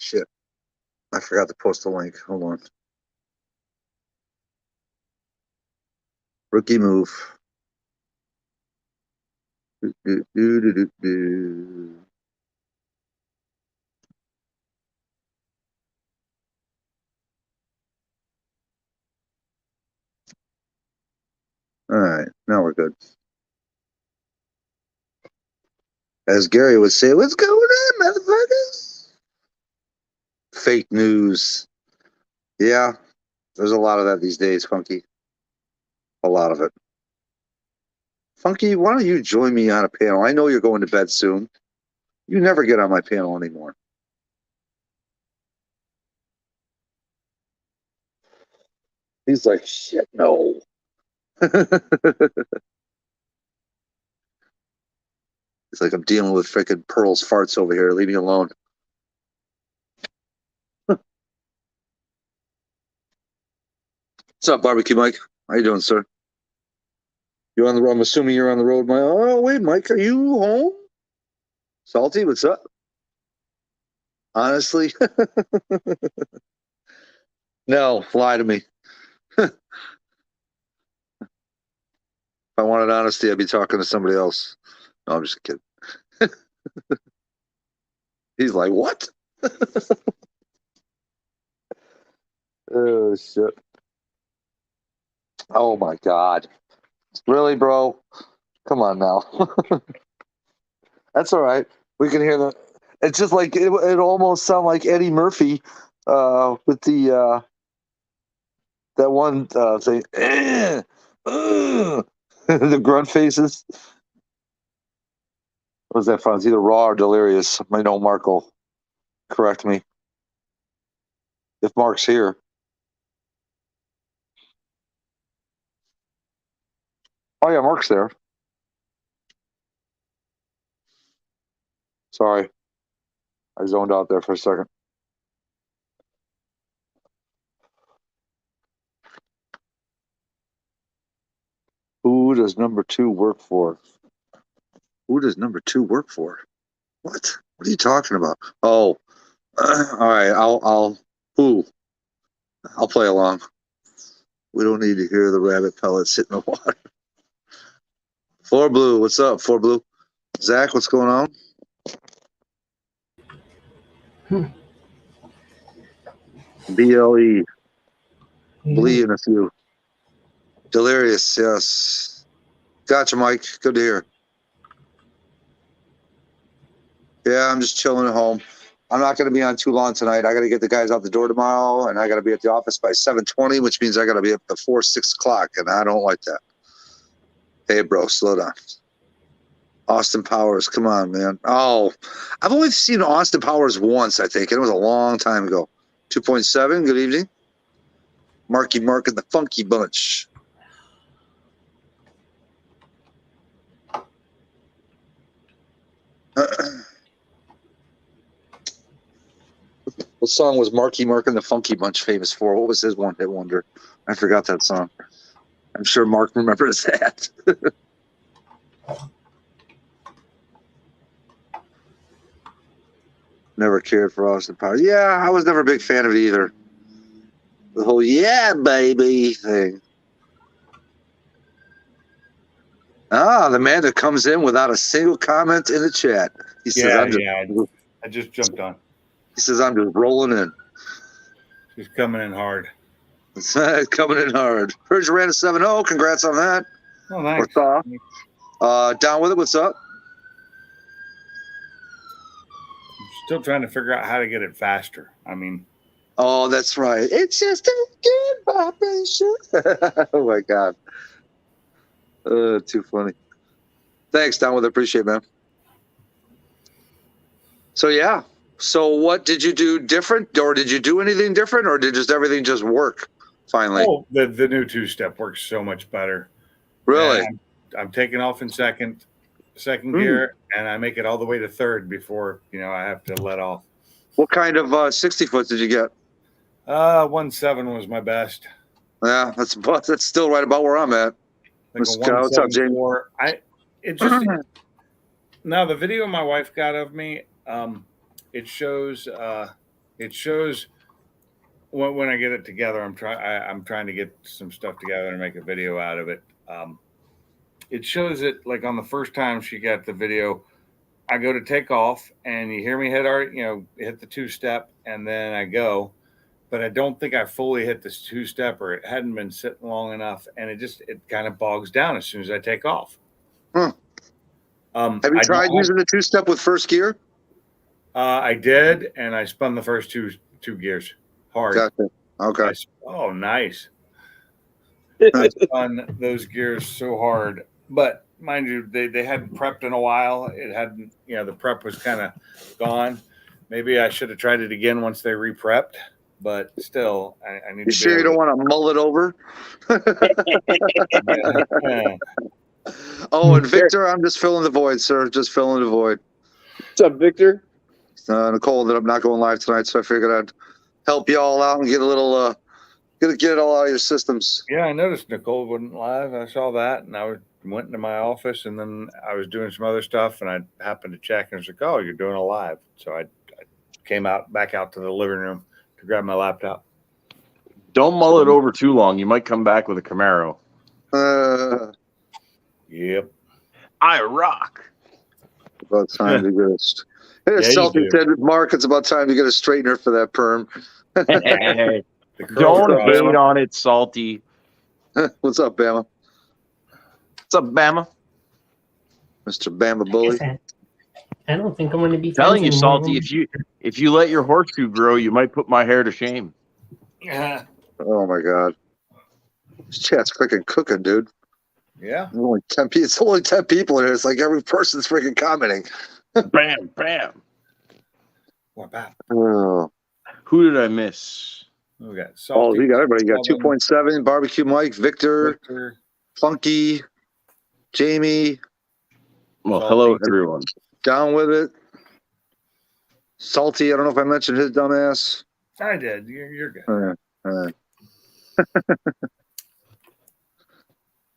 Shit. I forgot to post the link. Hold on. Rookie move. Do. All right, now we're good. As Gary would say, what's going on, motherfuckers? Fake news. Yeah, there's a lot of that these days, Funky. A lot of it. Funky, why don't you join me on a panel? I know you're going to bed soon. You never get on my panel anymore. He's like, shit, no. He's like, I'm dealing with freaking Pearl's farts over here. Leave me alone. What's up, Barbecue Mike? How you doing, sir? You on the road? I'm assuming you're on the road, Mike. Oh, wait, Mike, are you home? Salty, what's up? Honestly? No, lie to me. If I wanted honesty, I'd be talking to somebody else. No, I'm just kidding. He's like, what? Oh, shit. Oh, my God. Really, bro? Come on now. That's all right. We can hear the. It's just like it almost sound like Eddie Murphy with the that one thing. The grunt faces. What was that from? It's either Raw or Delirious. I know Mark will correct me if Mark's here. Oh yeah, Mark's there. Sorry, I zoned out there for a second. Who does number 2 work for? Who does number 2 work for? What? What are you talking about? Oh, all right. I'll play along. We don't need to hear the rabbit pellets hitting the water. Four Blue, what's up, Four Blue? Zach, what's going on? BLE. Blee in a few. Delirious, yes. Gotcha, Mike. Good to hear. Yeah, I'm just chilling at home. I'm not going to be on too long tonight. I got to get the guys out the door tomorrow, and I got to be at the office by 7:20, which means I got to be up before 6 o'clock, and I don't like that. Hey, bro, slow down. Austin Powers, come on, man. Oh, I've only seen Austin Powers once, I think, and it was a long time ago. 2.7, good evening. Marky Mark and the Funky Bunch. What song was Marky Mark and the Funky Bunch famous for? What was his one-hit wonder? I forgot that song. I'm sure Mark remembers that. Never cared for Austin Powers. Yeah, I was never a big fan of it either. The whole "yeah, baby" thing. Ah, the man that comes in without a single comment in the chat. He says, I just jumped on. He says, I'm just rolling in. He's coming in hard. It's coming in hard. Heard you ran a 7-0. Congrats on that. Oh, nice. Down with it. What's up? I'm still trying to figure out how to get it faster. I mean. Oh, that's right. It's just a good vibration. Oh, my God. Too funny. Thanks, Down with it. Appreciate it, man. So, yeah. So what did you do different, or did you do anything different, or did just everything just work finally? Oh, the new 2-step works so much better. Really? I'm taking off in second gear, and I make it all the way to third before I have to let off. What kind of 60 foot did you get? 1.7 was my best. Yeah, that's still right about where I'm at. Like what's up, James? Now the video my wife got of me, it shows it shows when I get it together. I'm trying to get some stuff together and make a video out of it. It shows it like on the first time she got the video. I go to take off, and you hear me hit hit the 2-step, and then I go, but I don't think I fully hit this 2-step, or it hadn't been sitting long enough, and it kind of bogs down as soon as I take off. Have you tried using the 2-step with first gear? I did, and I spun the first two gears hard. Gotcha. Okay. Oh, nice. I spun those gears so hard, but mind you, they hadn't prepped in a while. It hadn't, the prep was kind of gone. Maybe I should have tried it again once they re-prepped, but still, I need to. You sure you don't want to mull it over? Yeah. Oh, and Victor, I'm just filling the void, sir. Just filling the void. What's up, Victor? Nicole ended up not going live tonight, so I figured I'd help you all out and get a little, get it all out of your systems. Yeah, I noticed Nicole wasn't live. I saw that, and I went into my office, and then I was doing some other stuff, and I happened to check, and I was like, "Oh, you're doing a live." So I came back out to the living room to grab my laptop. Don't mull it over too long. You might come back with a Camaro. Yep. I rock. About time to get a Celtic said, Mark, it's about time to get a straightener for that perm. Don't hate on it, Salty. What's up, Bama? What's up, Bama? Mr. Bama Bully. I don't think I'm going to be telling you, Salty. If you let your horseshoe grow, you might put my hair to shame. Yeah. Oh my God. This chat's freaking cooking, dude. Yeah. It's only 10 people in here. It's like every person's freaking commenting. Bam, bam. What about? Oh. Who did I miss? We got Salty. We got everybody. You got 2.7, Barbecue Mike, Victor, Funky, Jamie. Well, hello, everyone. Down with it. Salty, I don't know if I mentioned his dumbass. I did. You're good. All right.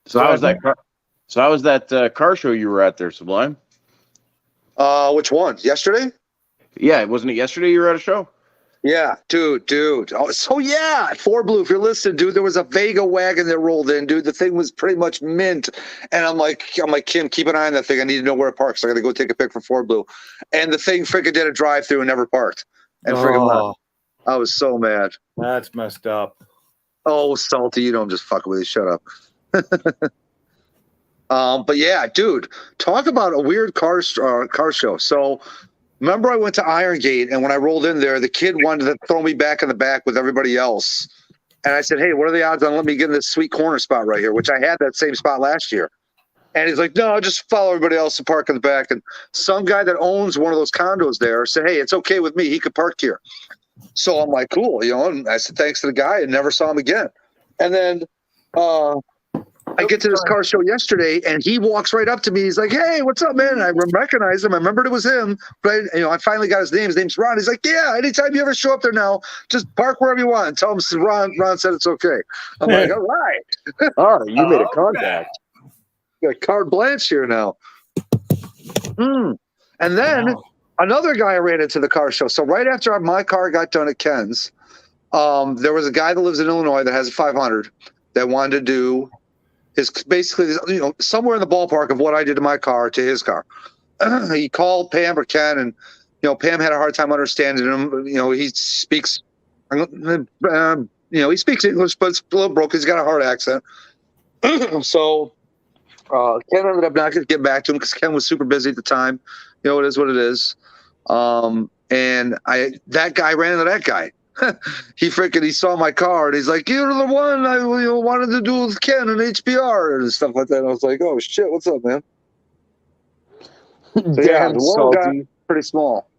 So how was that? So how was that car show you were at there, Sublime? Which one? Yesterday? Yeah, wasn't it yesterday you were at a show? Yeah, dude. Oh, so yeah, 4Blue. If you're listening, dude, there was a Vega wagon that rolled in, dude. The thing was pretty much mint, and I'm like, Kim, keep an eye on that thing. I need to know where it parks. So I got to go take a pic for 4Blue, and the thing freaking did a drive-through and never parked, and freaking left. I was so mad. That's messed up. Oh, Salty, you know I'm just fucking with you. Shut up. But yeah, dude, talk about a weird car show. So remember I went to Iron Gate, and when I rolled in there, the kid wanted to throw me back in the back with everybody else. And I said, hey, what are the odds on letting me get in this sweet corner spot right here, which I had that same spot last year. And he's like, no, just follow everybody else and park in the back. And some guy that owns one of those condos there said, hey, it's okay with me. He could park here. So I'm like, cool. And I said, thanks to the guy, and never saw him again. And then I get to this car show yesterday, and he walks right up to me. He's like, hey, what's up, man? And I recognize him. I remembered it was him. But I finally got his name. His name's Ron. He's like, yeah, anytime you ever show up there now, just park wherever you want. And tell him Ron said it's okay. I'm like, all right. Oh, you made a contact. Got carte blanche here now. And then another guy I ran into the car show. So right after my car got done at Ken's, there was a guy that lives in Illinois that has a 500 that wanted to do his basically, somewhere in the ballpark of what I did to my car to his car. He called Pam or Ken, and Pam had a hard time understanding him. He speaks, he speaks English, but it's a little broken. He's got a hard accent. So Ken ended up not getting back to him because Ken was super busy at the time. It is what it is. And that guy ran into that guy. He saw my car, and he's like, you're the one I wanted to do with Ken and HBR and stuff like that. And I was like, oh shit, what's up, man? So, yeah, the world got pretty small.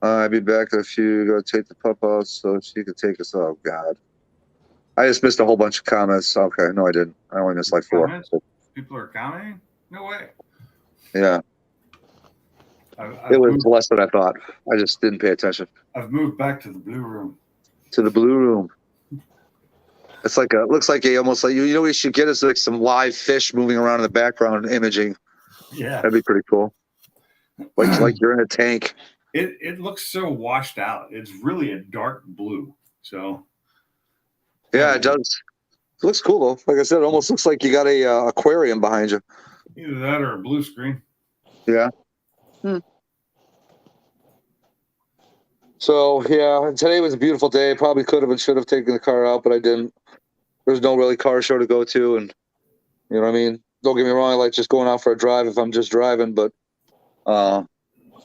I'll be back in a few. Go take the pup out so she could take us. Oh God, I just missed a whole bunch of comments. Okay, no, I didn't. I only missed like 4. Comments? People are commenting? No way. Yeah. It was less than I thought. I just didn't pay attention. I've moved back to the blue room. To the blue room. It's like looks like almost like what we should get is like some live fish moving around in the background imaging. Yeah, that'd be pretty cool. Like you're in a tank. It looks so washed out. It's really a dark blue. So Yeah, it does. It looks cool though. Like I said, it almost looks like you got a aquarium behind you. either that or a blue screen. Yeah. So yeah, today was a beautiful day. Probably could have and should have taken the car out, but I didn't. There's no really car show to go to, and you know what I mean. Don't get me wrong. I like just going out for a drive if I'm just driving, but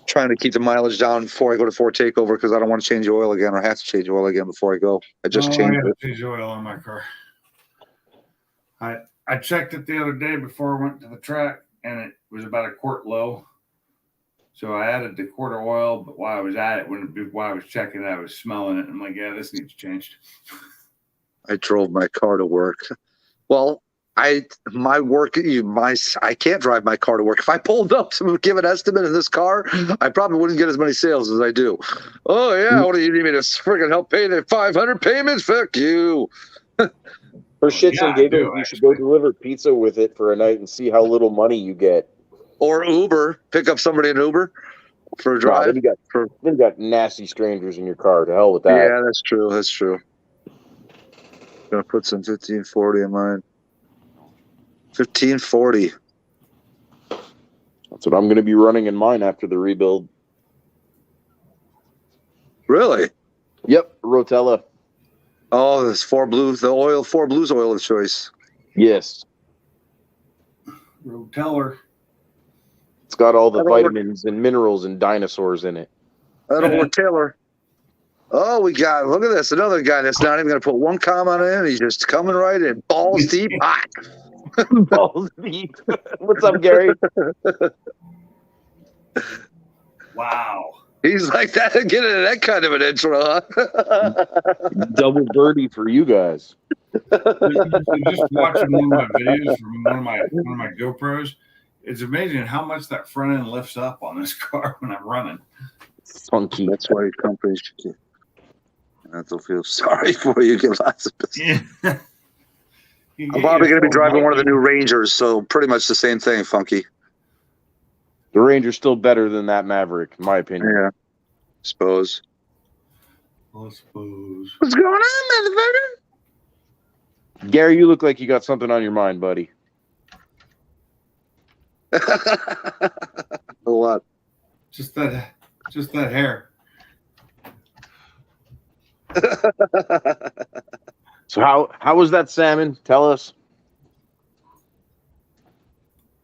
trying to keep the mileage down before I go to Ford Takeover because I don't want to change the oil again or have to change the oil again before I go. I just changed I it. change the oil on my car. I checked it the other day before I went to the track, and it was about a quart low. So I added the quart of oil, but while I was at it, while I was checking it, I was smelling it. I'm like, yeah, this needs changed. I drove my car to work. Well, I can't drive my car to work. If I pulled up to give an estimate of this car, I probably wouldn't get as many sales as I do. Oh yeah, what do you need me to freaking help pay the 500 payments? Fuck you. For shits Yeah, and I giggles, do, you should go actually. deliver pizza with it for a night and see how little money you get. Or Uber, pick up somebody in Uber for a Nah, drive. then you got nasty strangers in your car. To hell with that. Yeah, that's true. That's true. Gonna put some 1540 in mine. 1540. That's what I'm going to be running in mine after the rebuild. Really? Yep, Rotella. Oh, there's Four Blues oil of choice. Yes, Roteller. it's got all the I don't work- vitamins and minerals and dinosaurs in it. That'll work, Taylor. Oh, look at this. Another guy that's not even going to put one comment in. He's just coming right in. Balls deep hot. Balls deep. What's up, Gary? Wow. He's like that getting that kind of an intro, huh? Double birdie for you guys. Just watching one of my videos from one of my GoPros, it's amazing how much that front end lifts up on this car when I'm running. Funky. That's why companies should have to feel sorry for you. Get lots of business. Yeah. I'm probably going to be driving one of the new Rangers, so pretty much the same thing, Funky. The Ranger's still better than that Maverick, in my opinion. Yeah, suppose. I suppose. What's going on, motherfucker? Gary, you look like you got something on your mind, buddy. A lot. Just that hair. So how was that salmon? Tell us.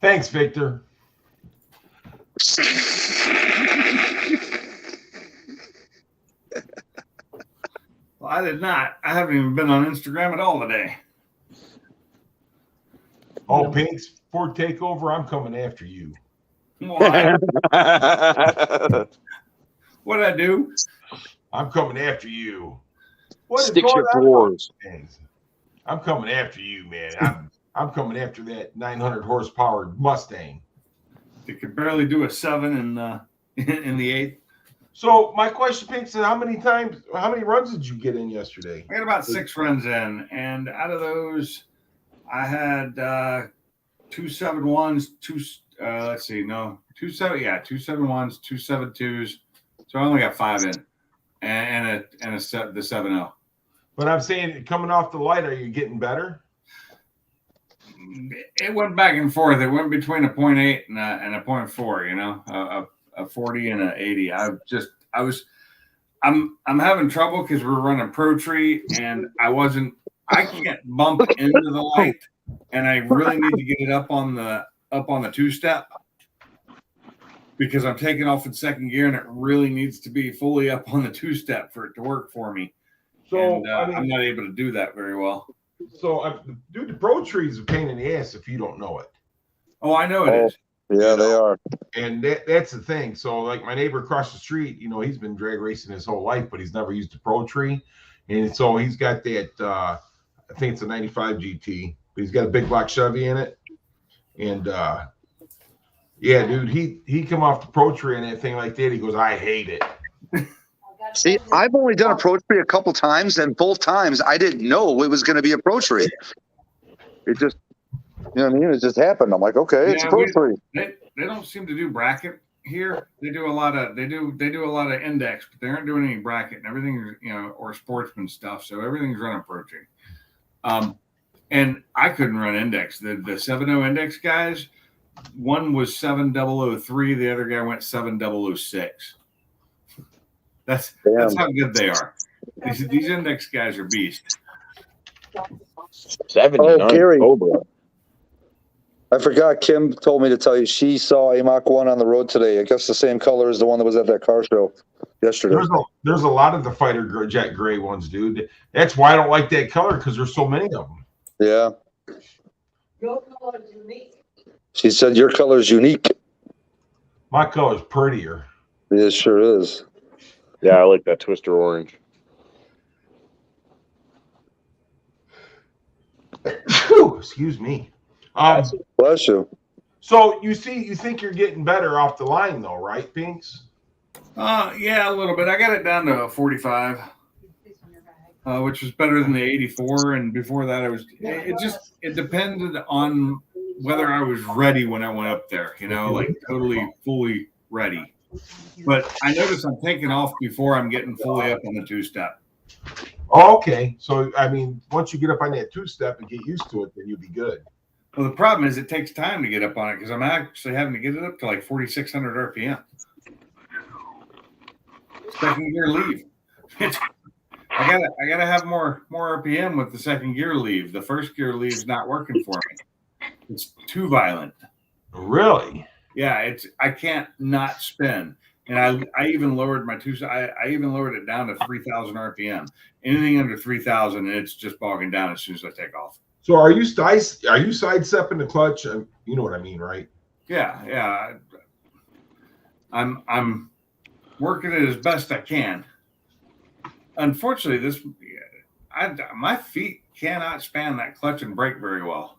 Thanks, Victor. Well, I did not. I haven't even been on Instagram at all today. Oh, Pinks, Ford Takeover, I'm coming after you. Why? What'd I do? I'm coming after you. What is Stick going your on? drawers. Things? I'm coming after you, man. I'm coming after that 900 horsepower Mustang. They could barely do a 7 in the 8th. So my question, Pinks, is how many runs did you get in yesterday? I got about 6 runs in, and out of those, I had 2 7-1s, 2 7-1s, 2 7-2s. So I only got 5 in, and the 7-0. But I'm saying, coming off the light, are you getting better? It went back and forth. It went between a 0.8 and a 0.4. You know, a 40 and a 80. I'm having trouble because we're running Pro Tree, and I can't bump into the light, and I really need to get it up on the 2-step because I'm taking off in second gear, and it really needs to be fully up on the 2-step for it to work for me. So And I'm not able to do that very well. So, dude, the Pro Tree is a pain in the ass if you don't know it. Oh, I know it is. Yeah, they are. And that's the thing. So, like my neighbor across the street, you know, he's been drag racing his whole life, but he's never used a Pro Tree. And so he's got that, I think it's a 95 GT, but he's got a big block Chevy in it. And yeah, dude, he come off the Pro Tree and anything like that. He goes, I hate it. See, I've only done a Pro Tree a couple times, and both times I didn't know it was going to be a Pro Tree. It just, you know what I mean? It just happened. I'm like, okay, it's a Pro Tree. They don't seem to do bracket here they do a lot of index, but they aren't doing any bracket and everything, or sportsman stuff. So everything's running protein. And I couldn't run index. The 7.0 index guys, one was 7003, the other guy went 7006. That's how good they are. These index guys are beasts. 79 Oh, Gary. Cobra. I forgot. Kim told me to tell you she saw a Mach 1 on the road today. I guess the same color as the one that was at that car show yesterday. There's a lot of the fighter jet gray ones, dude. That's why I don't like that color, because there's so many of them. Yeah. Your color is unique. She said your color is unique. My color's prettier. It sure is. Yeah, I like that Twister orange. Whew, excuse me. Bless you. So you think you're getting better off the line though, right, Pinks? Yeah, a little bit. I got it down to 45, which was better than the 84. And before that, it depended on whether I was ready when I went up there, like totally, fully ready. But I notice I'm taking off before I'm getting fully up on the 2-step. Oh, okay. So, I mean, once you get up on that 2-step and get used to it, then you'll be good. Well, the problem is it takes time to get up on it because I'm actually having to get it up to like 4,600 RPM. Second gear leave. I gotta have more RPM with the second gear leave. The first gear leave is not working for me. It's too violent. Really? Yeah, I can't not spin. And I even lowered my I even lowered it down to 3,000 RPM. Anything under 3,000, it's just bogging down as soon as I take off. So are you sidestepping the clutch? You know what I mean, right? Yeah. I'm working it as best I can. Unfortunately, my feet cannot span that clutch and brake very well.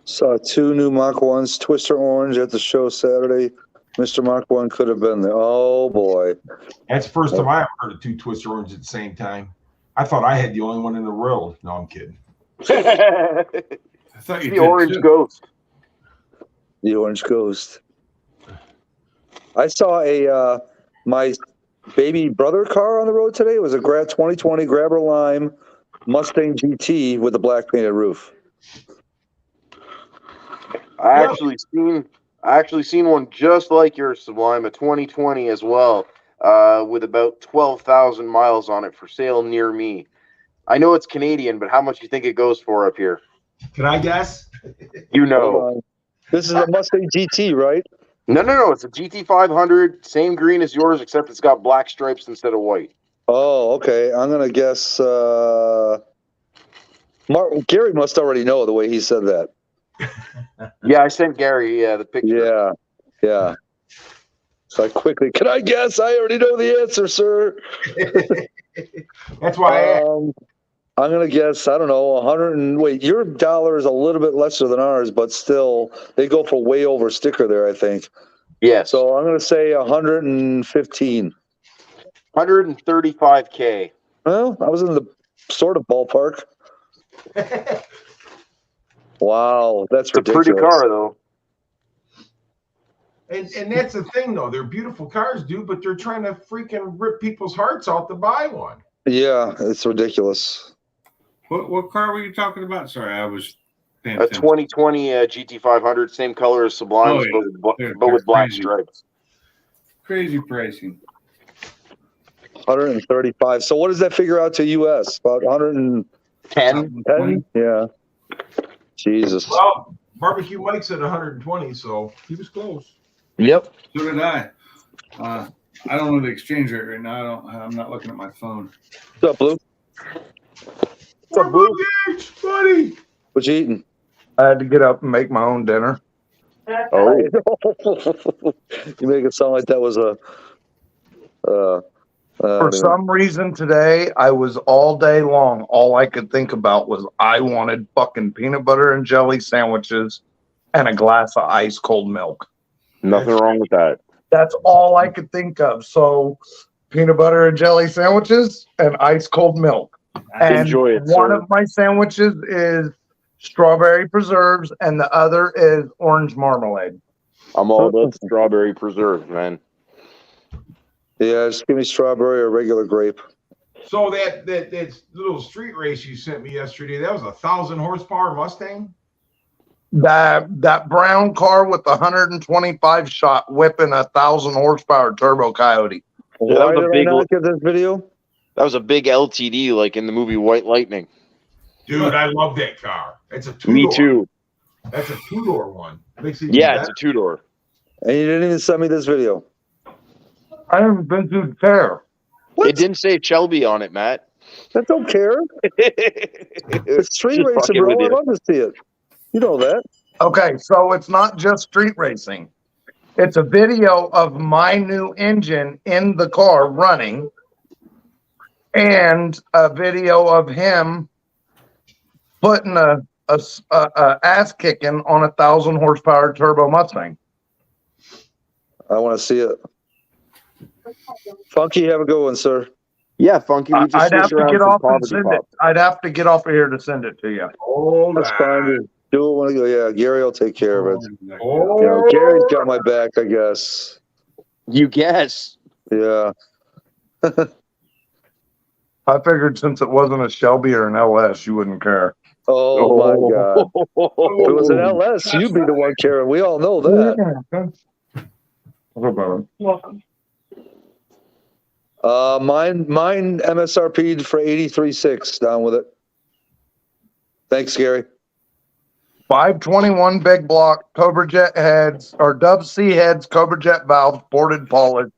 Saw 2 new Mach 1s, Twister Orange at the show Saturday. Mr. Mach 1 could have been there. Oh, boy. That's the first time I ever heard of 2 Twister Orange at the same time. I thought I had the only one in the world. No, I'm kidding. I thought you the Orange too. Ghost. The Orange Ghost. I saw my baby brother car on the road today. It was a 2020 Grabber Lime Mustang GT with a black painted roof. I actually seen one just like yours, Sublime, a 2020 as well, with about 12,000 miles on it for sale near me. I know it's Canadian, but how much do you think it goes for up here? Can I guess? You know. This is a Mustang GT, right? No. It's a GT500, same green as yours, except it's got black stripes instead of white. Oh, okay. I'm going to guess Gary must already know the way he said that. Yeah, I sent Gary the picture. Yeah. So I quickly, can I guess? I already know the answer, sir. That's why I'm going to guess, I don't know, 100 and wait, your dollar is a little bit lesser than ours, but still they go for way over sticker there, I think. Yes. So I'm going to say 115. 135K. Well, I was in the sort of ballpark. Wow, that's It's ridiculous. a pretty car, though. And that's the thing, though. They're beautiful cars, dude, but they're trying to freaking rip people's hearts out to buy one. Yeah, it's ridiculous. What car were you talking about? Sorry, I was paying A attention. 2020 GT500, same color as Sublime's, but with black crazy. stripes. Crazy pricing. 135. So what does that figure out to US? About 110? 10? Yeah. Jesus. Well, Barbecue Mike said 120, so he was close. Yep. So did I. I don't know the exchange rate right now. I'm not looking at my phone. What's up, Blue? What's up, Blue Gage, buddy? What you eating? I had to get up and make my own dinner. Oh, You make it sound like that was a For some reason today, I was all day long. All I could think about was I wanted fucking peanut butter and jelly sandwiches and a glass of ice cold milk. nothing wrong with that. That's all I could think of. So peanut butter and jelly sandwiches and ice cold milk. And Enjoy it, one sir. of my sandwiches is strawberry preserves, and the other is orange marmalade. I'm all about the strawberry preserve, man. Yeah, just give me strawberry or regular grape. So that little street race you sent me yesterday, that was a 1,000 horsepower Mustang. That brown car with the 125 shot whipping 1,000 horsepower turbo Coyote. Yeah, that Why was a did I big not get this video? That was a big LTD, like in the movie White Lightning. Dude, I love that car. It's a two-door. Me too. That's a two-door one. Makes it Yeah, even it's a better. 2-door. And you didn't even send me this video. I haven't been to the fair. What? It didn't say Shelby on it, Matt. I don't care. It's street Just racing, fucking bro. with I you. love to see it. You know that. Okay, so it's not just street racing. It's a video of my new engine in the car running, and a video of him putting a ass kicking on 1,000 horsepower turbo Mustang. I want to see it. Funky, have a good one, sir. Yeah, Funky. We just I'd have switched to around get some off and poverty send pop. it. I'd have to get off of here to send it to you. Oh, That's fine. Dude. Do it when I go. Yeah, Gary will take care of it. Oh, You know, Gary's got my back, I guess. You guess. Yeah. I figured since it wasn't a Shelby or an LS, you wouldn't care. Oh my God. If it was an LS, you'd be the one, Karen. We all know that. Welcome. Mine MSRP'd for 83.6. Down with it. Thanks, Gary. 521 big block, Cobra Jet heads, or Dove C heads, Cobra Jet valves, ported, polished.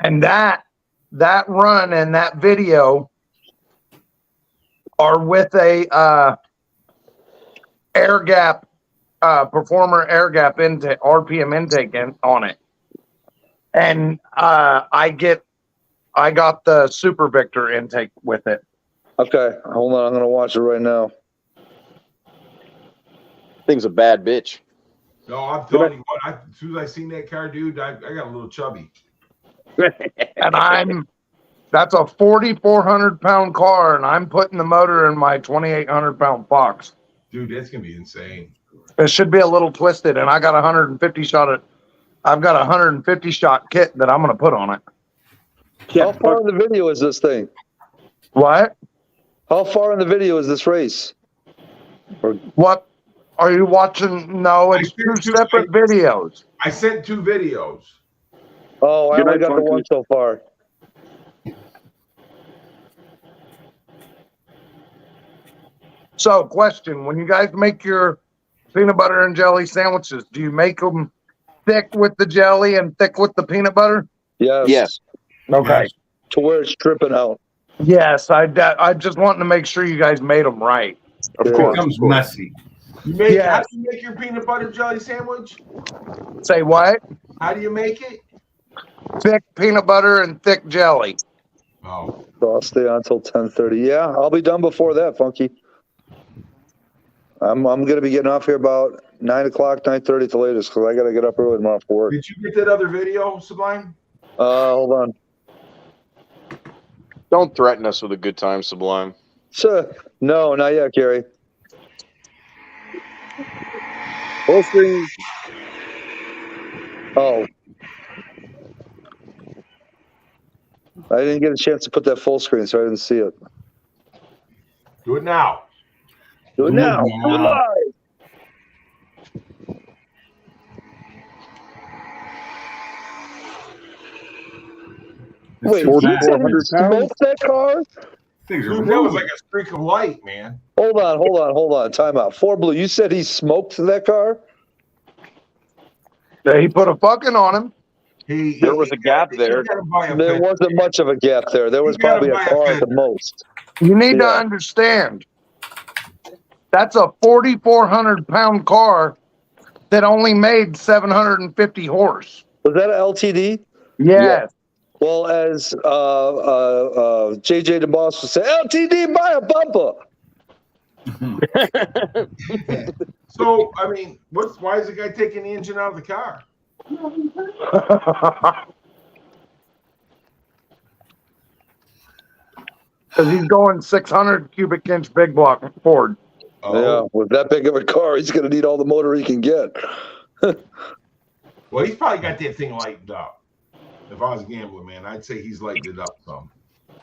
And that run and that video are with a air gap, Performer air gap intake, RPM intake on it. And I got the Super Victor intake with it. Okay, hold on. I'm going to watch it right now. Thing's a bad bitch. no, I'm telling you what. As soon as I seen that car, dude, I got a little chubby. And that's a 4,400 pound car, and I'm putting the motor in my 2,800 pound Fox. Dude, that's gonna be insane. It should be a little twisted, and I got 150 shot. I've got a 150 shot kit that I'm going to put on it. How far in the video is this thing? What? How far in the video is this race? What are you watching? No, it's two separate videos. I sent 2 videos. Oh, I Good only night, got the Funky. one so far. So, question: when you guys make your peanut butter and jelly sandwiches, do you make them thick with the jelly and thick with the peanut butter? Yes. Yes. Okay. To where it's dripping out. Yes, I just wanted to make sure you guys made them right. Of Yeah. course. Becomes messy. You make Yes. How do you make your peanut butter jelly sandwich? Say what? How do you make it? Thick peanut butter and thick jelly. Oh, So I'll stay on until 10:30. Yeah, I'll be done before that, Funky. I'm gonna be getting off here about 9 o'clock, 9:30 at the latest, because I gotta get up early tomorrow for work. did you get that other video, Sublime? Hold on. Don't threaten us with a good time, Sublime. Sure. No, not yet, Gary. Full screen. Oh. I didn't get a chance to put that full screen, so I didn't see it. Do it now. Do it now. Wow. Do it live. Wait, It's he bad. said he smoked that car? Things are Dude, that was moving. like a streak of light, man. Hold on. Time out. 4Blue, you said he smoked that car? Yeah, he put a fucking on him. There was a gap there. You gotta buy a There Fendt. wasn't much of a gap there. There was You gotta probably a buy a car at the Fender. most. You need to Yeah. understand. That's a 4,400 pound car that only made 750 horse. Was that an LTD? Yes. Well, as JJ DeBoss would say, LTD by a bumper. So, I mean, why is the guy taking the engine out of the car? Because he's going 600 cubic inch big block Ford. Oh, Yeah, with that big of a car, he's going to need all the motor he can get. well, he's probably got that thing lightened up. If I was a gambler, man, I'd say he's lightened it up some.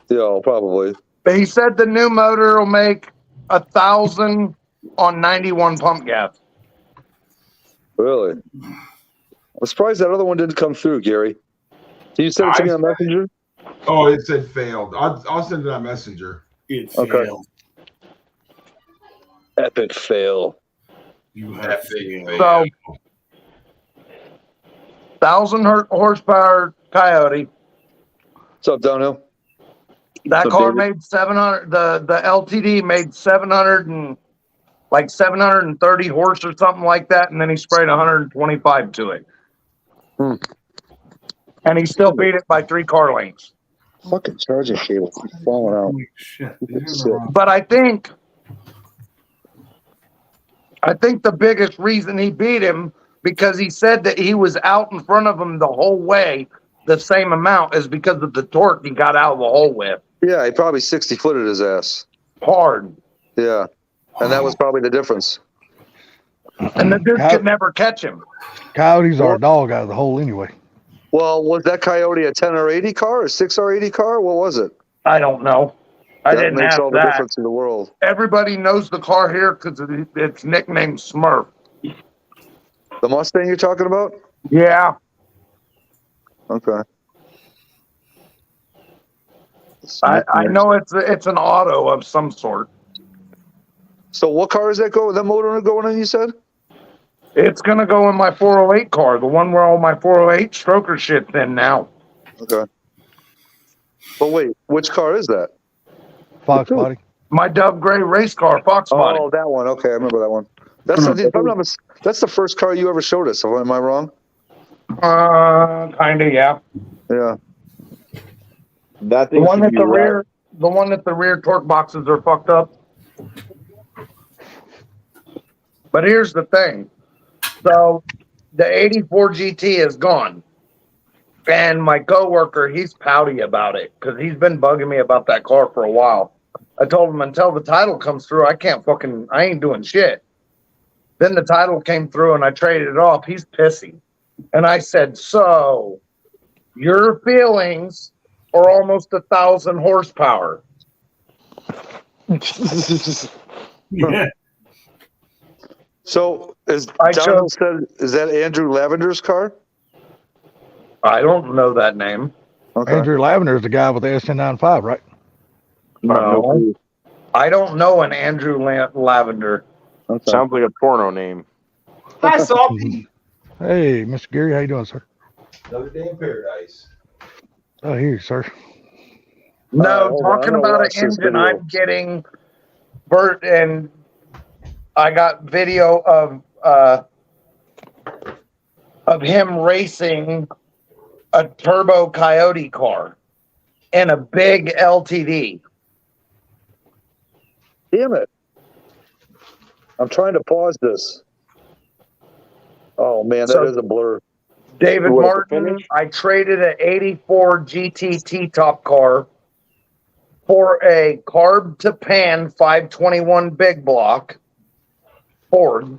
Yeah, probably. He said the new motor will make 1,000 on 91 pump gas. Really? I'm surprised that other one didn't come through, Gary. Can you send it to me on Messenger? Oh, it said failed. I'll send it on Messenger. It Okay. failed. Epic fail. You have Epic failed. So 1,000 horsepower Coyote. What's up, Downhill? That What's up, car David? made 700. The LTD made 730 horse or something like that, and then he sprayed 125 to it. Hmm. And he still beat it by 3 car lengths. Fucking charging cable falling out. Holy shit. Shit. But I think the biggest reason he beat him, because he said that he was out in front of him the whole way, the same amount, is because of the torque he got out of the hole with. Yeah, he probably 60-footed his ass. Hard. Yeah. And that was probably the difference. And the dude could never catch him. Coyotes are a dog out of the hole anyway. Well, was that Coyote a 10 or 80 car or 6 or 80 car? What was it? I don't know. I That didn't makes ask all the that. difference in the world. Everybody knows the car here because it's nicknamed Smurf. The Mustang you're talking about? Yeah. Okay. I know it's an auto of some sort. So what car is that that motor going in, you said? It's going to go in my 408 car, the one where all my 408 stroker shit's in now. Okay. But wait, which car is that? Fox body. My Dove Gray race car, Fox body. Oh, that one. Okay, I remember that one. That's that's the first car you ever showed us. Am I wrong? Kind of, yeah. Yeah. That The thing one should that be the right. rear, the one that the rear torque boxes are fucked up. But here's the thing. So the 84 GT is gone. And my coworker, he's pouty about it because he's been bugging me about that car for a while. I told him until the title comes through, I ain't doing shit. Then the title came through and I traded it off. He's pissy. And I said, so your feelings are almost 1,000 horsepower. Yeah. So is I Downhill chose- said, is that Andrew Lavender's car? I don't know that name. Okay. Andrew Lavender is the guy with the SN95, right? No. I don't know an Andrew Lavender. Okay. Sounds like a porno name. Hi, Salty. Hey, Mr. Gary, how you doing, sir? Another day in paradise. Oh, here, sir. No, hold on, talking I'm gonna about an watch this engine, video. I'm getting Bert, and I got video of him racing a turbo Coyote car in a big LTD. Damn it. I'm trying to pause this. Oh man, that is So- a blur. David What, the Martin, finish? I traded an 84 GT T-top car for a carb to pan 521 big block Ford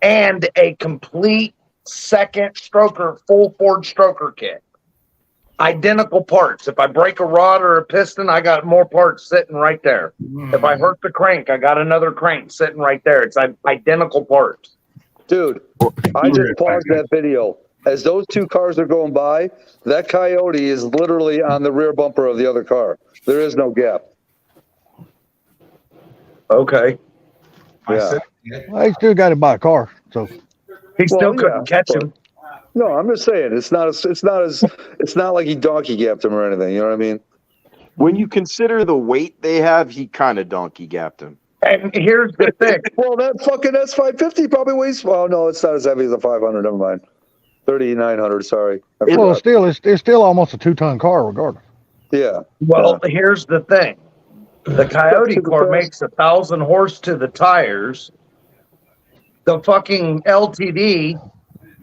and a complete second stroker, full Ford stroker kit. Identical parts. If I break a rod or a piston, I got more parts sitting right there. If I hurt the crank, I got another crank sitting right there. It's identical parts. Dude, I just paused that video. As those two cars are going by, that Coyote is literally on the rear bumper of the other car. There is no gap. Okay. I Yeah. said, Well, he still got to buy a car, so He still Well, couldn't yeah, catch but- him. No, I'm just saying it's not like he donkey gapped him or anything. You know what I mean? When you consider the weight they have, he kind of donkey gapped him. And here's the thing. Well, that fucking S550 probably weighs. Well, no, it's not as heavy as a 500. Never mind. 3,900. Sorry. I well, forgot. it's still almost a 2-ton car, regardless. Yeah. Well, here's the thing. The Coyote car makes 1,000 horse to the tires. The fucking LTD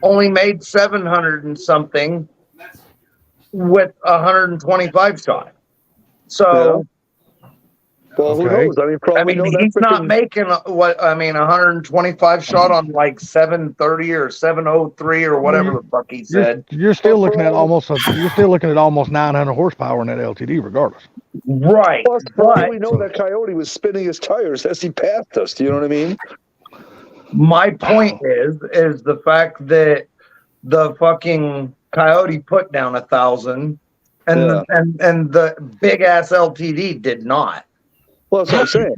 only made 700 and something with 125 shot. So Well, who Okay. knows? I mean, probably know he's that not freaking- making 125 shot on like 730 or 703 or whatever the fuck he said. You're still looking at almost 900 horsepower in that LTD, regardless. Right. Plus, for all But we know, that Coyote was spinning his tires as he passed us. Do you know what I mean? my point is the fact that the fucking Coyote put down 1,000 and Yeah. and the big ass LTD did not. Well, that's what I'm saying.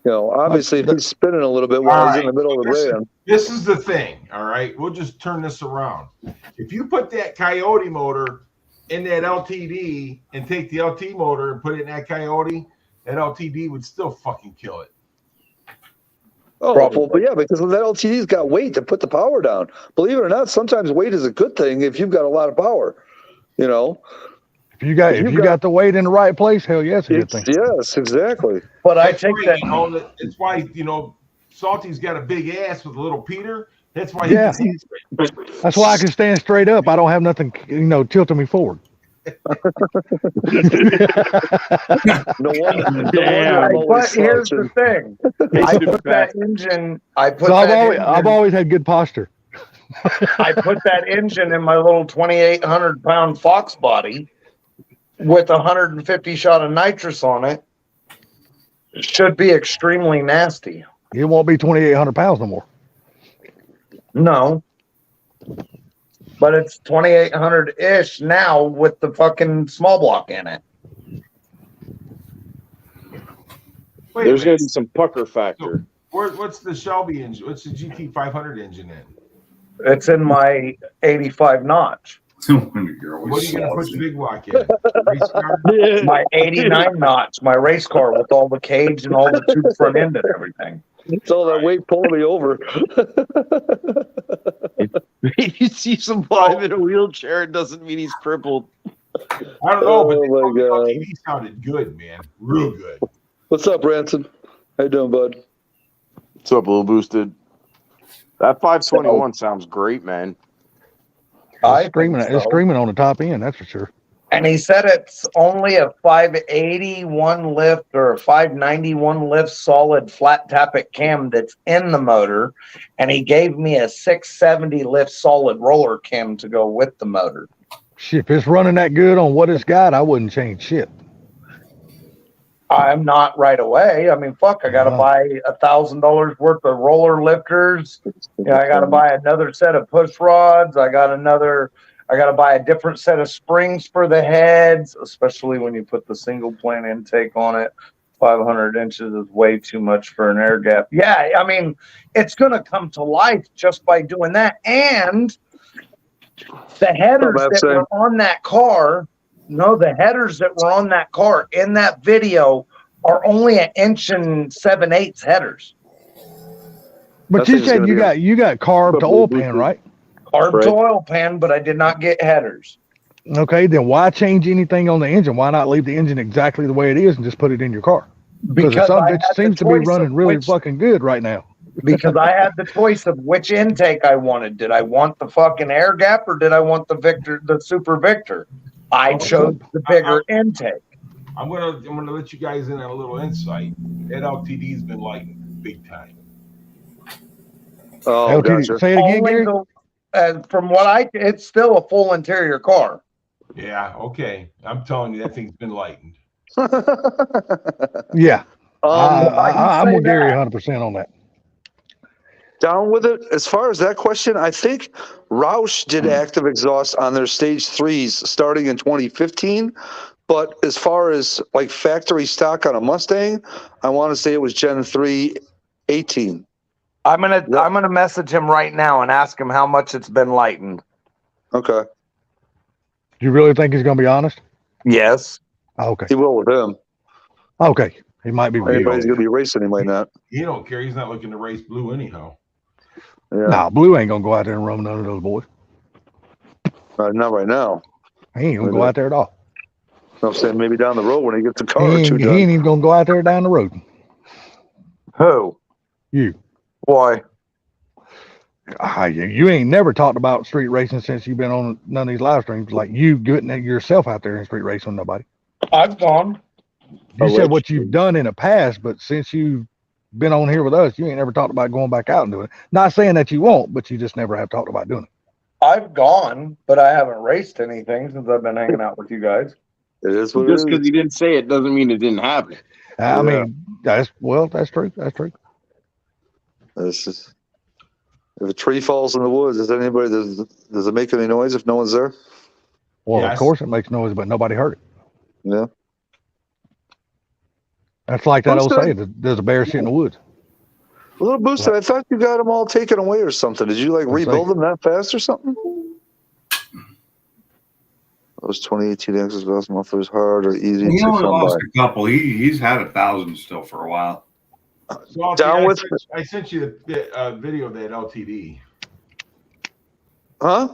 You know, obviously, if he's spinning a little bit while he's in the middle of the ran. This is the thing, all right? We'll just turn this around. If you put that Coyote motor in that LTD and take the LT motor and put it in that Coyote, that LTD would still fucking kill it. Oh, well, but yeah, because that LTD's got weight to put the power down. Believe it or not, sometimes weight is a good thing if you've got a lot of power. You know, If you got the weight in the right place, hell yeah, it's a good thing. yes, exactly. But I That's take why, that. you know, it's why, you know, Salty's got a big ass with a little Peter. That's why Yeah. he's That's why I can stand straight up. I don't have nothing, tilting me forward. No wonder. But here's the thing. I put that engine. So I've always had good posture. I put that engine in my little 2,800 pound Fox body with 150 shot of nitrous on it. It should be extremely nasty. It won't be 2,800 pounds no more. No. But it's 2,800 ish now with the fucking small block in it. Wait a There's going minute. to be some pucker factor. What's the Shelby engine? What's the GT 500 engine in? It's in my 85 notch. What are you going to put the big block in? Race car? My 89 notch, my race car with all the cage and all the tube front end and everything. It's all that weight pulling me over. You see some live in a wheelchair, it doesn't mean he's crippled. I don't know, but Oh the my God. LTD sounded good, man. Real good. What's up, Ransom? How you doing, bud? What's up, Little Boosted? That 521 sounds great, man. It's screaming on the top end, that's for sure. And he said it's only a 581 lift or a 591 lift solid flat tappet cam that's in the motor. And he gave me a 670 lift solid roller cam to go with the motor. Shit, if it's running that good on what it's got, I wouldn't change shit. I'm not right away. I mean, fuck, I got to buy $1,000 worth of roller lifters. I got to buy another set of push rods. I got to buy a different set of springs for the heads, especially when you put the single plane intake on it. 500 inches is way too much for an air gap. Yeah, I mean, it's going to come to life just by doing that. And the headers that were on that car, the headers that were on that car in that video are only an inch and 7/8 headers. But you said you got carb to oil pan, right? Carb to oil pan, but I did not get headers. Okay, then why change anything on the engine? Why not leave the engine exactly the way it is and just put it in your car? Because it seems to be running really fucking good right now. Because I had the choice of which intake I wanted. Did I want the fucking air gap or did I want the Super Victor? I chose the bigger intake. I'm gonna let you guys in on a little insight. That LTD's been lightened big time. Oh, gotcha. Say it again, Gary. From what it's still a full interior car. Yeah, okay. I'm telling you, that thing's been lightened. Yeah. I'm with say Gary that. 100% on that. Down with it. As far as that question, I think Roush did active exhaust on their stage 3s starting in 2015. But as far as like factory stock on a Mustang, I want to say it was Gen 3 18. I'm gonna message him right now and ask him how much it's been lightened. Okay. Do you really think he's going to be honest? Yes. Okay. He will with him. Okay. He might be. Anybody's going to be racing, he might not. He don't care. He's not looking to race Blue anyhow. Yeah. Nah, Blue ain't going to go out there and run none of those boys. Not right now. He ain't going to go out there at all. I'm saying maybe down the road when he gets the He car or two ain't done. even going to go out there down the road. Who? You. Why? You ain't never talked about street racing since you've been on none of these live streams. Like you getting yourself out there in street racing with nobody. I've gone. You said what you've done in the past, but since you've been on here with us, you ain't ever talked about going back out and doing it. Not saying that you won't, but you just never have talked about doing it. I've gone, but I haven't raced anything since I've been hanging out with you guys. It is what Just it because is. you didn't say it doesn't mean it didn't happen. I Yeah. mean, that's true. That's true. This is, if a tree falls in the woods, does it make any noise if no one's there? Well, Yes. of course it makes noise, but nobody heard it. Yeah. That's like that Who's old that? saying, there's a bear shit in the woods. Little Booster, I thought you got them all taken away or something. Did you like Let's rebuild see. them that fast or something? Those 2018 Axis Vest mufflers hard or easy He to only come lost by. a couple. He's had 1,000 still for a while. So Down with- I sent you the video of that LTD. Huh?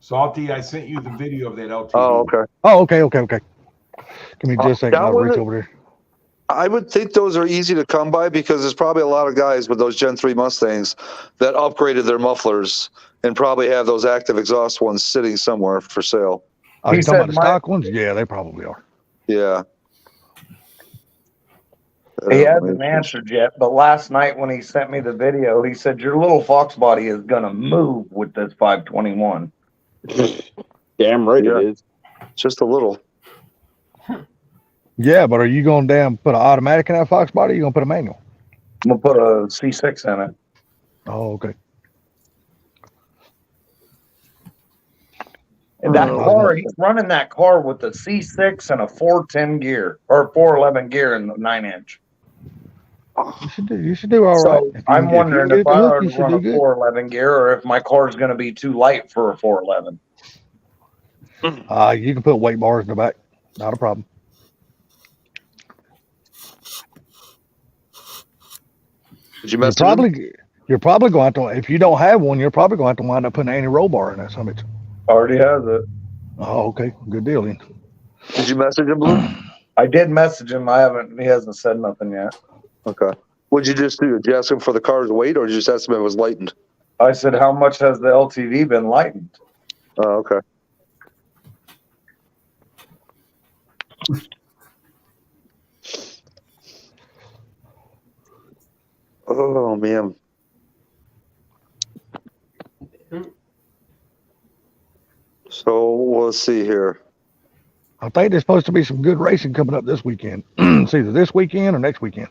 Salty, I sent you the video of that LTD. Oh, okay. Oh, okay. Give me just a second. down I'll with reach it. over there. I would think those are easy to come by because there's probably a lot of guys with those Gen 3 Mustangs that upgraded their mufflers and probably have those active exhaust ones sitting somewhere for sale. Oh, He you talking about said the my- stock ones? Yeah, they probably are. Yeah. He hasn't answered yet, but last night when he sent me the video, he said your little Fox body is gonna move with this 521. Damn right Yeah. it is. Just a little. Yeah, but are you going to damn put an automatic in that Fox body or you going to put a manual? I'm gonna put a C6 in it. Oh, okay. And that Oh, car, he's running that car with a C6 and a 410 gear or 411 gear in the 9-inch. You should do all right. So If you I'm can- you wondering can if get I the hook, ought you to should run do a good. 411 gear or if my car is going to be too light for a 411. You can put weight bars in the back. Not a problem. Did you You're mess probably going to, if you don't have one, you're probably going to wind up putting an anti-roll bar in that summit. Already has it. Oh, okay. Good deal then. Did you message him, Blue? I did message him. He hasn't said nothing yet. Okay. What'd you just do? Did you ask him for the car's weight or did you just ask him if it was lightened? I said, how much has the LTV been lightened? Oh, okay. Oh, man. So let's see here. I think there's supposed to be some good racing coming up this weekend. It's either this weekend or next weekend.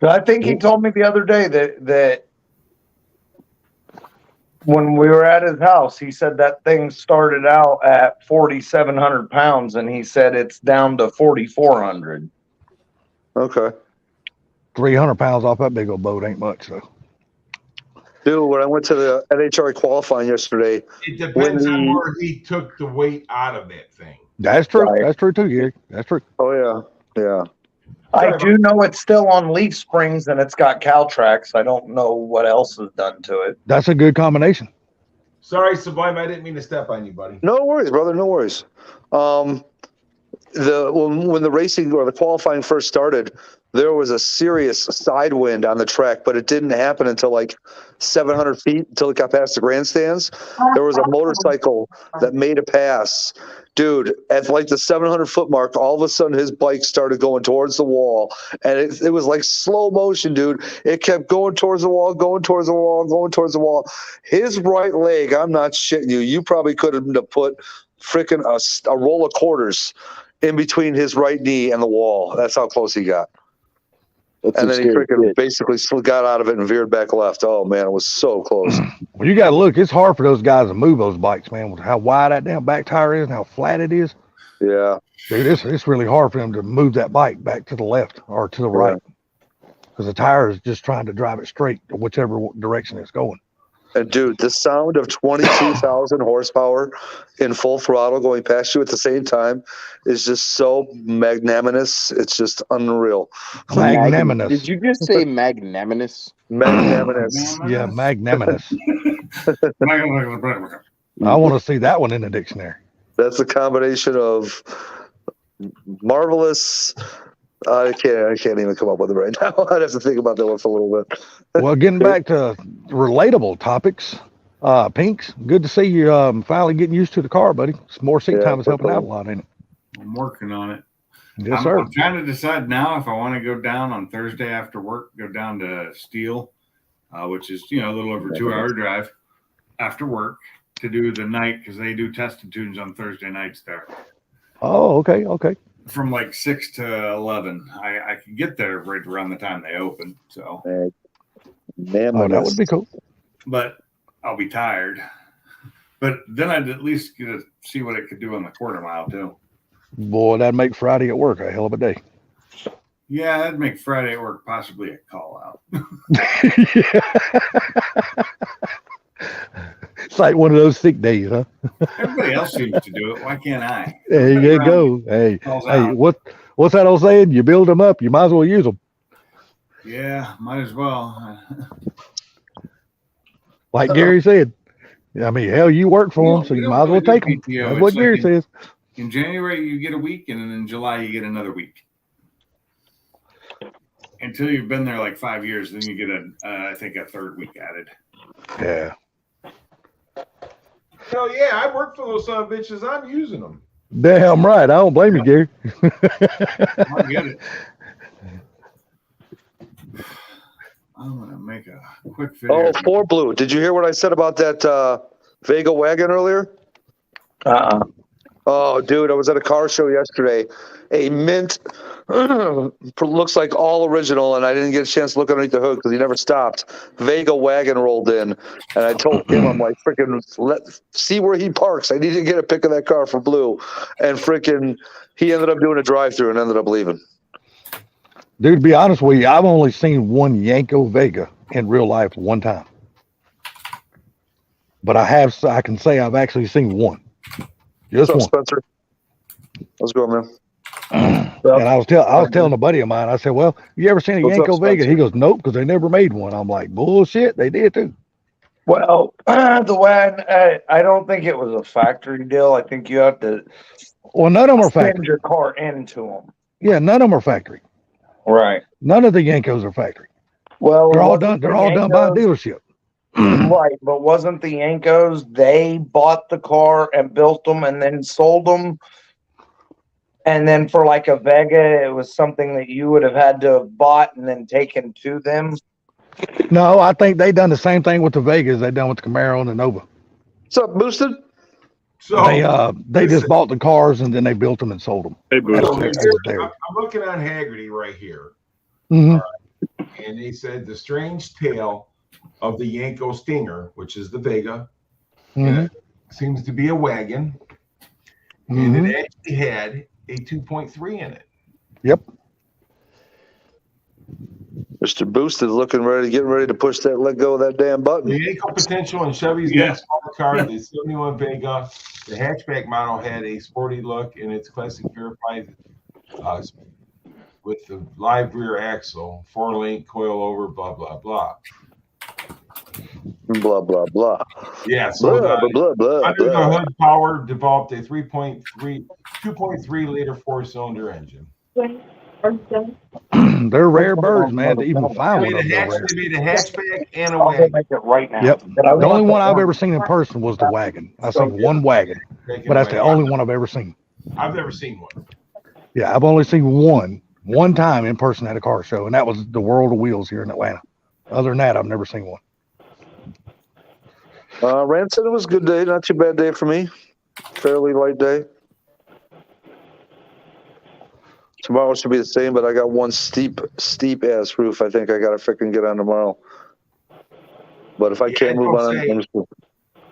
I think he told me the other day that when we were at his house, he said that thing started out at 4,700 pounds, and he said it's down to 4,400. Okay. 300 pounds off that big old boat ain't much, so. Dude, when I went to the NHRA qualifying yesterday, It depends When on he- where he took the weight out of that thing. That's true. Right. That's true too, Gary. That's true. oh, yeah. Yeah. I do know it's still on leaf springs and it's got Caltrax. I don't know what else is done to it. That's a good combination. Sorry, Sublime, I didn't mean to step on you, buddy. No worries, brother. No worries. When the racing or the qualifying first started, there was a serious side wind on the track, but it didn't happen until like 700 feet until it got past the grandstands. There was a motorcycle that made a pass. Dude, at like the 700-foot mark, all of a sudden his bike started going towards the wall, and it was like slow motion, dude. It kept going towards the wall, going towards the wall, going towards the wall. His right leg, I'm not shitting you. You probably could have put freaking a roll of quarters in between his right knee and the wall. That's how close he got. That's And a then he scary freaking kid. basically got out of it and veered back left. Oh, man, it was so close. Well, you got to look. It's hard for those guys to move those bikes, man, with how wide that damn back tire is and how flat it is. Yeah. Dude, it's really hard for them to move that bike back to the left or to the right because the tire is just trying to drive it straight to whichever direction it's going. And, dude, the sound of 22,000 horsepower in full throttle going past you at the same time is just so magnanimous. It's just unreal. Magnanimous. Did you just say magnanimous? Magnanimous. Yeah, magnanimous. I I want to see that one in the dictionary. That's a combination of marvelous. I can't even come up with it right now. I'd have to think about that one for a little bit. Well, getting back to relatable topics, Pinks, good to see you finally getting used to the car, buddy. Some more seat Yeah, time is helping definitely. out a lot, ain't it? I'm working on it. Yes, sir. I'm trying to decide now if I want to go down on Thursday after work, go down to Steel, which is, a little over 2-hour drive after work to do the night because they do test and tunes on Thursday nights there. Oh, okay, okay. From like 6 to 11. I can get there right around the time they open. So, Man, Oh, that would be cool. but I'll be tired. But then I'd at least get to see what it could do on the quarter mile too. Boy, that'd make Friday at work a hell of a day. Yeah, that'd make Friday at work possibly a call out. It's like one of those sick days, huh? Everybody else seems to do it. Why can't I? There you go. Hey, Calls hey, out. what's that old saying? You build them up, you might as well use them. Yeah, might as well. Like Gary said. I mean, hell, you work for them, so We you don't might as well really take do them. PTO. That's what It's Gary like says. In January, you get a week, and then in July, you get another week. Until you've been there like 5 years, then you get I think a third week added. Yeah. Hell yeah, I work for those son of bitches. I'm using them. Damn right. I don't blame you, Gary. I get it. I'm gonna make a quick video. Oh, 4 Blue. Did you hear what I said about that Vega wagon earlier? Oh, dude, I was at a car show yesterday. A mint, looks like all original, and I didn't get a chance to look underneath the hood because he never stopped. Vega wagon rolled in, and I told him, I'm like, freaking, see where he parks. I need to get a pic of that car for Blue. And freaking, he ended up doing a drive-through and ended up leaving. Dude, to be honest with you, I've only seen one Yanko Vega in real life one time. But I can say I've actually seen one. Just What's up, one. Spencer? Let's go, man. And I was telling a buddy of mine, I said, well, you ever seen a What's up, Yanko Vega? Spencer? He goes, nope, because they never made one. I'm like, bullshit, they did too. Well, the wagon, I don't think it was a factory deal. I think you have to Well, none of them are send factory. your car into them. Yeah, none of them are factory. Right. None of the Yankos are factory. Well, They're all wasn't done. They're the all done by a Yankos- dealership. Right, but wasn't the Yankos, they bought the car and built them and then sold them? And then for like a Vega, it was something that you would have had to have bought and then taken to them? No, I think they done the same thing with the Vegas they done with the Camaro and the Nova. What's up, Boosted? So They just bought the cars and then they built them and sold them. Hey, Boo. so That's here, there. I'm looking on Haggerty right here, Mhm. and they said the strange tale of the Yanko Stinger, which is the Vega, Mhm. seems to be a wagon, Mhm. and it actually had a 2.3 in it. Yep. Mr. Boosted getting ready to push that, let go of that damn The button. Yanko Potential and Chevy's Yeah. next small car, the 71 Vega, the hatchback model had a sporty look in its classic verified with the live rear axle, 4-link coilover, blah, blah, blah. Blah, blah, blah. Yeah, so Blah, the blah, blah, under the blah. hood power developed a 2.3 liter 4-cylinder engine. They're rare birds, man. To even They find one made, of them, they're rare. they made a hatchback and a I'll go wagon. make it right now. Yep. But I The only want one the I've ever seen in person was the wagon. I've seen one wagon, but that's the only one I've ever seen. I've never seen one. Yeah, I've only seen one time in person at a car show, and that was the World of Wheels here in Atlanta. Other than that, I've never seen one. Rand said it was a good day, not too bad day for me. Fairly light day. Tomorrow should be the same, but I got one steep ass roof. I think I gotta freaking get on tomorrow. But if I Yeah, can't it move don't on, say- I'm just They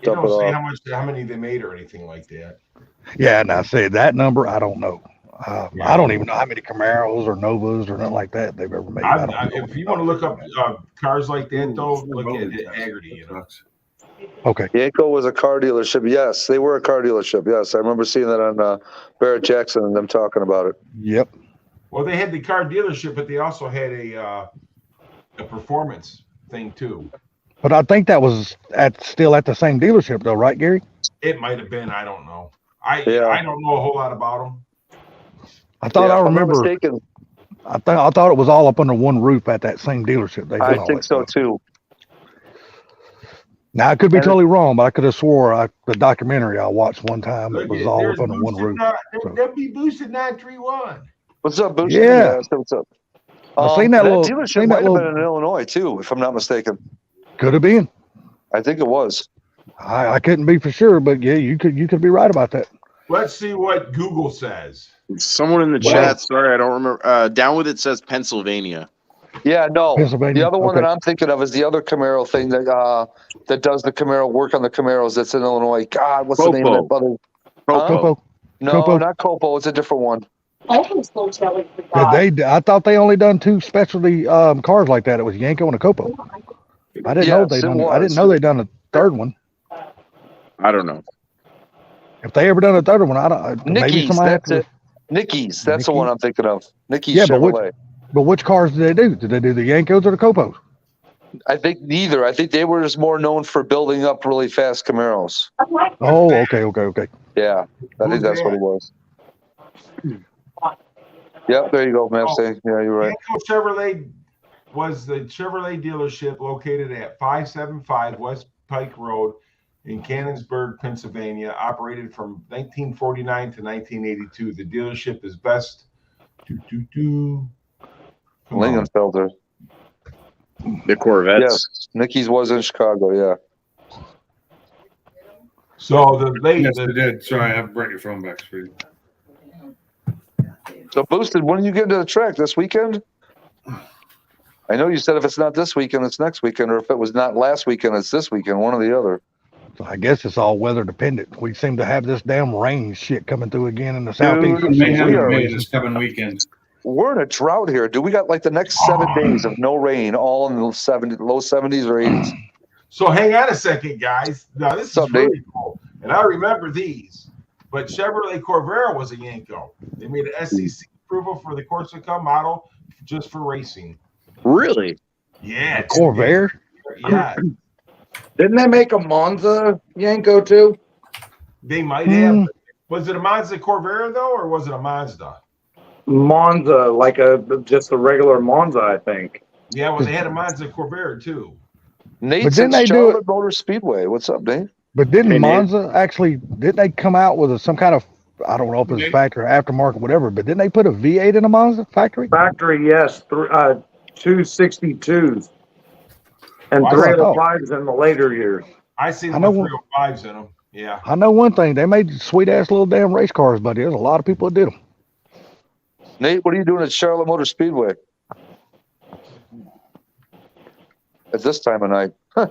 dump it don't say off. how many they made or anything like that. Yeah, and I said that number, I don't know. I don't even know how many Camaros or Novas or nothing like that they've ever made. I don't know. If you want to look up cars like that, though, look at Haggerty. You know, Okay. Yanko was a car dealership. Yes, they were a car dealership. Yes, I remember seeing that on Barrett Jackson and them talking about it. Yep. well, they had the car dealership, but they also had a performance thing too. But I think that was still at the same dealership though, right, Gary? It might have been. I don't know. Yeah. I don't know a whole lot about them. I thought Yeah, I if I'm not remember. mistaken, I thought it was all up under one roof at that same dealership. They did I all think that so stuff. too. Now I could be And- totally wrong, but I could have swore the documentary I watched one time it Look was at- all there's up under one boosted roof. nine- so. That'd be boosted 931. What's up, Booster? Yeah. So what's up? I seen that little- dealership seen might that have little- been in Illinois too, if I'm not mistaken. Could have been. I think it was. I couldn't be for sure, but yeah, you could be right about that. Let's see what Google says. Someone in the Well- chat, sorry, I don't remember. Down with it says Pennsylvania. Yeah, no. Pennsylvania, The other one okay. that I'm thinking of is the other Camaro thing that does the Camaro work on the Camaros. That's in Illinois. God, what's the name of that brother? Popo. Copo. No, Copo? not Copo. It's a different one. I thought they only done two specialty cars like that. It was Yanko and a Copo. I didn't know Yes, they it done. I was. didn't know they done a third one. I don't know. If they ever done a third one, I don't. Maybe Nikki's, somebody. that's it. Nikki's, that's the one I'm thinking of. Nikki's Yeah, but which- Chevrolet. But which cars did they do? Did they do the Yankos or the Copos? I think neither. I think they were just more known for building up really fast Camaros. Oh, okay. Yeah, I think that's what it was. Yep, there you go, Mustang. Yeah, you're right. Yanko Chevrolet was the Chevrolet dealership located at 575 West Pike Road in Canonsburg, Pennsylvania, operated from 1949 to 1982. The dealership is best. Come on. Lingenfelter. The Corvettes. Yes, Nikki's was in Chicago. Yeah. So the late, Yes, I did. Sorry, I have to bring your phone back, sweetie. So, Boosted, when are you getting to the track this weekend? I know you said if it's not this weekend, it's next weekend, or if it was not last weekend, it's this weekend, one or the other. So I guess it's all weather dependent. We seem to have this damn rain shit coming through again in the southeast. Dude, May have we it are- made this coming weekend. We're in a drought here. Do we got like the next 7 days of no rain, all in the low 70s or 80s? so hang on a second, guys. Now this is What's up, really cool, and I remember these. But Chevrolet Corvair was a Yanko. They made an SEC approval for the Corsica model just for racing. Really? Yeah, it's- Corvair? Yeah, Didn't they make a Monza Yanko too? they might have. Was it a Mazda Corvair though, or was it a Mazda? Monza, like just a regular Monza, I think. Yeah, well, they had a Mazda Corvair too. Nate's didn't at they do Charlotte Motor Speedway. What's up, Nate? But didn't Hey, man. Monza actually, didn't they come out with some kind of, I don't know if it's factory or aftermarket, whatever, but didn't they put a V8 in a Monza factory? Factory, yes. 262s and Wow. 305s in the later years. I seen I the know- 305s in them. Yeah. I know one thing, they made sweet ass little damn race cars, buddy. There's a lot of people that did them. Nate, what are you doing at Charlotte Motor Speedway? At this time of night. Huh.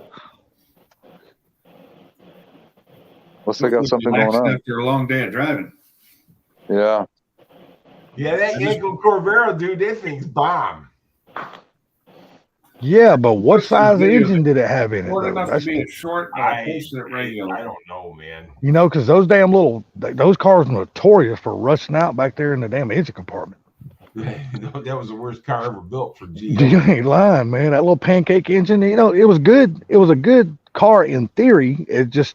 Looks like they got something going on. After a long day of driving. Yeah. Yeah, that Yanko Corvair, dude, that thing's bomb. Yeah, but what What's the size video engine did it have in it? Short though? enough That's to be the- a short, but I posted it regular. I don't know, man. you know, because those damn little, those cars were notorious for rusting out back there in the damn engine compartment. That was the worst car ever built for You GM. ain't lying, man. That little pancake engine, you know, it was good. It was a good car in theory. It just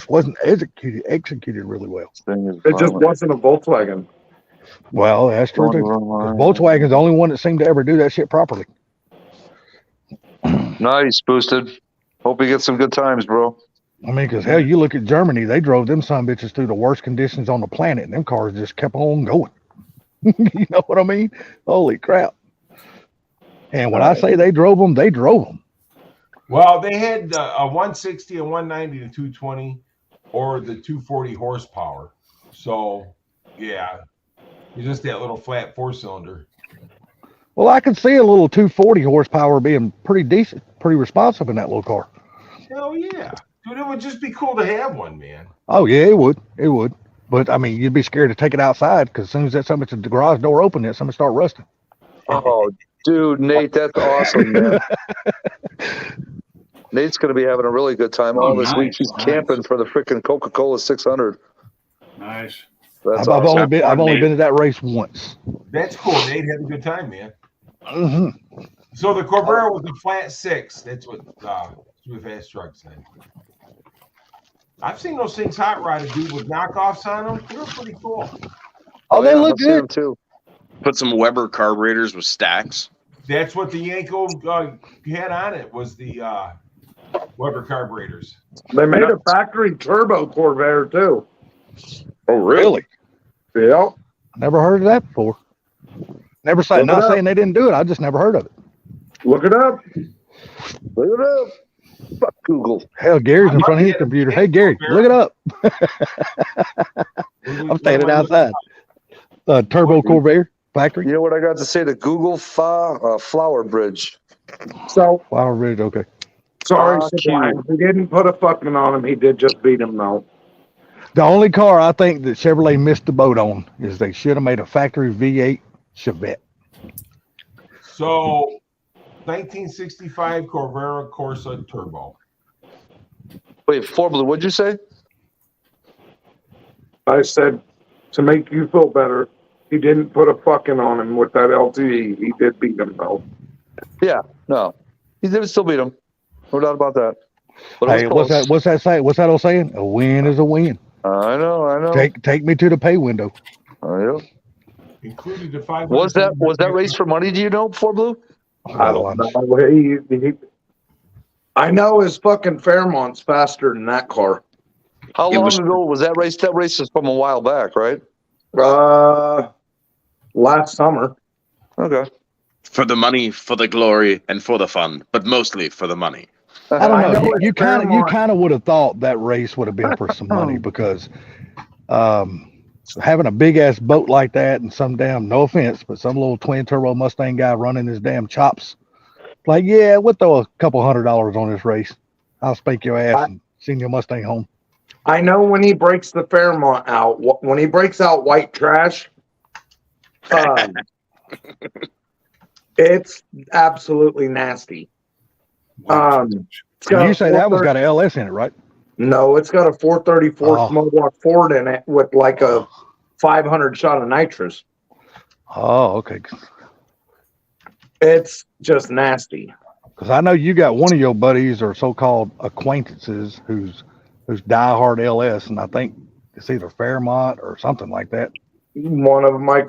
wasn't executed really well. Thing is It just violent. wasn't a Volkswagen. Well, that's true. Going Too. the wrong line. Volkswagen's the only one that seemed to ever do that shit properly. Nice, Boosted. Hope you get some good times, bro. I mean, because hell, you look at Germany, they drove them son bitches through the worst conditions on the planet, and them cars just kept on going. You know what I mean? Holy crap. And when I say they drove them, they drove them. Well, they had a 160, a 190, and 220, or the 240 horsepower. So, yeah, it's just that little flat 4-cylinder. Well, I could see a little 240 horsepower being pretty decent, pretty responsive in that little car. Hell yeah. Dude, it would just be cool to have one, man. Oh, yeah, it would. It would. But, I mean, you'd be scared to take it outside because as soon as that something's the garage door open, that something start rusting. Oh, dude, Nate, that's awesome, man. Nate's going to be having a really good time all this week. He's camping for the freaking Coca-Cola 600. Nice. That's I've only awesome. been to that race once. That's cool. Nate had a good time, man. Hmm. So the Corvair was a flat 6. That's what Smooth Fast Truck said. I've seen those things hot rodded, dude, with knockoffs on them. They were pretty cool. Oh, they yeah, look I've seen him good. too. Put some Weber carburetors with stacks. That's what the Yanko had on it, was the Weber carburetors. They made a factory turbo Corvair too. Oh, Really? Yep. Never heard of that before. Never say, Look it not up. saying they didn't do it. I just never heard of it. Look it up. Look it up. Fuck Google. Hell, Gary's in front of his computer. Hey, Gary, look it up. I'm standing outside. Turbo Corvair factory. You know what I got to say to Google? Flower Bridge. So Flower Ridge. Okay. sorry, Fuck Sublime. He didn't put a fucking on him. He did just beat him though. The only car I think that Chevrolet missed the boat on is they should have made a factory V8 Chevette. So 1965 Corvara Corsa Turbo. Wait, Four Blue, what'd you say? I said to make you feel better, he didn't put a fucking on him with that LTE. He did beat him though. Yeah, no. He did still beat him. No doubt about that. But it Hey, was close. what's that say? What's that old saying? A win is a win. I know. Take me to the pay window. Yeah. Included the 500. Was that race for money? Do you know, Four Blue? I don't know. I know his fucking Fairmont's faster than that car. How It long was- ago was that race? That race is from a while back, right? Last summer. Okay. For the money, for the glory, and for the fun, but mostly for the money. I don't I know. know You it's kind of Fairmont. would have thought that race would have been for some money because having a big ass boat like that and some damn, no offense, but some little twin turbo Mustang guy running his damn chops. Like, yeah, we'll throw a couple $100 on this race. I'll spank your ass and send your Mustang home. I know when he breaks the Fairmont out, when he breaks out white trash, it's absolutely nasty. It's got You a say that one's 430 got an LS in it, right? No, it's got a 434 Oh. small block Ford in it with like a 500 shot of nitrous. Oh, okay. It's just nasty. Because I know you got one of your buddies or so-called acquaintances who's diehard LS, and I think it's either Fairmont or something like that. One of my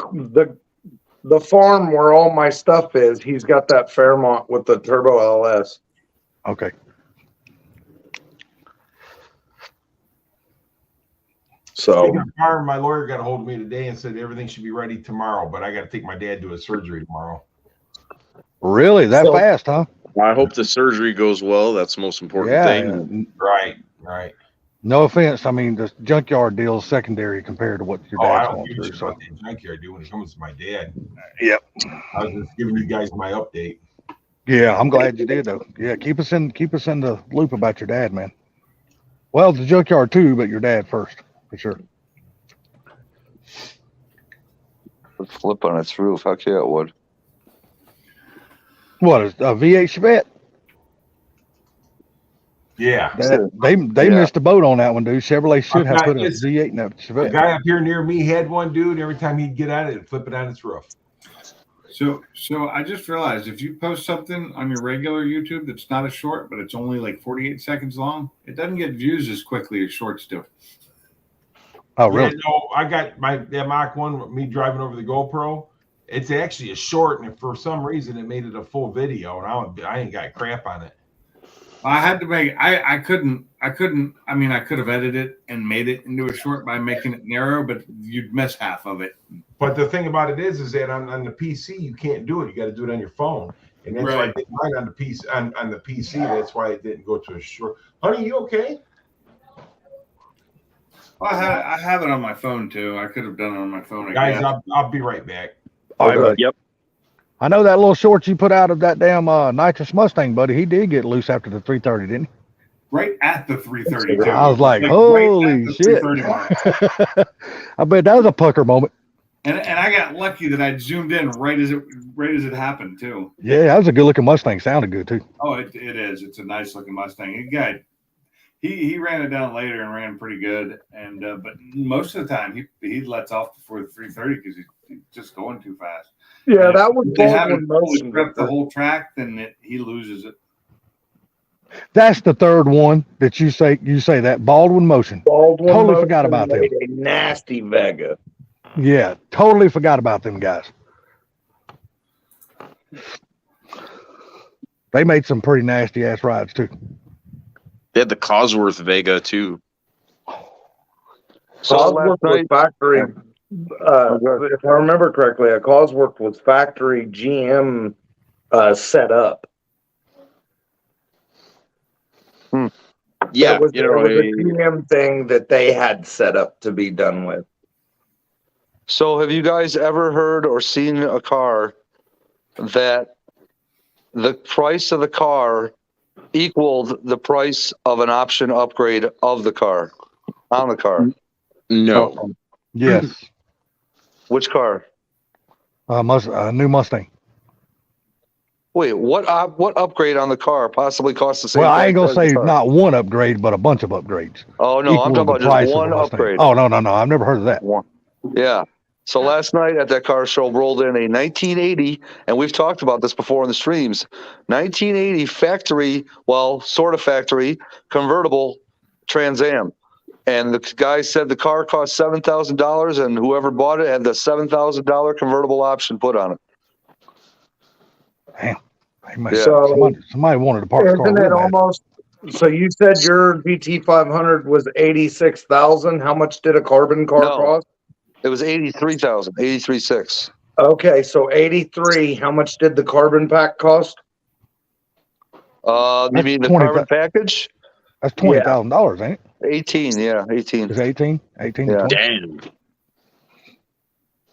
the farm where all my stuff is, he's got that Fairmont with the turbo LS. Okay. So Speaking of farm, my lawyer got a hold of me today and said everything should be ready tomorrow, but I got to take my dad to a surgery tomorrow. Really? That So- fast, huh? I hope the surgery goes well. That's the most important Yeah. thing. Right. No offense. I mean, the junkyard deal is secondary compared to what your Oh, I dad's don't going give a through. shit So, about that junkyard dude when it comes to my dad. Yep. I was just giving you guys my update. yeah, I'm glad you did though. Yeah, keep us in the loop about your dad, man. Well, the junkyard too, but your dad first, for sure. Would flip on its roof. Heck yeah, it would. What is a V8 Chevette? Yeah. They Yeah. missed the boat on that one, dude. Chevrolet should have Okay, put a it's- V8 in that A Chevette. guy up here near me had one, dude. Every time he'd get on it, it'd flip it on its roof. So I just realized if you post something on your regular YouTube that's not a short, but it's only like 48 seconds long, it doesn't get views as quickly as shorts do. Oh, really? Yeah, no, I got that Mach 1 with me driving over the GoPro. It's actually a short, and for some reason, it made it a full video, and I ain't got crap on it. I had to make. I couldn't. I mean, I could have edited it and made it into a short by making it narrow, but you'd miss half of it. But the thing about it is that on the PC you can't do it. You got to do it on your phone, and that's why I Right. did mine on the PC. On the PC, that's why it didn't go to a short. Honey, you okay? Well, I have it on my phone too. I could have done it on my phone. I Guys, guess. I'll be right back. All right, buddy. Yep. I know that little short you put out of that damn nitrous Mustang, buddy. He did get loose after the 330, didn't Right at the 330. he? too. I was like, right holy at the shit. 330 mark. I bet that was a pucker moment. And I got lucky that I zoomed in right as it happened too. Yeah, that was a good looking Mustang. Sounded good too. Oh, it is. It's a nice looking Mustang. He ran it down later and ran pretty good. And but most of the time he lets off before the 330 because he's just going too fast. yeah, And that was if they Baldwin haven't fully motion. prepped the whole track, then he loses it. That's the third one that you say that Baldwin Motion. Baldwin Totally motion forgot about them. made a nasty Vega. Yeah, totally forgot about them guys. They made some pretty nasty ass rides too. They had the Cosworth Vega too. So last Cosworth was night, factory. if I remember correctly, a Cosworth was factory GM set up. Yeah, it was, you know, it was a GM thing that they had set up to be done with. So have you guys ever heard or seen a car that the price of the car equaled the price of an option upgrade of the car on the car? no. Yes. Which car? New Mustang. Wait, what upgrade on the car possibly costs the same? Well, I ain't price gonna as say the car? not one upgrade, but a bunch of upgrades. Oh no, I'm Equal talking the about just price of one a Mustang. upgrade. Oh no, I've never heard of that. One. Yeah. So last night at that car show rolled in a 1980, and we've talked about this before in the streams. 1980 factory, well, sort of factory convertible Trans Am, and the guy said the car cost $7,000, and whoever bought it had the $7,000 convertible option put on it. Damn. Hey, man, Yeah. So somebody wanted to park the car isn't it real bad. almost? So you said your GT500 was 86,000. How much did a carbon car No. cost? It was 83,000, 83.6. Okay, so 83. How much did the carbon pack cost? You That's mean the 20 carbon package? That's $20,000, ain't it? 18, yeah, 18. Is it 18? 18 to Yeah. 20? Damn.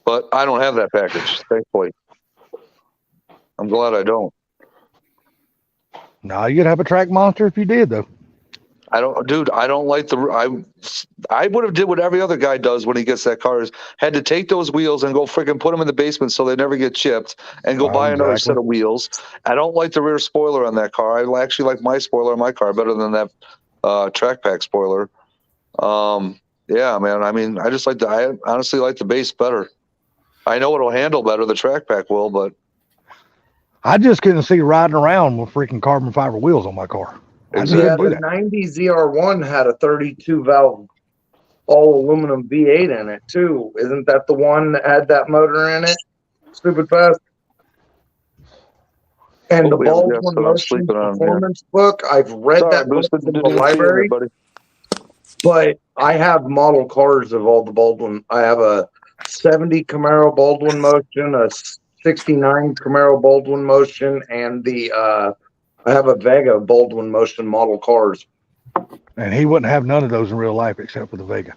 But I don't have that package, thankfully. I'm glad I don't. No, you'd have a track monster if you did, though. I don't like I would have did what every other guy does when he gets that car, is had to take those wheels and go freaking put them in the basement so they never get chipped, and go buy another Exactly. set of wheels. I don't like the rear spoiler on that car. I actually like my spoiler on my car better than that track pack spoiler. Yeah, man. I mean, I honestly like the base better. I know it'll handle better. The track pack will, but I just couldn't see riding around with freaking carbon fiber wheels on my car. I just Yeah, couldn't do the that. 90 ZR1 had a 32 valve all aluminum V8 in it too. Isn't that the one that had that motor in it? Stupid fast. And the Hopefully I'm guessing Baldwin what I'm Motion sleeping on here. Performance book, I've read Sorry, that book Boosted, from the didn't even see you there, library, buddy. but I have model cars of all the Baldwin. I have a 70 Camaro Baldwin Motion, a 69 Camaro Baldwin Motion, and I have a Vega Baldwin Motion model cars. And he wouldn't have none of those in real life except for the Vega.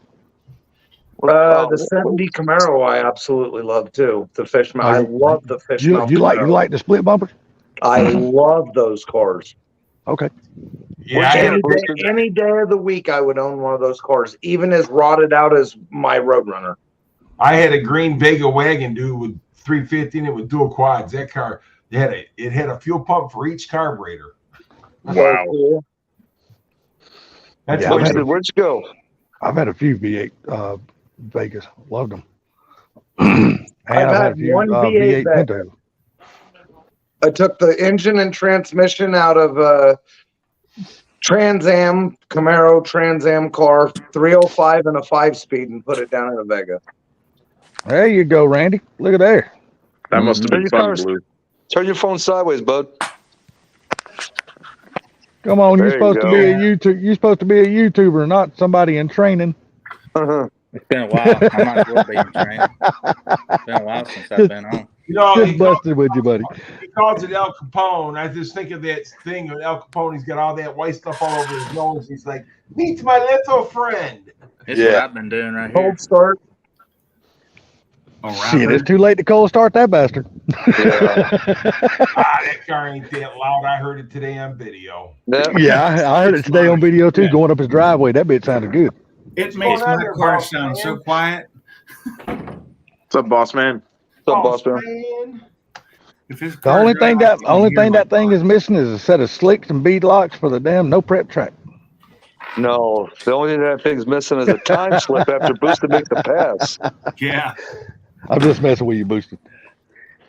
The 70 Camaro I absolutely love too. The Fishman. I love the Fishman. You like the split bumpers? I love those cars. Okay. Yeah, I had Any day of the week I would own one of those cars, even as rotted out as my Roadrunner. I had a green Vega wagon, dude, with 350 and it with dual quads. That car, it had a fuel pump for each carburetor. Wow. Cool. That's Yeah, what Where'd you go? I've had a few V8 Vegas. Loved them. And I've had a few one V8 that- Pinto. I took the engine and transmission out of Trans Am, Camaro Trans Am car, 305 and a 5-speed, and put it down in a Vega. There you go, Randy. Look at there. That must have Turn been your fun, cars- Blue. Turn your phone sideways, bud. Come on, There you're you supposed to go. be a YouTube. You're supposed to be a YouTuber, not somebody in training. It's been a while. I might as well be in training. It's been a while since I've been on. You know, Just busted with you, buddy. he calls it El Capone. I just think of that thing of El Capone. He's got all that white stuff all over his nose. He's like, meet my little friend. This is what I've been doing right here. Cold start. Shit, it's too late to cold start that bastard. That car ain't that loud. I heard it today on video. Yeah, I heard it today on video too, going up his driveway. That bit sounded good. It makes going on my there, car boss sound man? so quiet. What's up, boss man? What's up, boss man? man. If his The car only drives, thing I that can only hear thing my that thing car. is missing is a set of slicks and bead locks for the damn no prep track. No, the only thing that thing's missing is a time slip after Boosted makes a pass. Yeah. I'm just messing with you, Boosted.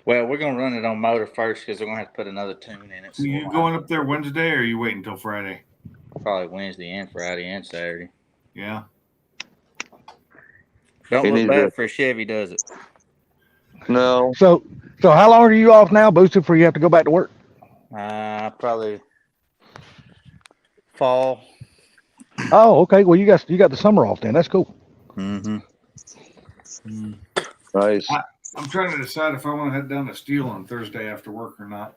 Well, we're gonna run it on motor first because we're gonna have to put another tune in it. So you going up there Wednesday, or are you waiting until Friday? Probably Wednesday and Friday and Saturday. Yeah. Don't He look needs bad it. for a Chevy, does it? No. So how long are you off now, Boosted, before you have to go back to work? Probably fall. Oh, okay. Well, you got the summer off then. That's cool. Mm-hmm. Nice. I'm trying to decide if I want to head down to Steel on Thursday after work or not.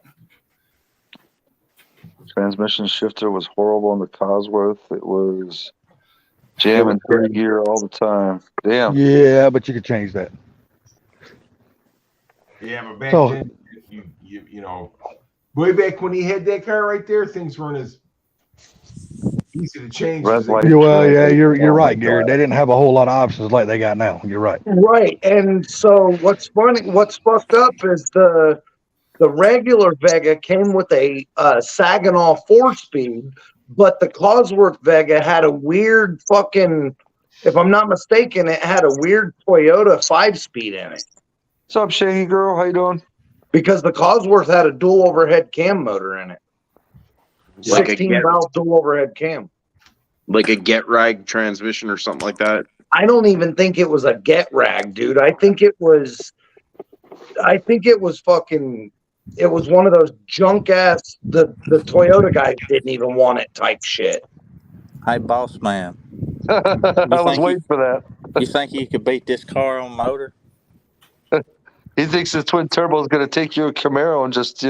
Transmission shifter was horrible in the Cosworth. It was jamming third gear all the time. Damn. Yeah, but you could change that. Yeah, but back So- then, you know, way back when he had that car right there, things weren't as easy to change. Red as they- light. Yeah, well, yeah, you're Oh my right, Gary. God. They didn't have a whole lot of options like they got now. You're right. Right, and so what's funny, what's fucked up is the regular Vega came with a Saginaw 4-speed, but the Cosworth Vega had a weird fucking, if I'm not mistaken, it had a weird Toyota 5-speed in it What's up, Shaggy girl? How you doing? because the Cosworth had a dual overhead cam motor in it, Like a 16 get, valve dual overhead cam. like a get rag transmission or something like that. I don't even think it was a get rag, dude. I think it was fucking. It was one of those junk ass. The Toyota guys didn't even want it type shit. Hey, boss man, I was think waiting for that. you think you could beat this car on motor? He thinks his twin turbo is going to take your Camaro and just,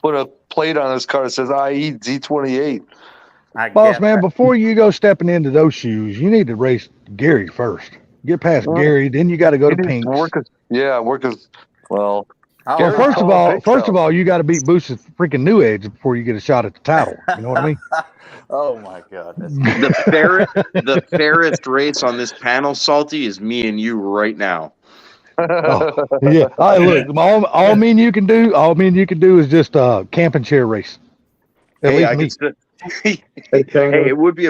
put a plate on his car that says IE Z28. I Boss guess. man, before you go stepping into those shoes, you need to race Gary first. Get past Well, Gary, then you got to go to He needs Pink's. to work as well. Oh, Well, Gary- first of all, you got to beat Boost's freaking new edge before you get a shot at the title. You know what I mean? oh my God. That's The fairest race on this panel, Salty, is me and you right now. Oh, yeah. Look, all me and you can do is just camping chair race. At Hey, least me. hey, it would be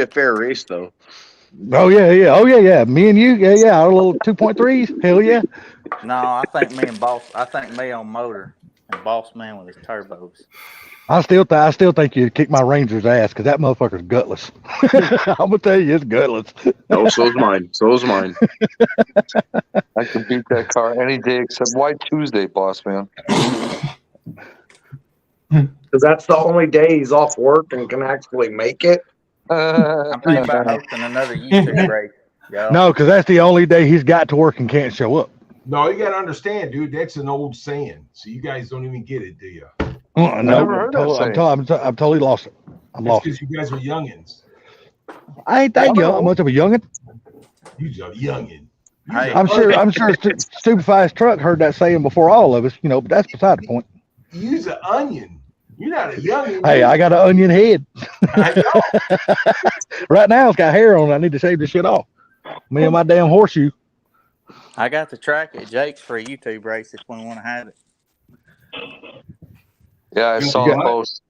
a fair race though. Oh yeah. Me and you, yeah. Our little 2.3s. Hell yeah. No, I think me on motor and boss man with his turbos. I still think you'd kick my Ranger's ass because that motherfucker's gutless. I'm gonna tell you, it's gutless. No, so's mine. So's mine. I can beat that car any day except why Tuesday, boss man. Because that's the only day he's off work and can actually make it. I'm thinking about hosting another YouTube race. Yo. No, because that's the only day he's got to work and can't show up. No, you got to understand, dude. That's an old saying. So you guys don't even get it, do you? No, never heard that I'm totally lost it. I'm It's lost. because you guys are youngins. I ain't that young, much of a youngin. You's a youngin. Hey, I'm sure Stupid Fast Truck heard that saying before all of us, but that's beside the point. You's an onion. You're not a youngin. Hey, I got an onion head. I know. Right now it's got hair on it. I need to shave this shit off. Me and my damn horseshoe. I got the track at Jake's for a YouTube race if we want to have it. Yeah, I saw got- the post.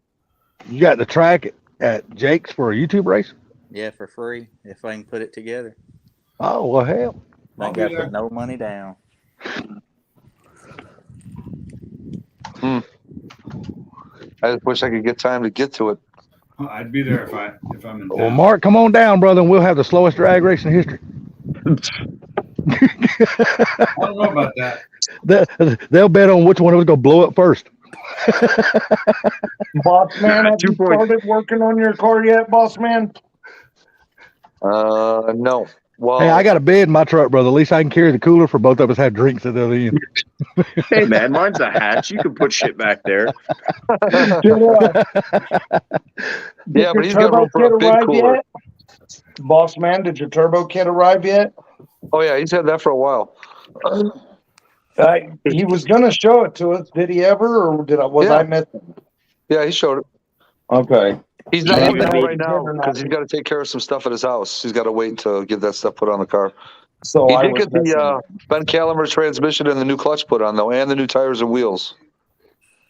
You got the track at Jake's for a YouTube race? Yeah, for free if I can put it together. Oh, well, hell. I'll Ain't be got to there. put no money down. I just wish I could get time to get to it. I'd be there if I'm in Well, town. Mark, come on down, brother, and we'll have the slowest drag race in history. I don't know about that. They'll bet on which one was going to blow up first. Boss man, have you 2 points. started working on your car yet, boss man? No. Well, Hey, I got a bed in my truck, brother. At least I can carry the cooler for both of us have drinks at the other end. Hey man, mine's a hatch. You can put shit back there. yeah, but he's got room for a big cooler. yet? Boss man, did your turbo kit arrive yet? Oh yeah, he's had that for a while. He was gonna show it to us. Did he ever, or was Yeah. I missing? Yeah, he showed it. Okay. He's not Yeah, even but out he right now did because he's got to take care of some stuff at his house. He's got to wait to get that stuff put on the car. So He I did was get the Ben Caliber transmission and the new clutch put on though, and the new tires and wheels.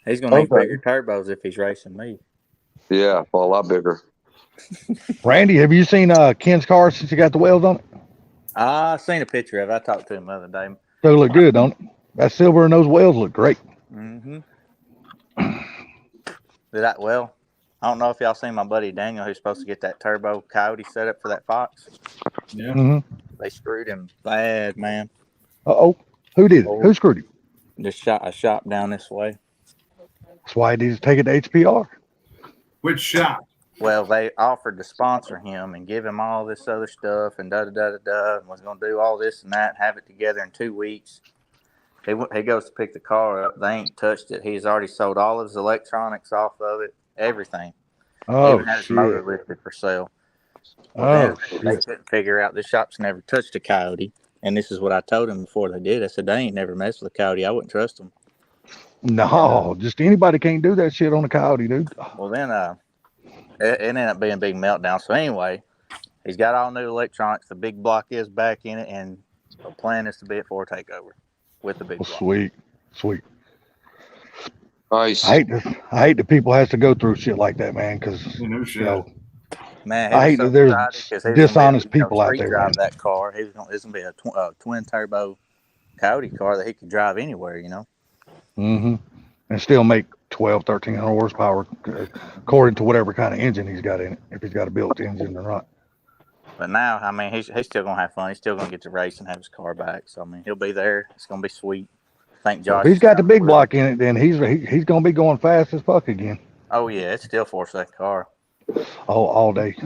He's going to need Okay. bigger turbos if he's racing me. Yeah, well, a lot bigger. Randy, have you seen Ken's car since he got the wheels on it? I seen a picture of it. I talked to him the other day. They look good, don't it? That silver and those wheels look great. Mm-hmm. Well, I don't know if y'all seen my buddy Daniel who's supposed to get that turbo Coyote set up for that Fox. Yeah. Mm-hmm. They screwed him bad, man. Uh-oh. Who did it? Who screwed him? Just shot a shop down this way. That's why he needs to take it to HPR. Which shop? Well, they offered to sponsor him and give him all this other stuff and and was going to do all this and that, have it together in 2 weeks. He goes to pick the car up. They ain't touched it. He's already sold all of his electronics off of it, everything. Oh, Even had his shit. motor listed for sale. Oh, They shit. couldn't figure out this shop's never touched a Coyote. And this is what I told him before they did. I said, they ain't never messed with a Coyote. I wouldn't trust them. No, just anybody can't do that shit on a Coyote, dude. Well, then it ended up being a big meltdown. So anyway, he's got all new electronics. The big block is back in it, and the plan is to be at Ford Takeover with the big block. Sweet, sweet. Nice. I hate that people has to go through shit like that, man. Because No shit. you know, Man, I hate that there's excited 'cause he was gonna dishonest be able to people out street there, drive man. that car. It's gonna be a twin turbo Coyote car that he could drive anywhere. You know. Mm-hmm. And still make 1,200-1,300 horsepower, according to whatever kind of engine he's got in it. If he's got a built engine or not. But now, I mean, he's still gonna have fun. He's still gonna get to race and have his car back. So I mean, he'll be there. It's gonna be sweet. Thank Josh. If he's got the big block in it, then he's gonna be going fast as fuck again. Oh yeah, it's still force that car. All day.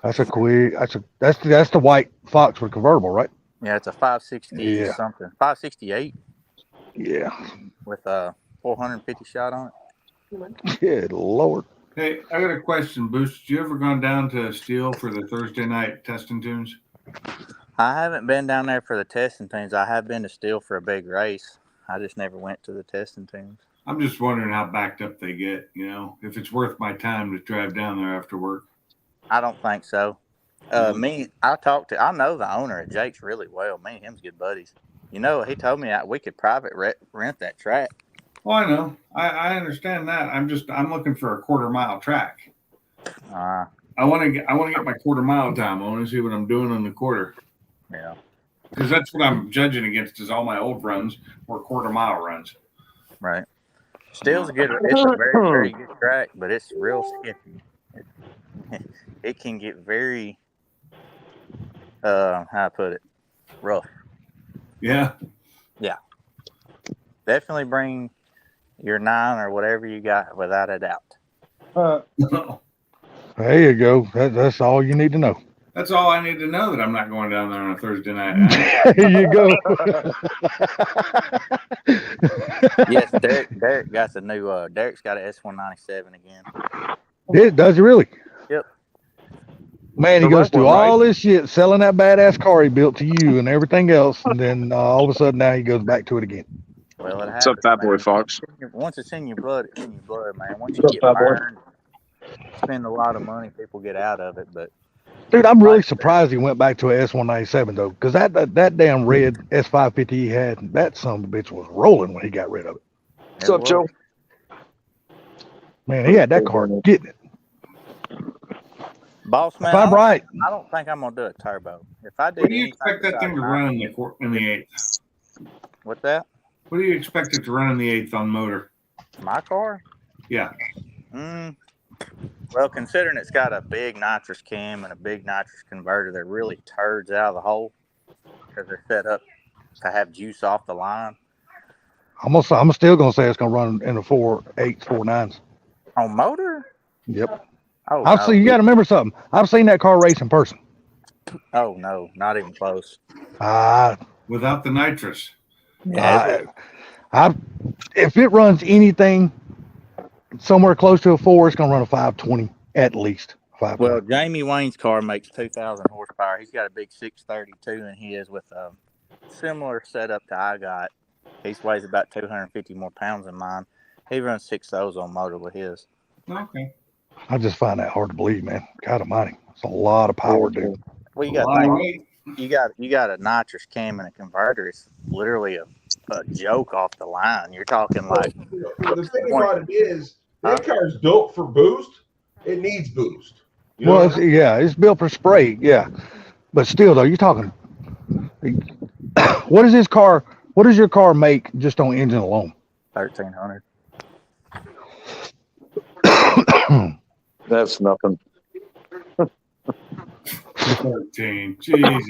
That's a quick. That's the white Foxwood convertible, right? Yeah, it's a 560 Yeah. something, 568 Yeah. with 450 shot on it. Good Lord. Hey, I got a question, Boost. You ever gone down to Steel for the Thursday night testing tunes? I haven't been down there for the testing teams. I have been to Steel for a big race. I just never went to the testing teams. I'm just wondering how backed up they get, you know, if it's worth my time to drive down there after work. I don't think so. I know the owner of Jake's really well. Me and him's good buddies. You know, he told me that we could private rent that track. Well, I know. I understand that. I'm looking for a quarter-mile track. I want to get my quarter-mile time. I want to see what I'm doing on the quarter. Yeah. Because that's what I'm judging against is all my old runs were quarter-mile runs. Right. Steel's good. It's a very, very good track, but it's real skippy. It can get very, how I put it, rough. Yeah. Yeah. Definitely bring your 9 or whatever you got without a doubt. There you go. That's all you need to know. That's all I need to know, that I'm not going down there on a Thursday night. There you go. Yes, Derek got the new. Derek's got an S197 again. Does he really? Yep. Man, he The goes red through one, right? all this shit, selling that badass car he built to you and everything else, and then all of a sudden now he goes back to it again. Well, it What's up, happens, Fat Boy man. Fox? Once it's in your blood, it's in your blood, man. Once you What's get up, Fat Boy? burned, spend a lot of money, people get out of it. But Dude, I'm really surprised he went back to an S197 though, because that damn red S550 he had, that son of a bitch was rolling when he got rid of it. What's up, Joe? Man, he had that car getting it. Boss man, If I'm right, I don't think I'm gonna do a turbo. If I do, What do you expect that thing to run in the eighth? What's that? What do you expect it to run in the eighth on motor? My car? Yeah. Well, considering it's got a big nitrous cam and a big nitrous converter that really turds out of the hole because they're set up to have juice off the line. I'm still gonna say it's gonna run in the 4.8s, 4.9s. On motor? Yep. Oh, I'll no. see. You got to remember something. I've seen that car race in person. Oh, no, not even close. Without the nitrous. If it runs anything somewhere close to a 4, it's gonna run a 520 at least. 520. Well, Jamie Wayne's car makes 2,000 horsepower. He's got a big 632 in his with a similar setup to I got. He weighs about 250 more pounds than mine. He runs 6 O's on motor with his. Okay. I just find that hard to believe, man. God almighty, it's a lot of power, dude. Well, you got to think, you got a nitrous cam and a converter. It's literally a joke off the line. You're talking like The thing about it is, that car's built for boost. It needs boost. You know Well, what I mean? it's built for spray, yeah. But still, though, you're talking. What does your car make just on engine alone? 1,300. That's nothing. 13. Jesus.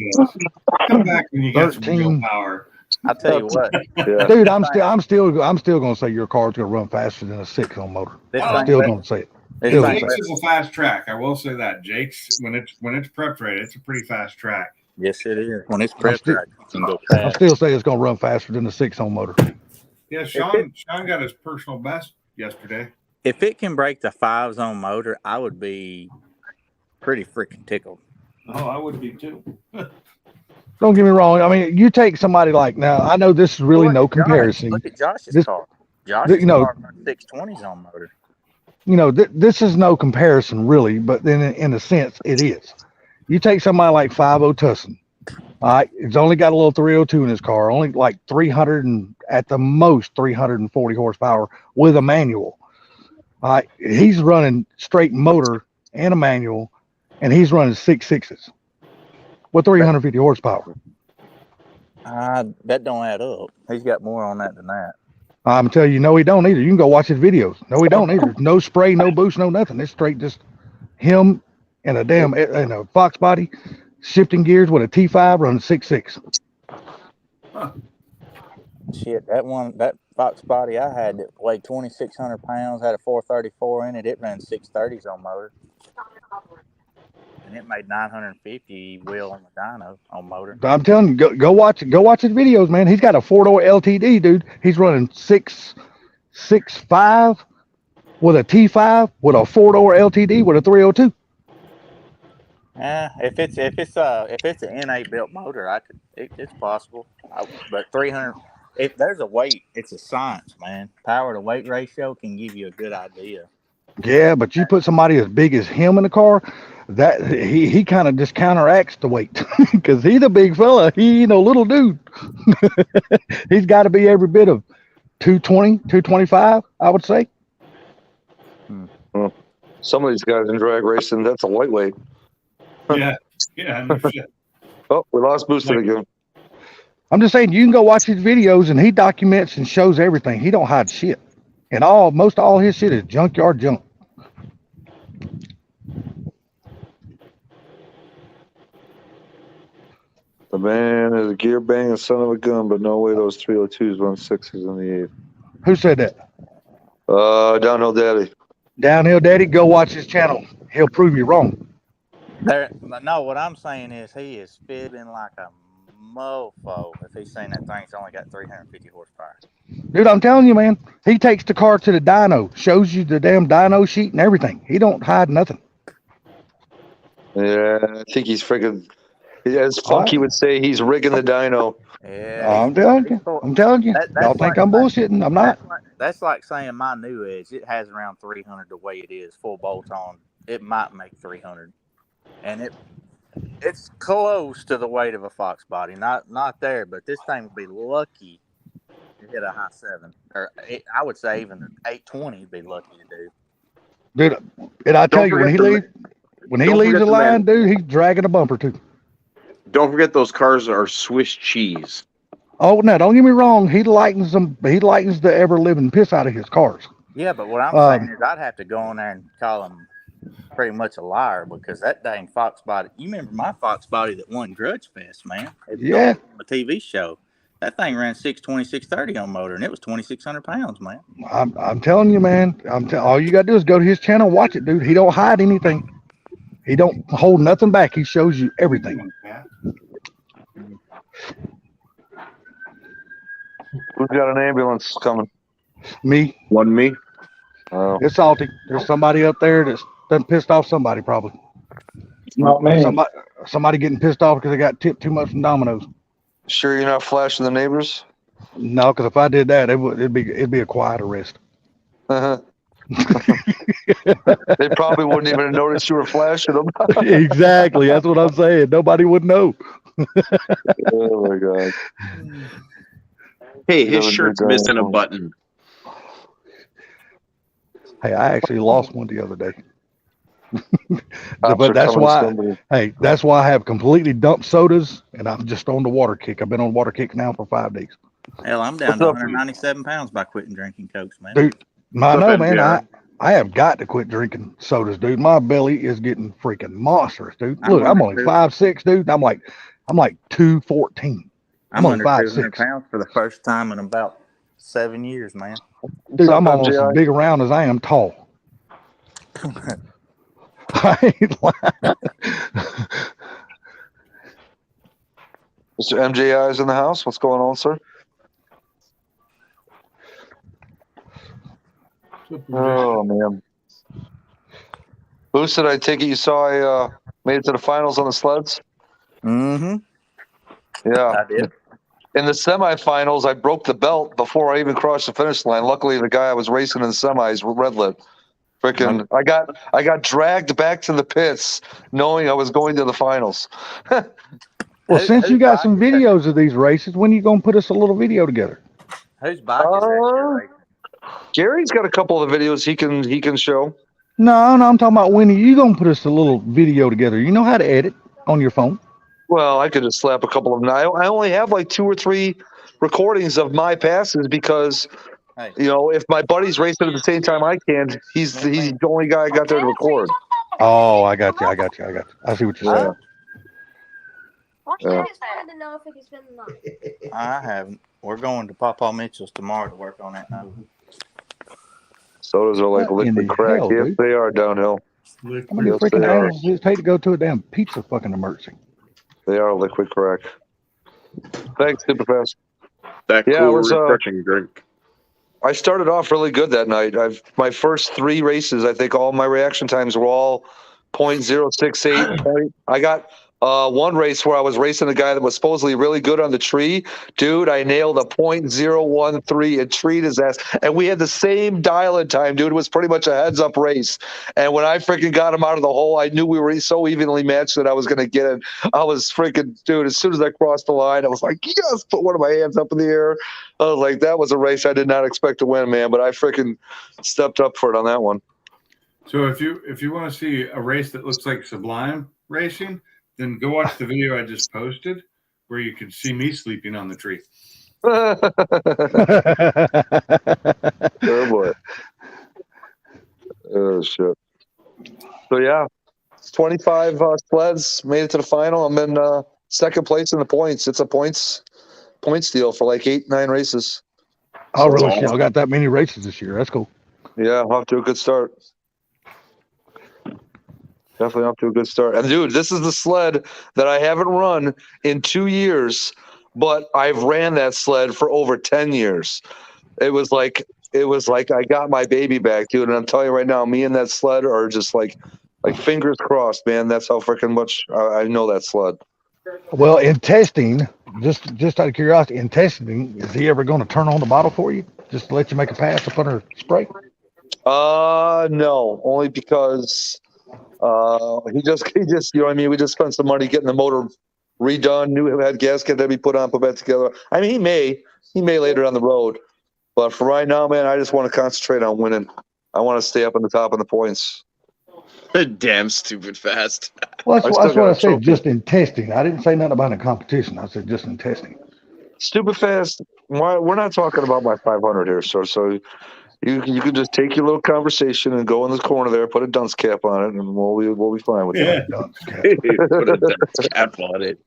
Come back when you get some 13. real power. I tell you what, Yeah. Dude, I'm still gonna say your car's gonna run faster than a 6 on motor. this I'm thing, still gonna say it. It's It like, Jake's is a fast track. I will say that Jake's when it's prepped right, it's a pretty fast track. yes, it is. When it's I'm prepped still, right, it can go I'm fast. still saying it's gonna run faster than the 6-on motor. Yeah, Sean got his personal best yesterday. If it can break the 5-zone motor, I would be pretty freaking tickled. Oh, I would be too. Don't get me wrong. I mean, you take somebody like now. I know this is really no Look at Josh. comparison. Look at Josh's This- car. Josh's you know- car runs 620s on motor. You know, this is no comparison really, but then in a sense it is. You take somebody like 50 Tussin. All right, it's only got a little 302 in his car, only like 300 and at the most 340 horsepower with a manual. All right, he's running straight motor and a manual, and he's running 6.6s with 350 horsepower. That don't add up. He's got more on that than that. I'm telling you, no, he don't either. You can go watch his videos. No, he don't either. No spray, no boost, no nothing. It's straight just him and a damn and a Fox body, shifting gears with a T5 running 6.6. Shit, that Fox body I had that weighed 2,600 pounds, had a 434 in it. It ran 630s on motor. And it made 950 wheel on the dyno on motor. I'm telling you, go watch his videos, man. He's got a 4-door LTD, dude. He's running 6.5 with a T5 with a 4-door LTD with a 302. If it's an N8 built motor, it's possible. But 300, if there's a weight, it's a science, man. Power to weight ratio can give you a good idea. Yeah, but you put somebody as big as him in the car, that he kind of just counteracts the weight because he's a big fella. He ain't no little dude. He's got to be every bit of 220, 225, I would say. Well, some of these guys in drag racing, that's a lightweight. Yeah, no shit. Oh, we lost Boosted again. I'm just saying, you can go watch his videos and he documents and shows everything. He don't hide shit. And most all his shit is junkyard junk. The man is a gear banging son of a gun, but no way those 302s run 6s in the 8. Who said that? Downhill Daddy. Downhill Daddy, go watch his channel. He'll prove you wrong. No, what I'm saying is he is fibbing like a mofo if he's saying that thing's only got 350 horsepower. Dude, I'm telling you, man, he takes the car to the dyno, shows you the damn dyno sheet and everything. He don't hide nothing. Yeah, I think he's freaking. As Funky would say, he's rigging the dyno. Yeah, I'm telling you. That's Y'all think like I'm bullshitting? I'm not. That's like saying my new Edge. It has around 300 the way it is, full bolt on. It might make 300, and it's close to the weight of a Fox body. Not there, but this thing would be lucky to hit a high 7, or I would say even an 820 would be lucky to do. Dude, and I tell you, when he leaves the line, dude, he's dragging a bumper too. Don't forget those cars are Swiss cheese. Oh no, don't get me wrong. He lightens the ever living piss out of his cars. Yeah, but what I'm saying is I'd have to go on there and call him pretty much a liar because that dang Fox body. You remember my Fox body that won Grudge Fest, man? Yeah. On a TV show. That thing ran 620, 630 on motor, and it was 2,600 pounds, man. I'm telling you, man. All you gotta do is go to his channel, watch it, dude. He don't hide anything. He don't hold nothing back. He shows you everything. Who's got an ambulance coming? Me. One me. Oh, It's salty. There's somebody up there that's done pissed off somebody probably. Not me. Somebody getting pissed off because they got tipped too much from Domino's. sure you're not flashing the neighbors? No, because if I did that, it'd be a quiet arrest. They probably wouldn't even have noticed you were flashing them. Exactly. That's what I'm saying. Nobody would know. Oh my god. Hey, his Never shirt's did that missing a before. button. Hey, I actually lost one the other day. Cops But are that's coming to why. somebody. Hey, that's why I have completely dumped sodas, and I'm just on the water kick. I've been on water kick now for 5 days. Hell, I'm down What's to up? 197 pounds by quitting drinking Cokes, man. Dude, I What's know, up, man. NPR? I have got to quit drinking sodas, dude. My belly is getting freaking monstrous, dude. I'm Look, I'm under only two. 5'6", dude. I'm like 214. I'm on under 200 5'6". pounds for the first time in about 7 years, man. Dude, I'm What's up, almost MJI? as big around as I am tall. I ain't lying. Mr. MJI is in the house. What's going on, sir? Oh man. Boosted, I take it you saw I made it to the finals on the sleds? Mm-hmm. Yeah. I did. In the semifinals, I broke the belt before I even crossed the finish line. Luckily, the guy I was racing in the semis, red lit. Freaking, I got dragged back to the pits, knowing I was going to the finals. Well, since you got some videos of these races, when you gonna put us a little video together? Whose bike is that you're racing? Gary's got a couple of videos he can show. No, I'm talking about when are you gonna put us a little video together? You know how to edit on your phone. Well, I could just slap a couple of them. I only have like 2 or 3 recordings of my passes because, Hey. you know, if my buddy's racing at the same time I can, he's the only guy I got there to record. Oh, I got you. I see what you're saying. Yeah. I haven't. We're going to Pawpaw Mitchell's tomorrow to work on that now. Sodas are like What in liquid the crack. hell, Yes, dude? they are downhill. How many Yes, freaking they are. animals does it take to go to a damn pizza fucking emergency? They are liquid crack. Thanks, Superfast. That Yeah, cool, it was, refreshing drink. I started off really good that night. My first 3 races, I think all my reaction times were all 0.068. I got one race where I was racing a guy that was supposedly really good on the tree. Dude, I nailed a 0.013 and treed his ass. And we had the same dial-in time, dude. It was pretty much a heads-up race. And when I freaking got him out of the hole, I knew we were so evenly matched that I was going to get it. I was freaking, dude, as soon as I crossed the line, I was like, yes, put one of my hands up in the air. I was like, that was a race I did not expect to win, man. But I freaking stepped up for it on that one. So if you want to see a race that looks like Sublime racing, then go watch the video I just posted where you can see me sleeping on the tree. Oh boy. Oh shit. So yeah, 25 sleds made it to the final. I'm in second place in the points. It's a points deal for like 8-9 races. Oh, really? Shit, I got that many races this year. That's cool. Yeah, off to a good start. Definitely off to a good start. And dude, this is the sled that I haven't run in 2 years, but I've ran that sled for over 10 years. It was like I got my baby back, dude. And I'm telling you right now, me and that sled are just like fingers crossed, man. That's how freaking much I know that sled. Well, in testing, just out of curiosity, in testing, is he ever going to turn on the bottle for you, just to let you make a pass up under spray? No, only because he just you know what I mean. We just spent some money getting the motor redone, new head gasket that we put on, put back together. I mean, he may later down the road, but for right now, man, I just want to concentrate on winning. I want to stay up on the top of the points. Damn stupid fast. Well, that's I what I said, trophy. just in testing. I didn't say nothing about a competition. I said just in testing. Stupid fast. We're not talking about my 500 here, sir. So you can just take your little conversation and go in the corner there, put a dunce cap on it, and we'll be fine with that. Dunce cap. Put a dunce cap on it.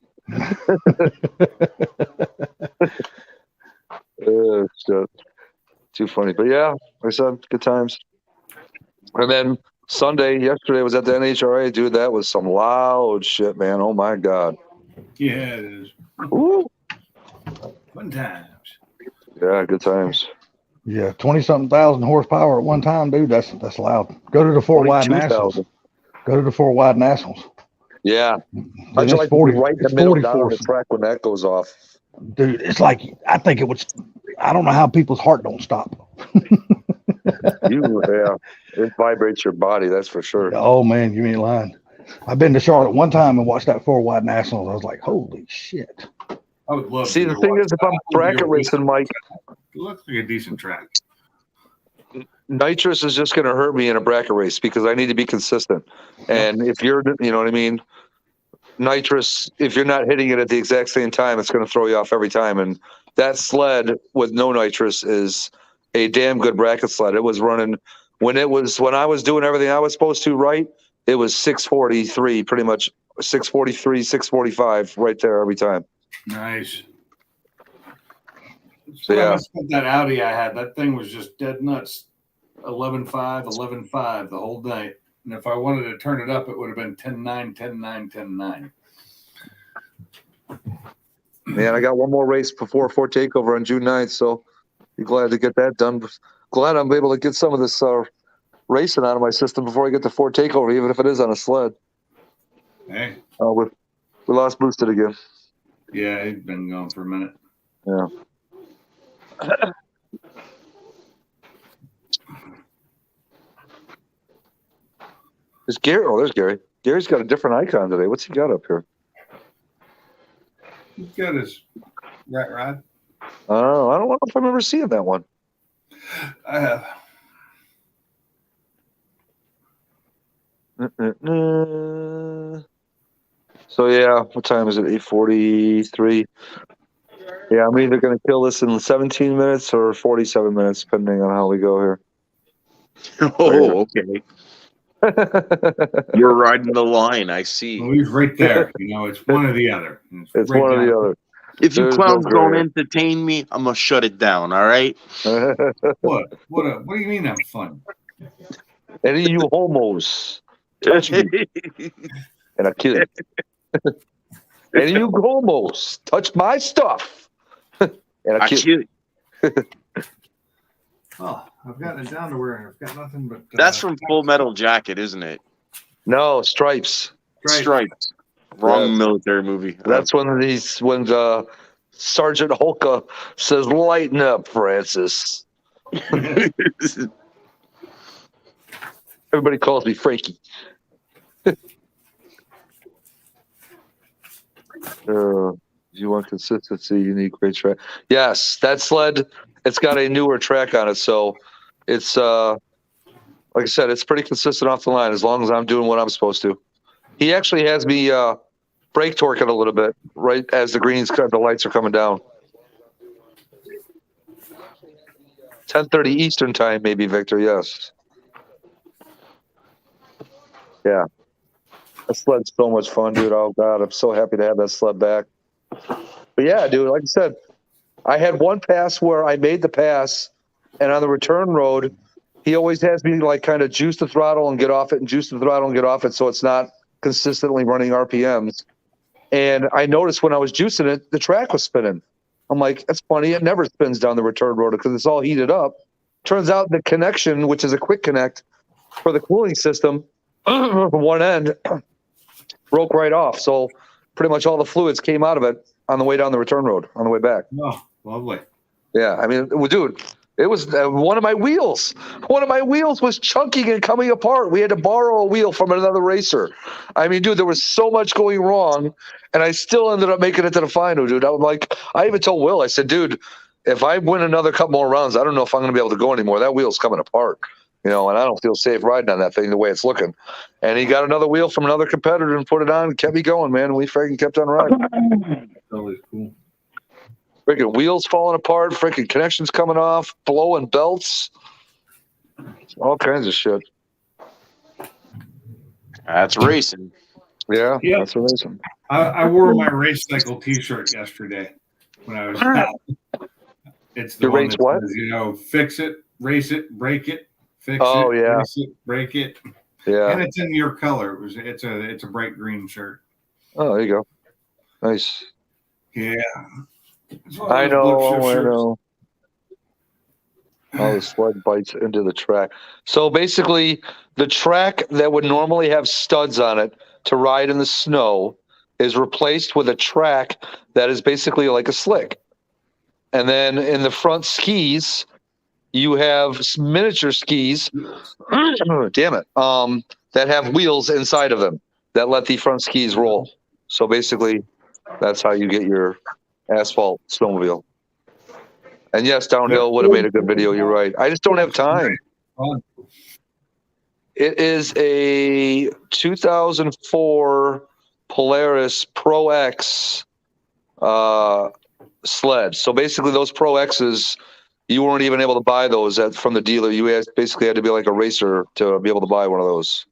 Shit. Too funny, but yeah, like I said, good times. And then yesterday was at the NHRA, dude. That was some loud shit, man. Oh my god. Yeah, it is. Ooh. Fun times. Yeah, good times. Yeah, 20-something thousand horsepower at one time, dude. That's loud. Go to the 4-wide nationals. 22,000. Go to the 4-wide nationals. Yeah, I Then just it's like 40, to be right in the it's middle 44. down on the track when that goes off. Dude, it's like, I think it was, I don't know how people's heart don't stop. Yeah, it vibrates your body, that's for sure. Oh man, you ain't lying. I've been to Charlotte one time and watched that 4-wide nationals. I was like, holy shit. I would love See, to the go thing watch is, if that. I'm bracket racing, Mike, It looks like a decent track. nitrous is just going to hurt me in a bracket race because I need to be consistent. And if you're, you know what I mean, nitrous, if you're not hitting it at the exact same time, it's going to throw you off every time. And that sled with no nitrous is a damn good bracket sled. It was running when I was doing everything I was supposed to right. It was 643, pretty much 643, 645 right there every time. Nice. So, I yeah. must have that Audi I had. That thing was just dead nuts. 11.5, 11.5 the whole night. And if I wanted to turn it up, it would have been 10.9, 10.9, 10.9. Man, I got one more race before Fort Takeover on June 9th, so be glad to get that done. Glad I'm able to get some of this racing out of my system before I get to Fort Takeover, even if it is on a sled. Hey, We lost Boosted again. yeah, he's been gone for a minute. Yeah. Is Gary? Oh, there's Gary. Gary's got a different icon today. What's he got up here? He's got his rat rod. Oh, I don't know if I remember seeing that one. I have. So yeah, what time is it? 8:43. Yeah, I'm either going to kill this in 17 minutes or 47 minutes, depending on how we go here. Oh, okay. You're riding the line. I see. Well, he's right there. You know, it's one or the other. It's right one or down. the other. If you There's clowns no don't gray. entertain me, I'm gonna shut it down. All right. What? What do you mean I'm fun? Any of you homos, touch me and I kill you. Any of you homos, touch my stuff and I I kill you. kill you. Oh, I've gotten it down to where I've got nothing but. That's from Full Metal Jacket, isn't it? No, Stripes. Stripes. Wrong Yes. military movie. That's when Sergeant Holka says, "Lighten up, Francis." Everybody calls me Frankie. You want consistency, unique, great track. Yes, that sled, it's got a newer track on it, so it's like I said, it's pretty consistent off the line as long as I'm doing what I'm supposed to. He actually has me brake torque it a little bit right as the lights are coming down. 10:30 Eastern time, maybe, Victor. Yes. Yeah. That sled's so much fun, dude. Oh God, I'm so happy to have that sled back. But yeah, dude, like I said, I had one pass where I made the pass, and on the return road, he always has me like kind of juice the throttle and get off it, and juice the throttle and get off it, so it's not consistently running RPMs. And I noticed when I was juicing it, the track was spinning. I'm like, that's funny. It never spins down the return road because it's all heated up. Turns out the connection, which is a quick connect for the cooling system, from one end, broke right off. So pretty much all the fluids came out of it on the way down the return road, on the way back. Oh, lovely. Yeah, I mean, well, dude, it was one of my wheels. One of my wheels was chunking and coming apart. We had to borrow a wheel from another racer. I mean, dude, there was so much going wrong, and I still ended up making it to the final, dude. I'm like, I even told Will, I said, dude, if I win another couple more rounds, I don't know if I'm going to be able to go anymore. That wheel's coming apart, you know, and I don't feel safe riding on that thing the way it's looking. And he got another wheel from another competitor and put it on and kept me going, man. And we freaking kept on riding. Always cool. Freaking wheels falling apart, freaking connections coming off, blowing belts, all kinds of shit. That's racing. Yeah, Yep. that's amazing. I wore my race cycle T-shirt yesterday when I was out. It's the Your one race that what? says, you know, fix it, race it, break it, fix Oh, it, yeah. race it, break it, and Yeah. it's in your color. It's a bright green shirt. Oh, there you go. Nice. Yeah, it's one of I those blue know. I shirts. know. All the sled bites into the track. So basically, the track that would normally have studs on it to ride in the snow is replaced with a track that is basically like a slick. And then in the front skis, you have miniature skis. Damn it. That have wheels inside of them that let the front skis roll. So basically, that's how you get your asphalt snowmobile. And yes, downhill would have made a good video. You're right. I just don't have time. It is a 2004 Polaris Pro X sled. So basically, those Pro X's, you weren't even able to buy those from the dealer. You basically had to be like a racer to be able to buy one of those.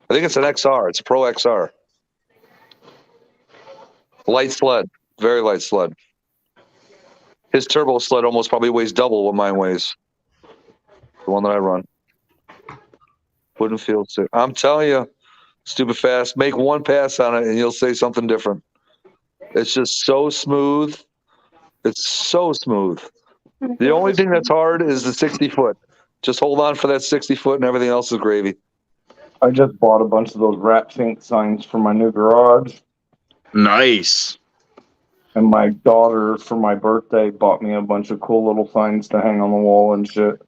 I think it's an XR. It's a Pro XR. Light sled. Very light sled. His turbo sled almost probably weighs double what mine weighs. The one that I run. Wouldn't feel sick. I'm telling you, stupid fast. Make one pass on it and you'll say something different. It's just so smooth. It's so smooth. The only thing that's hard is the 60 foot. Just hold on for that 60 foot and everything else is gravy. I just bought a bunch of those wrap sync signs for my new garage, Nice. and my daughter, for my birthday, bought me a bunch of cool little signs to hang on the wall and shit.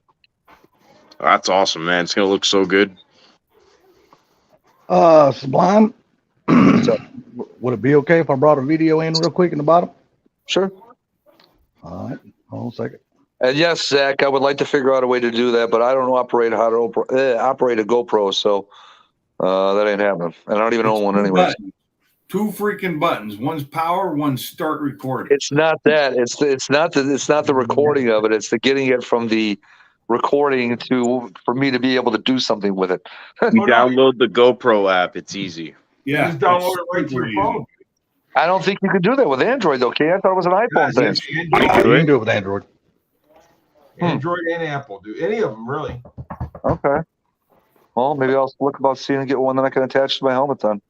That's awesome, man. It's gonna look so good. Sublime. Would it be okay if I brought a video in real quick in the bottom? Sure. All right. Hold on a second. And yes, Zach, I would like to figure out a way to do that, but I don't know operate how to operate a GoPro, so that ain't happening. And I don't even own one anyway. Two freaking buttons. One's power, one's start recording. It's not that. It's not the recording of it. It's the getting it from the recording for me to be able to do something with it. You download the GoPro app. It's easy. Yeah. Just download it right to your phone. I don't think you can do that with Android, though, Kay. I thought it was an iPhone thing. You can do it with Android. Android and Apple do any of them really. Okay. Well, maybe I'll look about seeing and get one that I can attach to my helmet then.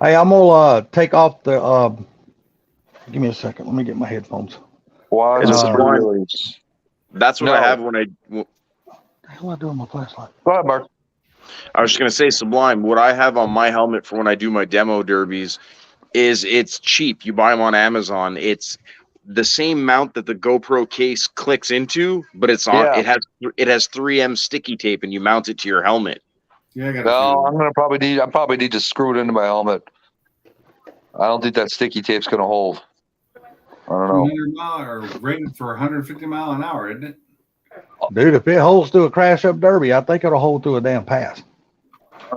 Hey, I'm gonna take off the. Give me a second. Let me get my headphones. Why? It's Really? That's what No. I have when I. What the hell am I doing with my flashlight? Go ahead, Mark. I was just gonna say, Sublime. What I have on my helmet for when I do my demo derbies is it's cheap. You buy them on Amazon. It's the same mount that the GoPro case clicks into, but it's on. Yeah. It has 3M sticky tape, and you mount it to your helmet. Yeah, I got No, I probably need to screw it into my helmet. I don't think that sticky tape's gonna hold. I don't know. 200 mile or rated for 150 mile an hour, isn't it? Dude, if it holds through a crash up derby, I think it'll hold through a damn pass.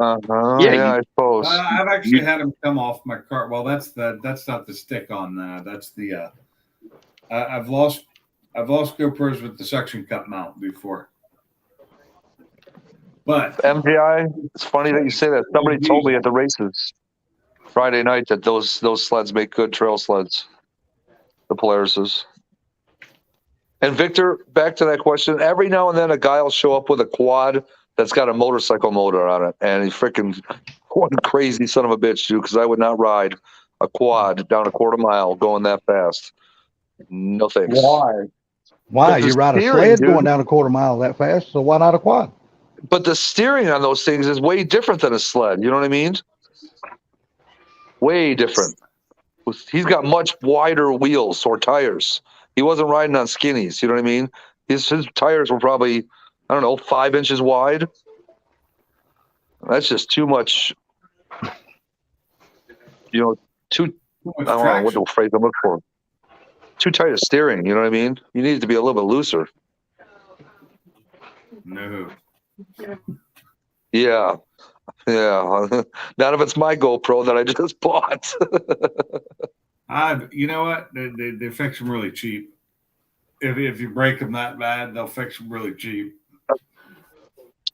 Yeah, I suppose. I've actually had them come off my car. Well, that's not the stick on that. That's the. I've lost GoPros with the suction cup mount before. But MGI, it's funny that you say that. Somebody told me at the races Friday night that those sleds make good trail sleds. The Polaris's. And Victor, back to that question. Every now and then a guy will show up with a quad that's got a motorcycle motor on it. And he freaking one crazy son of a bitch, dude, because I would not ride a quad down a quarter mile going that fast. No thanks. Why? Why? But the You ride a steering, sled dude. going down a quarter mile that fast, so why not a quad? But the steering on those things is way different than a sled. You know what I mean? Way different. He's got much wider wheels or tires. He wasn't riding on skinnies. You know what I mean? His tires were probably, I don't know, 5 inches wide. That's just too much. You know, too much I don't know what traction. the phrase I'm looking for. Too tight of steering. You know what I mean? You need it to be a little bit looser. No. Yeah. Yeah. Not if it's my GoPro that I just bought. You know what? They fix them really cheap. If you break them that bad, they'll fix them really cheap.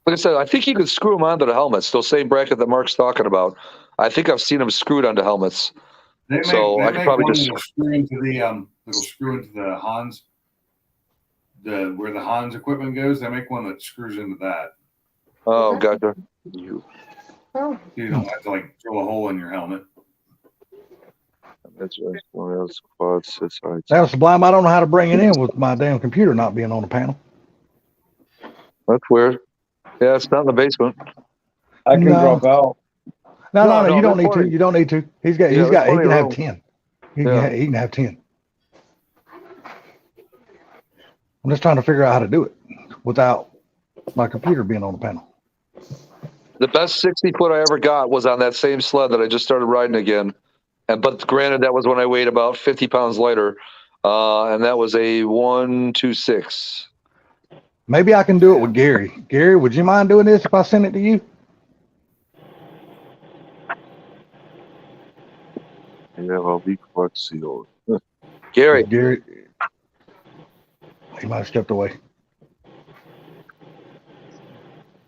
Like I said, I think you could screw them onto the helmets. Those same bracket that Mark's talking about. I think I've seen them screwed onto helmets. They So I could probably one just- that'll screw into the it'll screw into the Hans. Where the Hans equipment goes, they make one that screws into that. Oh, gotcha. You don't have to like drill a hole in your helmet. That's right. Well, that's quads. That's right. Now, Sublime, I don't know how to bring it in with my damn computer not being on the panel. That's weird. Yeah, it's not in the basement. I can No. drop out. No, you don't there's need to. plenty. You don't need to. He there's can plenty of have room. 10. He Yeah. can have 10. I'm just trying to figure out how to do it without my computer being on the panel. The best 60 foot I ever got was on that same sled that I just started riding again. But granted, that was when I weighed about 50 pounds lighter. And that was a 126. Maybe I can do it with Gary. Gary, would you mind doing this if I send it to you? Yeah, I'll be quite sealed. Gary. Gary. He might have stepped away.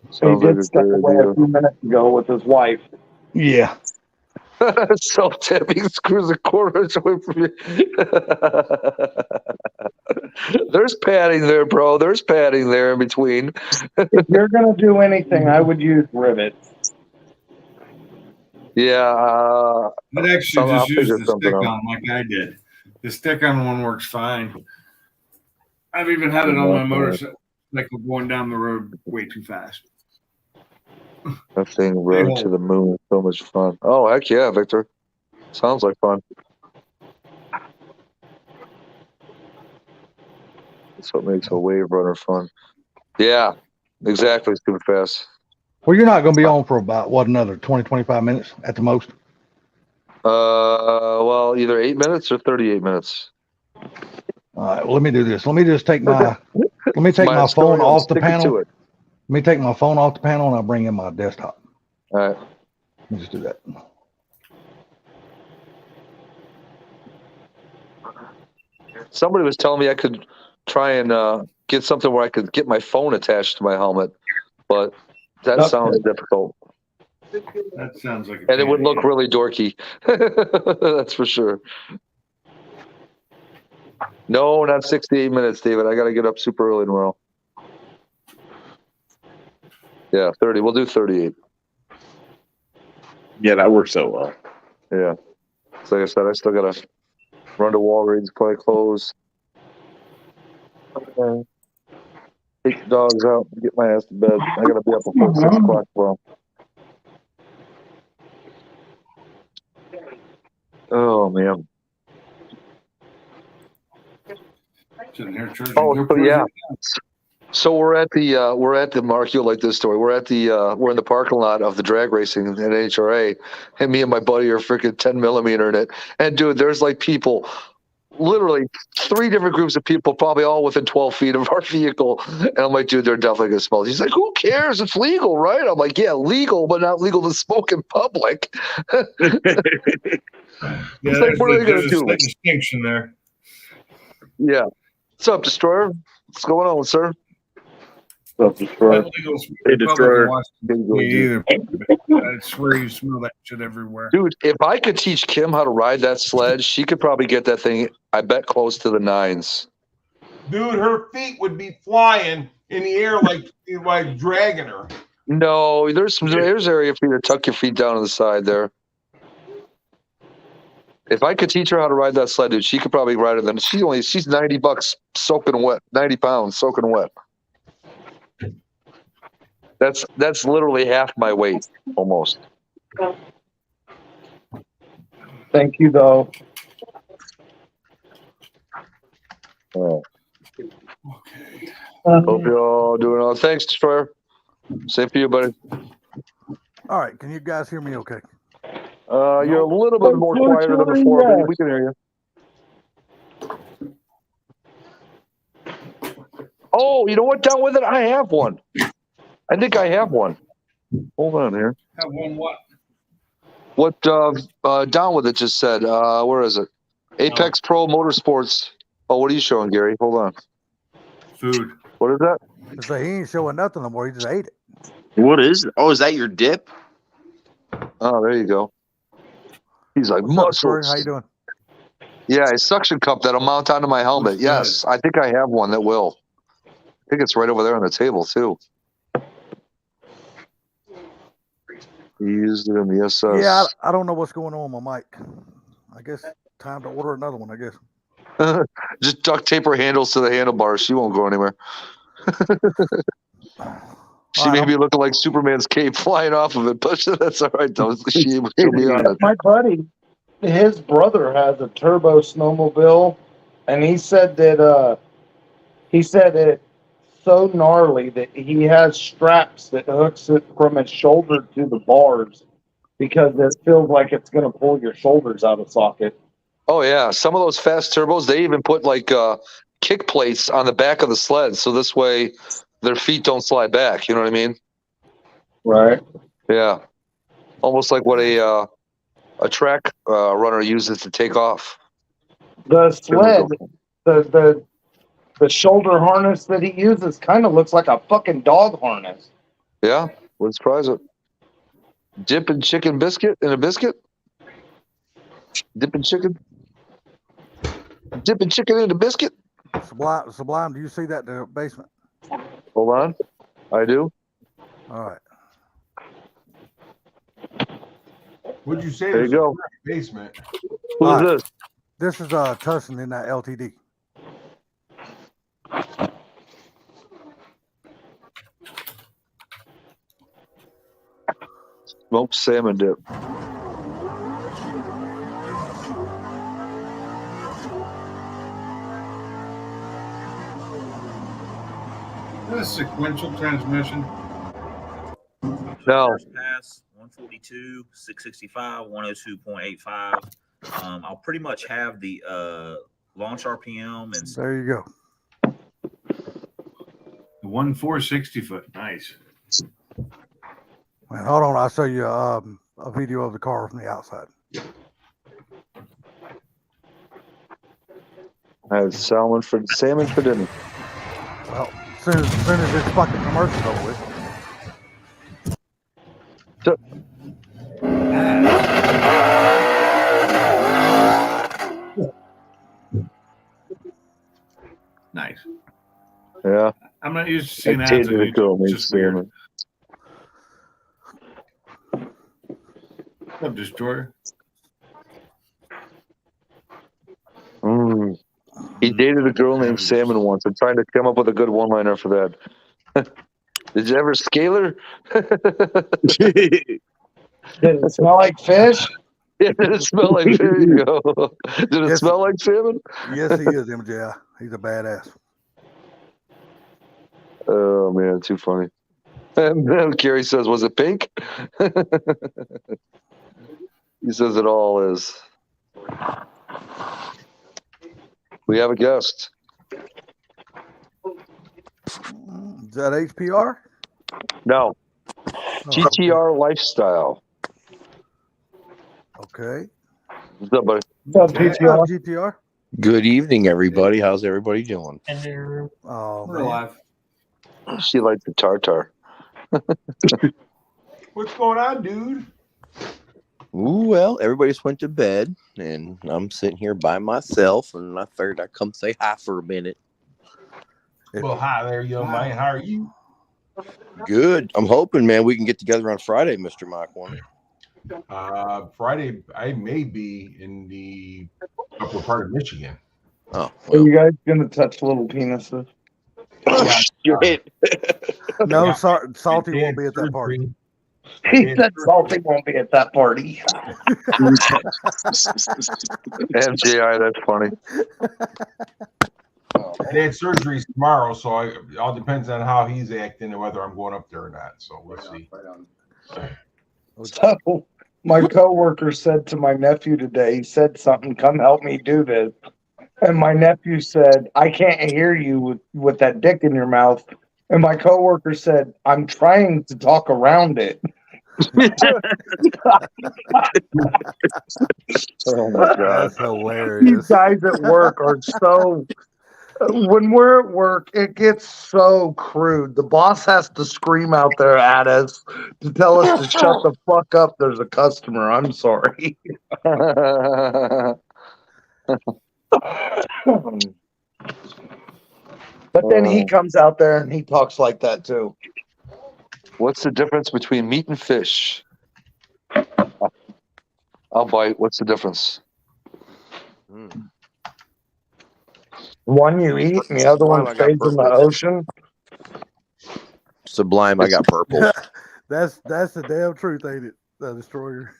He Sounds like did a step great away idea. a few minutes ago with his wife. Yeah. Self-tapping screws a quarter inch away from you. There's padding there, bro. There's padding there in between. If you're gonna do anything, I would use rivets. Yeah. I'd actually So I'll just use figure the something stick out. on like I did. The stick on one works fine. I've even had it on my motorcycle going down the road way too fast. That thing They rode to hold. the moon. So much fun. Oh, heck yeah, Victor. Sounds like fun. That's what makes a wave runner fun. Yeah, exactly. Stupid fast. Well, you're not going to be on for about, what, another 20, 25 minutes at the most? Well, either 8 minutes or 38 minutes. All right, well, let me do this. Let me just take my, let me take my story, phone I'm off the sticking panel. to it. Let me take my phone off the panel and I'll bring in my desktop. All right. Let me just do that. Somebody was telling me I could try and get something where I could get my phone attached to my helmet, but that Duct sounds tape. difficult. That sounds like a And it would pain. look really dorky. That's for sure. No, not 68 minutes, David. I got to get up super early tomorrow. Yeah, 30. We'll do 38. Yeah, that works out well. Yeah. So like I said, I still got to run to Walgreens, play clothes. Take the dogs out, get my ass to bed. I got to be up before 6 o'clock tomorrow. Oh, man. Sitting here charging Oh, so GoPros. yeah. So we're at the Mark, you'll like this story. We're in the parking lot of the drag racing at NHRA, and me and my buddy are freaking 10mm in it. And dude, there's like people, literally 3 different groups of people, probably all within 12 feet of our vehicle. And I'm like, dude, they're definitely gonna smell. He's like, who cares? It's legal, right? I'm like, yeah, legal, but not legal to smoke in public. Yeah, It's like, what are they gonna there's a do? slight distinction there. Yeah. What's up, Destroyer? What's going on, sir? Not legal to smoke Hey, in public Destroyer. in Washington either. I swear you smell that shit everywhere. Dude, if I could teach Kim how to ride that sled, she could probably get that thing, I bet, close to the 9s. Dude, her feet would be flying in the air like dragging her. No, there's area for you to tuck your feet down to the side there. If I could teach her how to ride that sled, dude, she could probably ride it. Then she's $90 soaking wet, 90 pounds soaking wet. That's literally half my weight, almost. Thank you, though. Oh. Okay. Hope you're all doing well. Thanks, Destroyer. Same for you, buddy. All right, can you guys hear me okay? You're a little bit more quieter than before, but we can hear you. Oh, you know what? Down with it, I have one. I think I have one. Hold on here. Have one what? What Down with it just said? Where is it? Apex Pro Motorsports. Oh, what are you showing, Gary? Hold on. Food. What is that? So he ain't showing nothing no more. He just ate it. What is it? Oh, is that your dip? Oh, there you go. He's like, What's up, Corey? muscles. How you doing? Yeah, a suction cup that'll mount onto my helmet. Looks Yes, I think I have one that will. I think it's right over there on the table, too. He used it in the SS. Yeah, I don't know what's going on with my mic. I guess time to order another one, I guess. Just duct tape her handles to the handlebars. She won't go anywhere. She may be looking like Superman's cape flying off of it, but that's all right, though. She'll be on it. My buddy, his brother has a turbo snowmobile, and he said that it's so gnarly that he has straps that hooks it from his shoulder to the bars because it feels like it's going to pull your shoulders out of socket. Oh, yeah. Some of those fast turbos, they even put like kick plates on the back of the sled. So this way their feet don't slide back. You know what I mean? Right. Yeah. Almost like what a track runner uses to take off. The sled, the shoulder harness that he uses kind of looks like a fucking dog harness. Yeah. Wouldn't surprise it. Dip and chicken biscuit in a biscuit? Dipping chicken. Dipping chicken in the biscuit. Sublime, do you see that in the basement? Hold on. I do. All right. What'd you say? There you There's a go. basement. Who's All right. this? This is Tussin in that LTD. Smoked salmon dip. Is this sequential transmission? No. First pass 142, 665, 102.85. I'll pretty much have the launch RPM and There you go. The 1,460 foot. Nice. Man, hold on. I'll show you a video of the car from the outside. I had salmon for dinner. Well, as soon as this fucking commercial's over with. Nice. Yeah. I'm not used to seeing I ads tasted on the girl YouTube. named It's just weird. salmon. What's up, Destroyer? He dated a girl named Salmon once. I'm trying to come up with a good one-liner for that. Did you ever scale her? Did it smell like fish? Yeah, did it smell like? There you go. Did it Yes. smell like salmon? Yes, he is, MJI. He's a badass. Oh man, too funny. And then Gary says, "Was it pink?" He says it all is. We have a guest. Is that HPR? No. GTR Lifestyle. Okay. What's up, buddy? What's up, GTR? GTR? Good evening, everybody. How's everybody doing? Oh, We're man. alive. She liked the tartar. What's going on, dude? Ooh, well, everybody just went to bed, and I'm sitting here by myself, and I figured I'd come say hi for a minute. Well, hi there, young man. How are you? Good. I'm hoping, man, we can get together on Friday, Mr. Mike One. Friday, I may be in the upper part of Michigan. Oh, Are well. you guys gonna touch little penises? Shit. No, Salty won't be at that party. He said Salty won't be at that party. MJI, that's funny. I had surgeries tomorrow, so it all depends on how he's acting and whether I'm going up there or not. So we'll see. So my coworker said to my nephew today, he said something, come help me do this. And my nephew said, I can't hear you with that dick in your mouth. And my coworker said, I'm trying to talk around it. Oh my God. That's hilarious. You guys at work are so. When we're at work, it gets so crude. The boss has to scream out there at us to tell us to shut the fuck up. There's a customer. I'm sorry. But then he comes out there and he talks like that too. What's the difference between meat and fish? I'll bite. What's the difference? One you eat and the other one I got stays in the purple. ocean. Sublime, I got purple. That's the damn truth, ain't it? The Destroyer.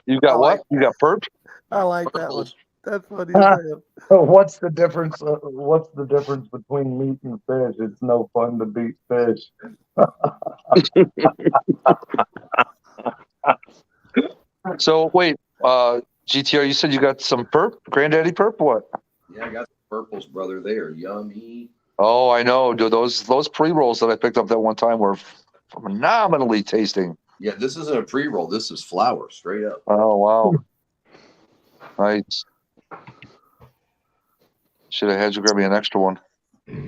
You got what? You got perp? I like that one. That's funny as hell. What's the difference? What's the difference between meat and fish? It's no fun to beat fish. So wait, GTR, you said you got some perp? Granddaddy perp? What? Yeah, I got the purples, brother. They are yummy. Oh, I know. Dude, those pre-rolls that I picked up that one time were phenomenally tasting. Yeah, this isn't a pre-roll. This is flour, straight up. Oh, wow. Nice. Should have had you grab me an extra one.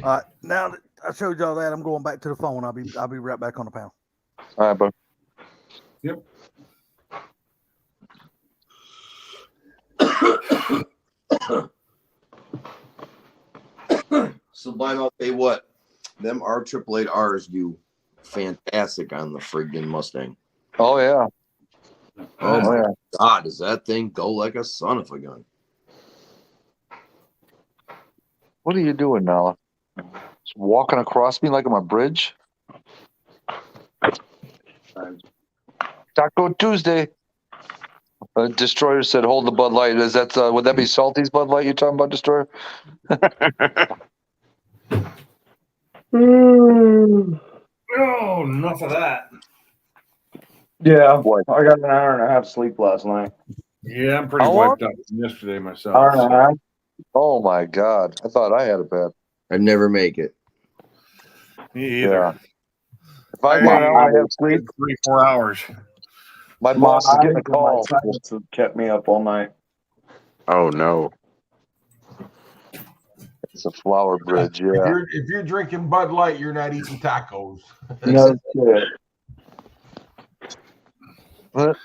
Now that I showed y'all that, I'm going back to the phone. I'll be right back on the pound. All right, bud. Yep. Sublime, I'll tell you what, them R888Rs do fantastic on the friggin' Mustang. Oh yeah. Oh my yeah. God, does that thing go like a son of a gun? What are you doing, Nala? Just walking across me like I'm a bridge? Taco Tuesday. Destroyer said, "Hold the Bud Light." Is that would that be Salty's Bud Light you're talking about, Destroyer? Oh, enough of that. Yeah, I got an hour and a half sleep last night. Yeah, I'm pretty How wiped out from yesterday myself. Hour and a half. Oh my God! I thought I had it bad. I'd never make it. Me either. Yeah. If I get an hour and a half sleep, 3-4 hours. my boss is getting a My call. silence have kept me up all night. Oh no. It's a flower bridge. Yeah. If you're drinking Bud Light, you're not eating tacos. No shit. But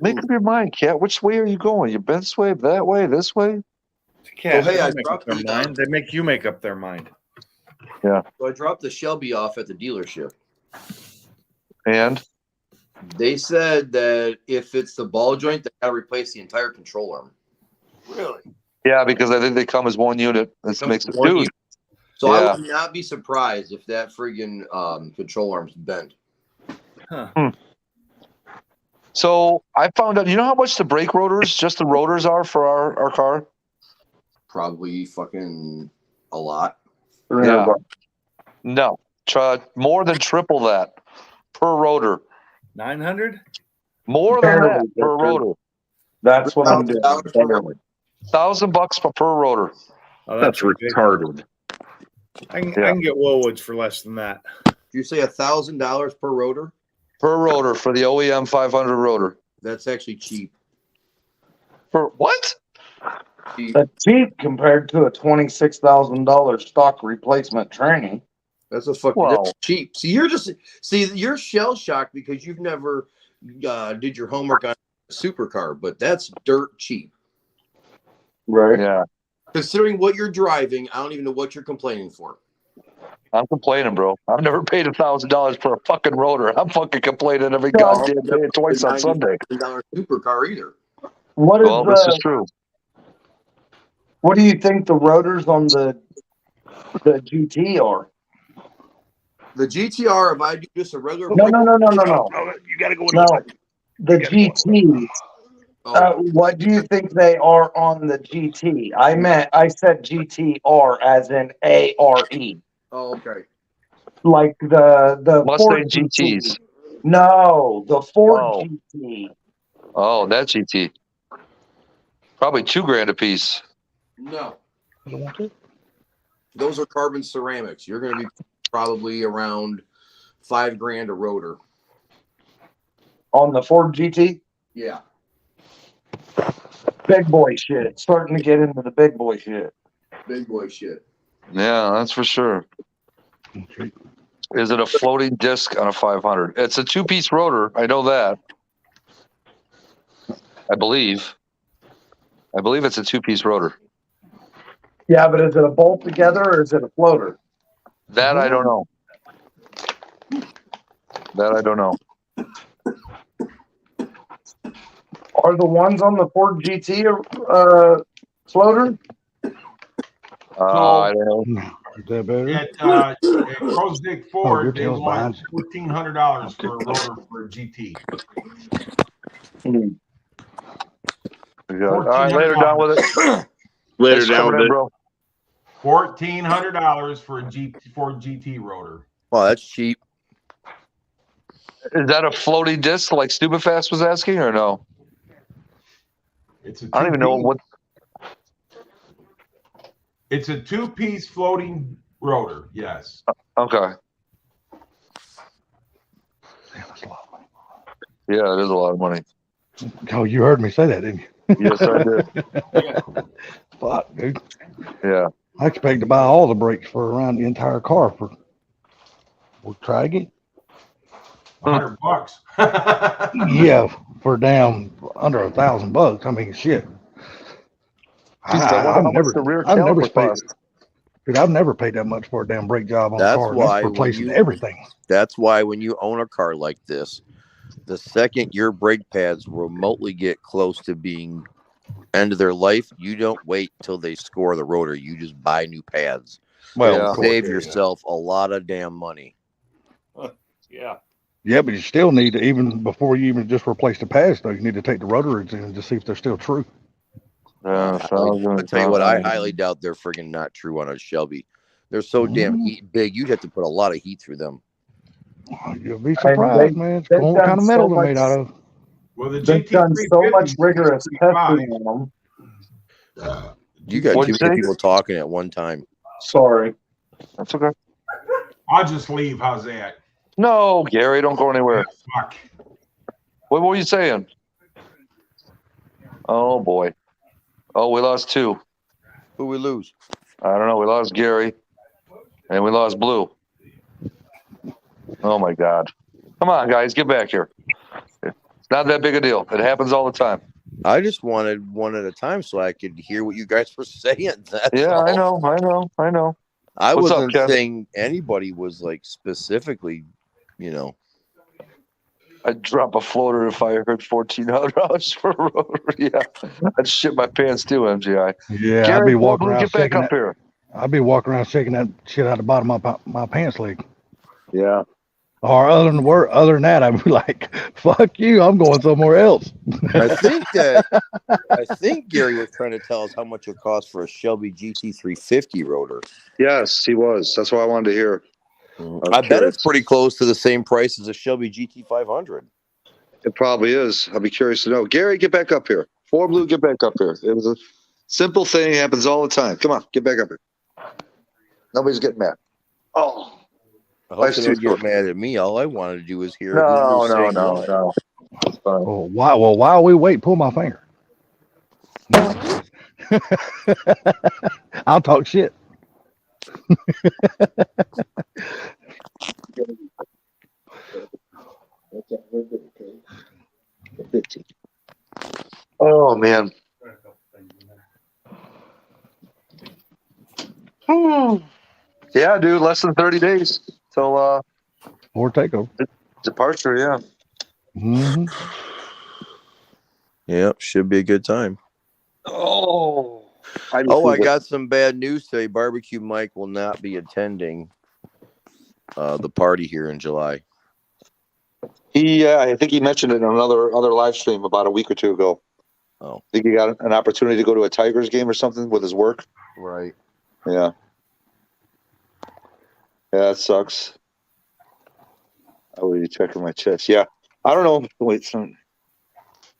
make up your mind, Cat. Which way are you going? You this way, that way, this way? Cats, hey, they I don't make up dropped their the, mind. They make you make up their mind. Yeah. So I dropped the Shelby off at the dealership. And They said that if it's the ball joint, they gotta replace the entire control arm. Really? yeah, because I think they come as one unit. This Comes makes with it, one dude. unit. So Yeah. I would not be surprised if that friggin' control arm's bent. So I found out. You know how much the brake rotors, just the rotors, are for our car? Probably fucking a lot. Yeah. No, more than triple that per rotor. 900? More than Barely, that per Victor. rotor. That's what I'm doing. $1,000 $1,000 per rotor. Oh, That's retarded. I can get Woolwoods for less than that. Did you say $1,000 per rotor? Per rotor for the OEM 500 rotor. That's actually cheap. For what? Cheap. That's cheap compared to a $26,000 stock replacement tranny. That's a fucking Well- that's cheap. See, you're shell shocked because you've never did your homework on a supercar, but that's dirt cheap. Right. Yeah. Considering what you're driving, I don't even know what you're complaining for. I'm complaining, bro. I've never paid $1,000 for a fucking rotor. I'm fucking complaining every goddamn day and twice on Sunday. $90,000 supercar either. What is Well, this is true. what do you think the rotors on the GT are? The GTR, if I do just a regular No. You gotta go with No. The GT. What do you think they are on the GT? I said GTR as in ARE. Oh, okay. Like the Mustang Ford GTs. No, the Ford Oh. GT. Oh, that GT. Probably $2,000 a piece. No. Those are carbon ceramics. You're going to be probably around $5,000 a rotor. On the Ford GT? Yeah. Big boy shit. Starting to get into the big boy shit. Big boy shit. Yeah, that's for sure. Is it a floating disc on a 500? It's a two-piece rotor. I know that. I believe it's a two-piece rotor. Yeah, but is it a bolt together or is it a floater? That I don't know. Are the ones on the Ford GT floater? I don't know. Is that better? At Krosnick Ford, your they tail's want behind $1,400 for a rotor for a GT. All right, later, down with it. Later Thanks for down coming with in, it. bro. $1,400 for a Ford GT rotor. Well, that's cheap. Is that a floating disc like Stupefast was asking, or no? It's a I don't even know two-piece- what. It's a two-piece floating rotor. Yes. Okay. Yeah, it is a lot of money. Oh, you heard me say that, didn't you? Yes, I did. Fuck, dude. Yeah. I expect to buy all the brakes for around the entire car for. We'll try again. $100. Yeah, for down under $1,000. I mean, shit. Jesus, I wonder how much the rear I've never caliper paid, costs. dude. I've never paid that much for a damn brake job on a That's car. And that's why when replacing you everything. that's why when you own a car like this, the second your brake pads remotely get close to being end of their life, you don't wait till they score the rotor. You just buy new pads. Well, Yeah. of course, Save yeah. yourself a lot of damn money. Yeah. Yeah, but you still need to, even before you even just replace the pads, though, you need to take the rotors in to see if they're still true. I'll tell you what, I highly doubt they're friggin' not true on a Shelby. They're so damn big, you'd have to put a lot of heat through them. You'll be surprised, man. It's cool. What kind of metal they're made out of. Well, the They've done so much GT350 rigorous is testing on them. You got What'd too you many say? people talking at one time. Sorry. That's okay. I'll just leave. How's that? No, Gary, don't go anywhere. Fuck. What were you saying? Oh boy. Oh, we lost two. Who we lose? I don't know. We lost Gary, and we lost Blue. Oh my God! Come on, guys, get back here. It's not that big a deal. It happens all the time. I just wanted one at a time so I could hear what you guys were saying. That's Yeah, all. I know. I What's up, wasn't Ken? saying anybody was like specifically, I'd drop a floater if I heard $1,400 for a rotor. Yeah, I'd shit my pants too, MGI. Yeah, Gary, I'd be Blue, walking around get back shaking up that. here. I'd be walking around shaking that shit out the bottom of my pants leg. Yeah. Or other than that, I'd be like, "Fuck you! I'm going somewhere else." I think Gary was trying to tell us how much it costs for a Shelby GT350 rotor. Yes, he was. That's what I wanted to hear. I bet it's pretty close to the same price as a Shelby GT500. It probably is. I'll be curious to know. Gary, get back up here. Four Blue, get back up here. It was a simple thing. It happens all the time. Come on, get back up here. Nobody's getting mad. Oh. I hope Life's they too don't short. get mad at me. All I wanted to do was hear. No. Oh, while we wait, pull my finger. I'll talk shit. Oh man. Yeah, dude, less than 30 days till Or takeover. departure. Yeah. Mm-hmm. Yeah, should be a good time. Oh. I got some bad news today. Barbecue Mike will not be attending the party here in July. I think he mentioned it in another live stream about a week or two ago. Oh. I think he got an opportunity to go to a Tigers game or something with his work. Right. Yeah. Yeah, it sucks. I would be checking my chest. Yeah. I don't know. Wait,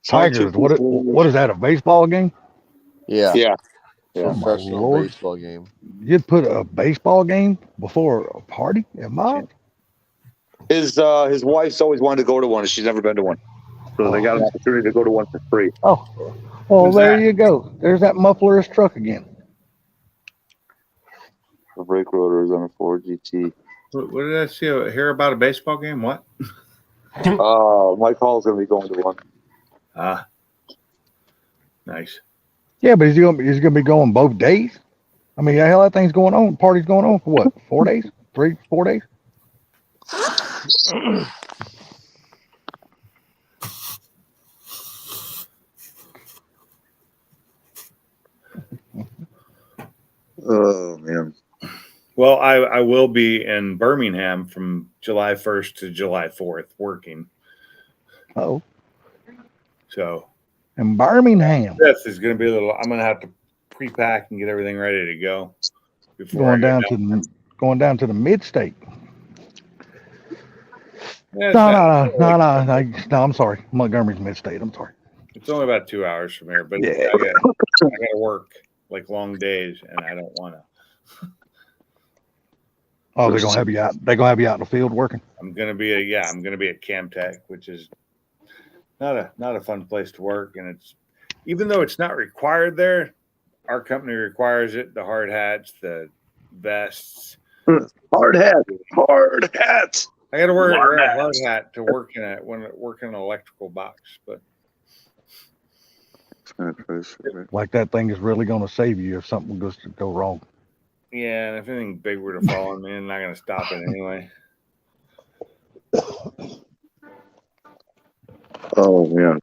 Tigers. What is that? A baseball game? Yeah. Yeah. Oh, my Professional Lord. baseball game. You'd put a baseball game before a party at mine? His wife's always wanted to go to one, and she's never been to one. So they got an opportunity to go to one for free. Oh, well, there you go. There's that muffler's truck again. The brake rotor is on a Ford GT. What did I see? Hear about a baseball game? What? Mike Hall's going to be going to one. Ah, nice. Yeah, but he's gonna be going both days. I mean, hell, that thing's going on. Party's going on for what? 4 days? 4 days? Oh man. Well, I will be in Birmingham from July 1st to July 4th working. Oh. So. In Birmingham. This is going to be a little. I'm going to have to pre-pack and get everything ready to go. Going down to the mid-state. Yeah, No, I'm sorry. Montgomery's mid-state. I'm sorry. It's only about 2 hours from here, but Yeah. I got to work like long days, and I don't want to. Oh, they're gonna have you out. They're gonna have you out in the field working. I'm gonna be at Camtech, which is not a fun place to work, and it's even though it's not required there, our company requires it. The hard hats, the vests. Hard hats. I got to wear a hard hat to work in an electrical box, but Like that thing is really going to save you if something goes to go wrong. Yeah, and if anything big were to fall on me, I'm not going to stop it anyway. Oh man,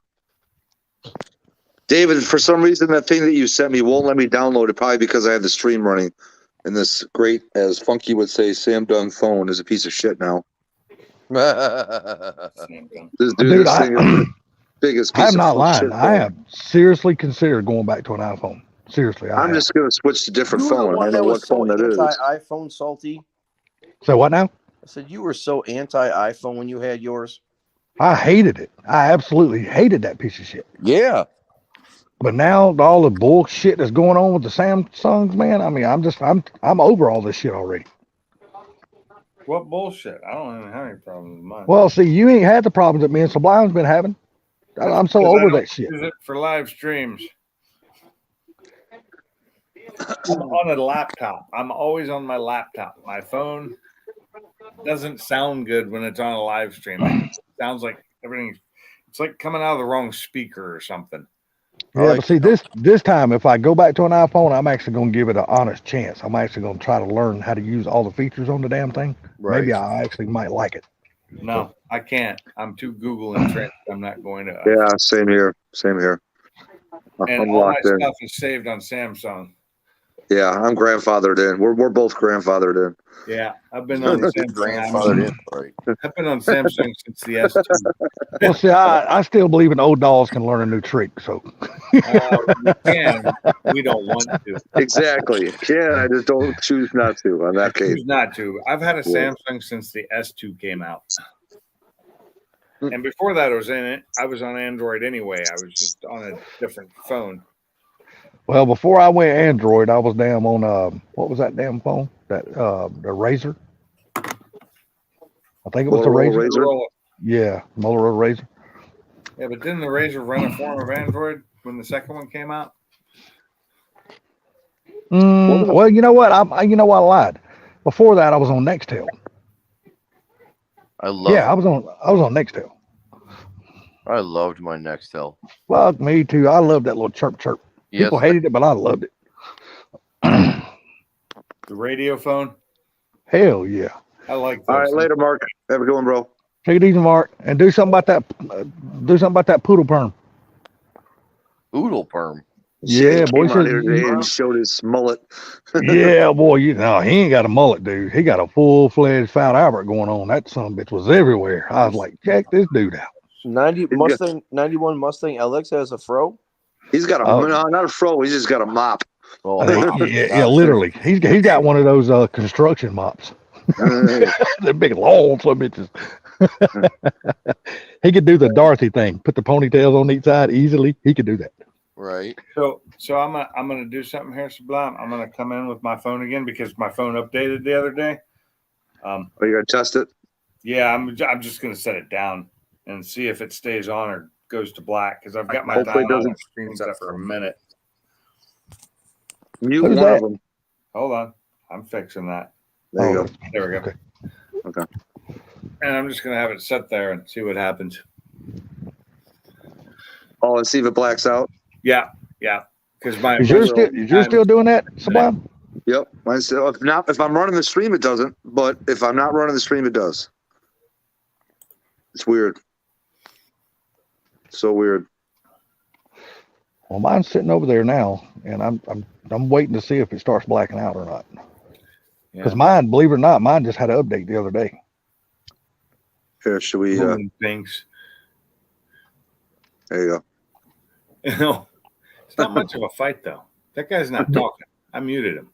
David, for some reason that thing that you sent me won't let me download it. Probably because I have the stream running, and this great, as Funky would say, Samsung phone is a piece of shit now. This Dude, this thing is the biggest piece I'm not of lying. shit. I have seriously considered going back to an iPhone. Seriously, I'm just gonna switch to different You were the phone. I one don't that know was what so phone that is. anti-iPhone, Salty. So what now? I said you were so anti-iPhone when you had yours. I hated it. I absolutely hated that piece of shit. Yeah. But now all the bullshit that's going on with the Samsungs, man. I mean, I'm over all this shit already. What bullshit? I don't even have any problems with mine. Well, see, you ain't had the problems that me and Sublime's been having. I'm so Because I over don't that shit. Use it for live streams. I'm on a laptop. I'm always on my laptop. My phone doesn't sound good when it's on a live stream. It sounds like everything. It's like coming out of the wrong speaker or something. Yeah, but see, this time, if I go back to an iPhone, I'm actually going to give it an honest chance. I'm actually going to try to learn how to use all the features on the damn thing. Right. Maybe I actually might like it. No, I can't. I'm too Google entrenched. I'm not going to. Yeah, same here. Same here. And I'm all my locked in. stuff is saved on Samsung. Yeah, I'm grandfathered in. We're both grandfathered in. Yeah, I've been on Samsung. Grandfathered in, right? I've been on Samsung since the S2. Well, see, I still believe in old dolls can learn a new trick. So We can. We don't want to. Exactly. Yeah, I just don't choose not to on that case. Choose not to. I've had a Yeah. Samsung since the S2 came out. And before that, I was on Android anyway. I was just on a different phone. well, before I went Android, I was damn on what was that damn phone? That the Razor. I think it was the Motorola Razor. Razor? Yeah, Motorola Razor. Yeah, but didn't the Razor run a form of Android when the second one came out? Well, you know what? I lied. Before that, I was on Nextel. I love. Yeah, I was on Nextel. I loved my Nextel. Fuck me too. I loved that little chirp chirp. Yes. People hated it, but I loved it. The radio phone? Hell yeah. I like All those. right, later, Mark. Have a good one, bro. Take it easy, Mark, and do something about that. Do something about that poodle perm. Oodle perm. Yeah, boy. Came out here today and showed his mullet. Yeah, boy. You know he ain't got a mullet, dude. He got a full-fledged Fat Albert going on. That son of a bitch was everywhere. I was like, check this dude out. 91 Mustang LX has a fro. He's got a no, not a fro. He's just got a mop. Oh, yeah, literally. He's got one of those construction mops. The big long some bitches. He could do the Dorothy thing. Put the ponytails on each side easily. He could do that. Right. So I'm gonna do something here, Sublime. I'm gonna come in with my phone again because my phone updated the other day. Are you gonna test it? Yeah, I'm just gonna set it down and see if it stays on or goes to black because I've got my Hopefully it dial doesn't. screen set for a minute. Mute Who's one that? of them. Hold on, I'm fixing that. There you go. There we go. Okay. And I'm just gonna have it set there and see what happens. Oh, and see if it blacks out. Yeah. Because my Is yours still doing that, Sublime? Yep. Mine's still, if I'm running the stream, it doesn't. But if I'm not running the stream, it does. It's weird. So weird. Well, mine's sitting over there now, and I'm waiting to see if it starts blacking out or not. Because mine, believe it or not, mine just had an update the other day. Here, should we? Things. There you go. No, it's not much of a fight though. That guy's not talking. I muted him.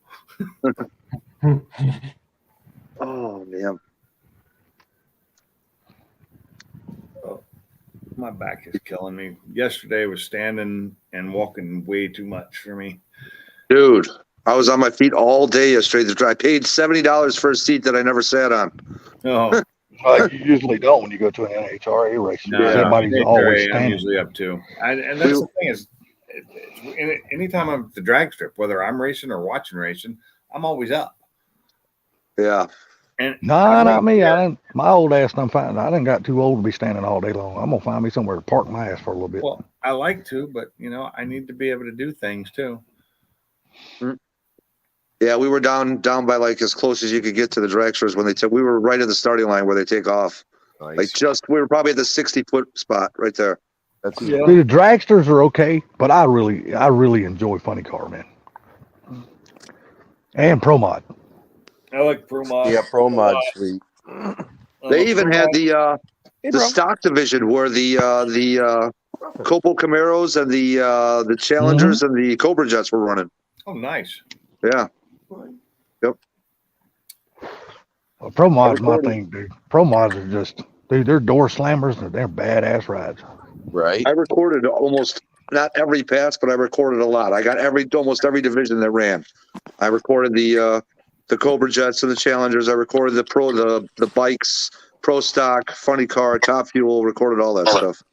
Oh man. Oh, my back is killing me. Yesterday was standing and walking way too much for me. Dude, I was on my feet all day yesterday. I paid $70 for a seat that I never sat on. Oh. You usually don't when you go to an NHRA race. No, Everybody's NHRA, always I'm standing. usually up too. And that's the thing is, anytime I'm at the drag strip, whether I'm racing or watching racing, I'm always up. Yeah. And Nah, not me. My old ass done fine. I done got too old to be standing all day long. I'm gonna find me somewhere to park my ass for a little bit. Well, I like to, but I need to be able to do things too. Yeah, we were down by like as close as you could get to the dragsters when they took. We were right at the starting line where they take off. Nice. We were probably at the 60-foot spot right there. That's Yeah. Dude, the dragsters are okay, but I really enjoy Funny Car, man. And Pro Mod. I like Pro Mod. Yeah, Pro Mod sweet. They even had the stock division where the Copo Camaros and the Challengers and the Cobra Jets were running. Oh, nice. Yeah. Yep. Well, Pro Mod's my thing, dude. Pro Mods are just, dude, they're door slammers and they're badass rides. Right. I recorded almost not every pass, but I recorded a lot. I got almost every division that ran. I recorded the Cobra Jets and the Challengers. I recorded the bikes, Pro Stock, Funny Car, Top Fuel. Recorded all that stuff.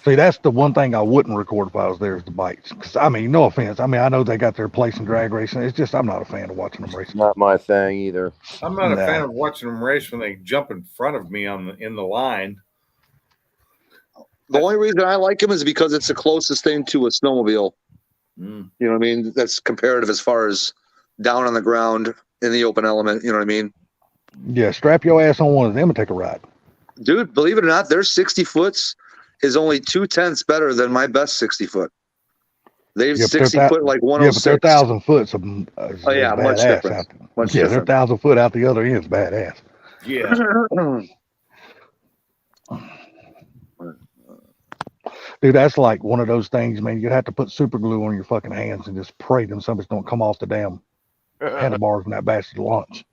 See, that's the one thing I wouldn't record if I was there is the bikes. Because, I mean, no offense. I mean, I know they got their place in drag racing. It's just I'm not a fan of watching them race. Not my thing either. I'm not a fan of watching them race when they jump in front of me in the line. The only reason I like them is because it's the closest thing to a snowmobile. You know what I mean? That's comparative as far as down on the ground in the open element. You know what I mean? Yeah, strap your ass on one of them and take a ride. Dude, believe it or not, their 60 foots is only 2/10 better than my best 60 foot. They've 60 foot like 106. Yeah, but their 1,000 foot's oh yeah, much different. Much yeah, different. their 1,000 foot out the other end's badass. Yeah. Dude, that's like one of those things, man. You'd have to put super glue on your fucking hands and just pray them something don't come off the damn handlebars when that bastard launch.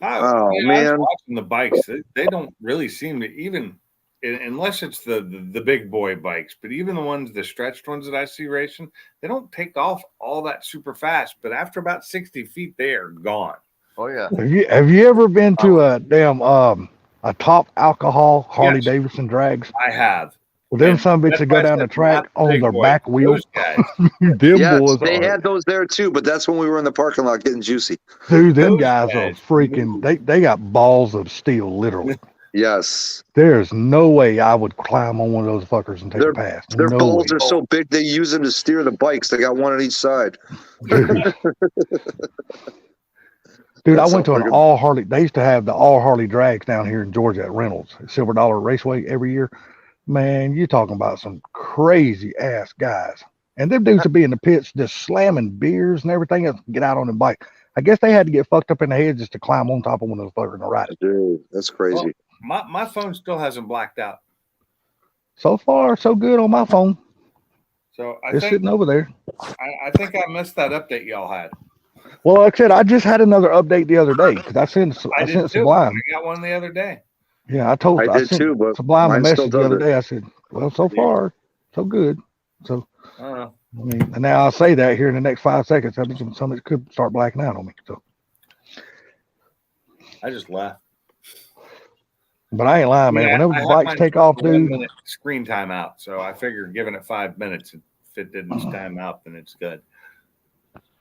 I was watching the bikes. They don't really seem to even, unless it's the big boy bikes, but even the stretched ones that I see racing, they don't take off all that super fast. But after about 60 feet, they are gone. Oh yeah. Have you ever been to a damn a top alcohol Harley Davidson drags? I have. Well, them some bitches that go down the track on their back wheels. Them Yes, boys they are, had those there too, but that's when we were in the parking lot getting juicy. dude, them guys are freaking, they got balls of steel, literally. Yes. There's no way I would climb on one of those fuckers and take a pass. Their No balls way. are so big they use them to steer the bikes. They got one on each side. Dude, That's I went so to an friggin- all Harley. They used to have the all Harley drags down here in Georgia at Reynolds, Silver Dollar Raceway every year. Man, you're talking about some crazy ass guys. And them dudes would be in the pits just slamming beers and everything else to get out on the bike. I guess they had to get fucked up in the head just to climb on top of one of those fuckers and ride it. Dude, that's crazy. Well, my phone still hasn't blacked out. So far, so good on my phone. So I It's think sitting over there. I think I missed that update y'all had. Well, like I said, I just had another update the other day because I sent did too. Sublime. I got one the other day. Yeah, I did sent too, but Sublime a mine still message the does other it. day. I said, well, so far, so good. So, I don't know. I mean, and now I'll say that here in the next 5 seconds, that means something could start blacking out on me. So, I just left. but I ain't lying, man. Whenever I the have bikes mine take off, for 1 dude, minute screen time out. So I figured giving it 5 minutes, if it didn't time out, then it's good.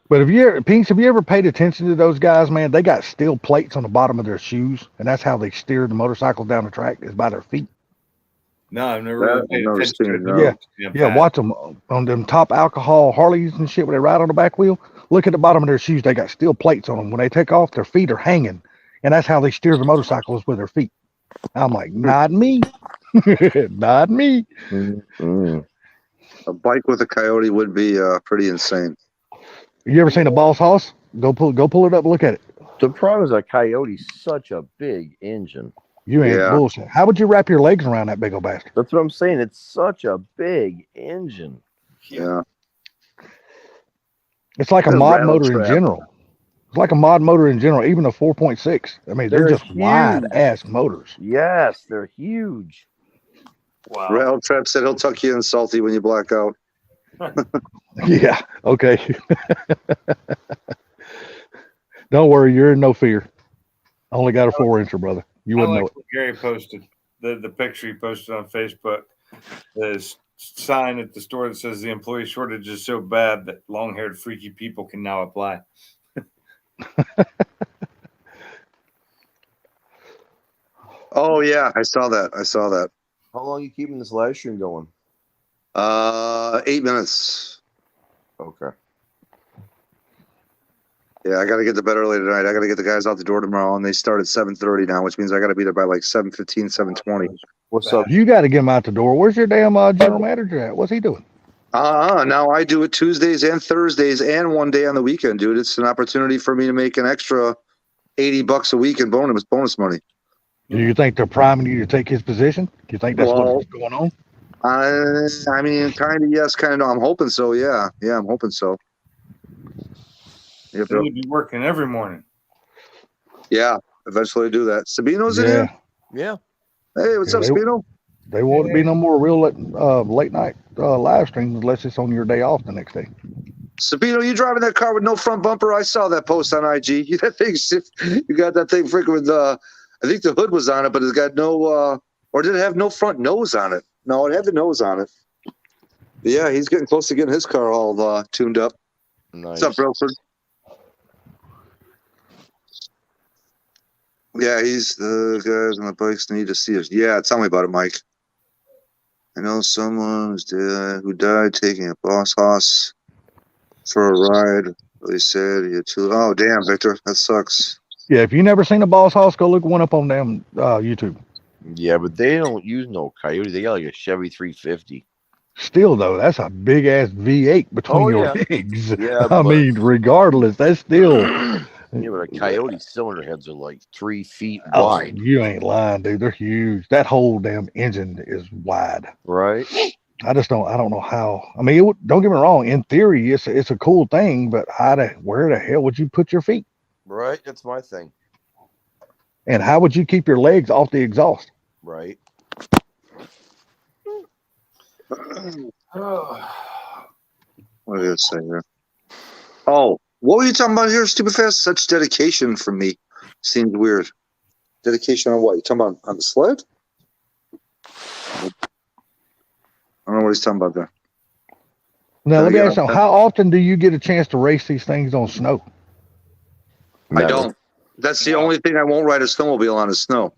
but have you ever paid attention to those guys, man? They got steel plates on the bottom of their shoes, and that's how they steer the motorcycles down the track is by their feet. No, I've never really paid attention to it. Yeah, watch them on them top alcohol Harleys and shit where they ride on the back wheel. Look at the bottom of their shoes. They got steel plates on them. When they take off, their feet are hanging, and that's how they steer the motorcycles with their feet. I'm like, not me. Not me. A bike with a Coyote would be pretty insane. You ever seen a Boss Hoss? Go pull it up and look at it. The problem is a Coyote's such a big engine. You ain't bullshit. How would you wrap your legs around that big old bastard? That's what I'm saying. It's such a big engine. Yeah. It's like a The mod rattle motor in trap. general. It's like a mod motor in general, even a 4.6. I mean, they're just huge. wide ass motors. Yes, they're huge. Wow. Rattle Trap said he'll tuck you in salty when you black out. Yeah. Okay. Don't worry, you're in no fear. I only got a 4-incher, brother. You I wouldn't like know it. what Gary posted, the picture he posted on Facebook. There's sign at the store that says the employee shortage is so bad that long-haired freaky people can now apply. Oh yeah, I saw that. How long you keeping this live stream going? 8 minutes. Okay. Yeah, I got to get to bed early tonight. I got to get the guys out the door tomorrow, and they start at 7:30 now, which means I got to be there by like 7:15, 7:20. What's up? You got to get him out the door. Where's your damn general manager at? What's he doing? Now I do it Tuesdays and Thursdays and one day on the weekend, dude. It's an opportunity for me to make an extra $80 a week in bonus money. Do you think they're priming you to take his position? Do you think that's what's going on? I mean, kind of yes, kind of no. I'm hoping so. Yeah, I'm hoping so. You would be working every morning. Yeah, eventually do that. Sabino's in here? Yeah. Hey, what's up, Sabino? They won't be no more real late night live streams unless it's on your day off the next day. Sabino, you driving that car with no front bumper? I saw that post on IG. That thing, you got that thing freaking with, I think the hood was on it, but it's got no, or did it have no front nose on it? No, it had the nose on it. But yeah, he's getting close to getting his car all tuned up. Nice. What's up, Broford? Yeah, he's the guys on the bikes need to see us. Yeah, tell me about it, Mike. I know someone who died taking a boss hoss for a ride. They said he had two. Oh, damn, Victor, that sucks. Yeah, if you never seen a boss hoss, go look one up on damn YouTube. Yeah, but they don't use no Coyote. They got like a Chevy 350. Still though, that's a big ass V8 between your yeah. legs. Yeah, I mean, regardless, that's still. Yeah, but a Coyote cylinder heads are like 3 feet Oh, wide. you ain't lying, dude. They're huge. That whole damn engine is wide. Right. I don't know how. I mean, don't get me wrong. In theory, it's a cool thing, but where the hell would you put your feet? Right. That's my thing. And how would you keep your legs off the exhaust? Right. What did it say here? Oh, what were you talking about here, Stupid Fast? Such dedication from me. Seemed weird. Dedication on what? You talking about on the sled? I don't know what he's talking about there. Now, let me yeah, ask you, how often do you get a chance to race these things on snow? I don't. That's the only thing I won't ride a snowmobile on is snow.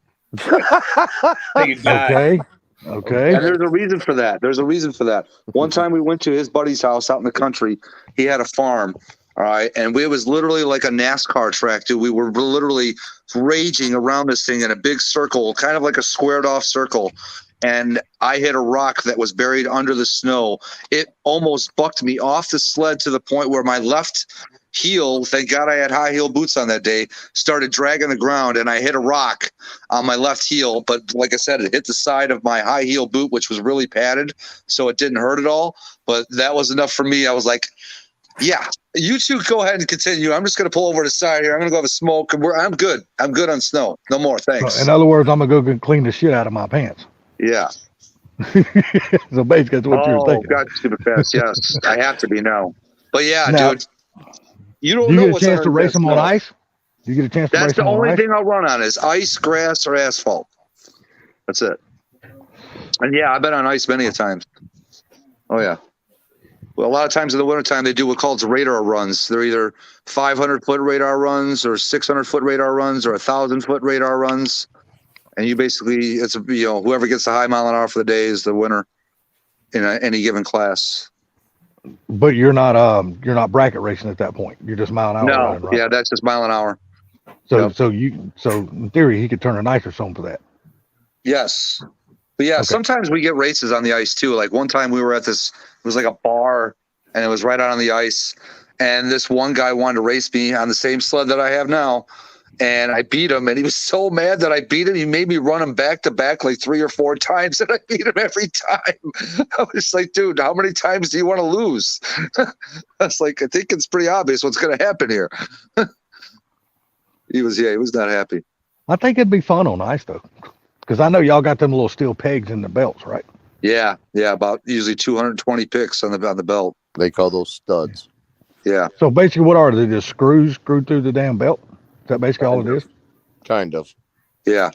Okay. Okay. And there's a reason for that. One time we went to his buddy's house out in the country. He had a farm. All right. And it was literally like a NASCAR track, dude. We were literally raging around this thing in a big circle, kind of like a squared off circle. And I hit a rock that was buried under the snow. It almost bucked me off the sled to the point where my left heel, thank God I had high heel boots on that day, started dragging the ground, and I hit a rock on my left heel. But like I said, it hit the side of my high heel boot, which was really padded, so it didn't hurt at all. But that was enough for me. I was like, yeah, you two go ahead and continue. I'm just going to pull over to the side here. I'm going to go have a smoke. I'm good. I'm good on snow. No more. Thanks. In other words, I'm going to go clean the shit out of my pants. Yeah. So basically, that's what you were thinking. Oh, God, Stupid Fast. Yes, I have to be now. But yeah, Now, dude, you don't Do you know get a what's chance to under race that them on snow. ice? Do you get a chance to That's race the them on only ice? thing I'll run on is ice, grass, or asphalt. That's it. And yeah, I've been on ice many a times. Oh yeah. Well, a lot of times in the wintertime, they do what called radar runs. They're either 500-foot radar runs or 600-foot radar runs or 1,000-foot radar runs. And you basically, it's whoever gets the high mile an hour for the day is the winner in any given class. But you're not bracket racing at that point. You're just mile an hour. No, running, right? yeah, that's just mile an hour. So so in theory, he could turn an ice or something for that. Yes. But yeah, sometimes we get races on the ice too. Like one time we were at this, it was like a bar and it was right out on the ice. And this one guy wanted to race me on the same sled that I have now. And I beat him, and he was so mad that I beat him. He made me run him back to back like 3 or 4 times, and I beat him every time. I was like, dude, how many times do you want to lose? I was like, I think it's pretty obvious what's going to happen here. He was not happy. I think it'd be fun on ice though, because I know y'all got them little steel pegs in the belts, right? Yeah, about usually 220 picks on the belt. They call those studs. Yeah. So basically, what are they? Just screws screwed through the damn belt? Is that basically all it is? Kind of. Yeah.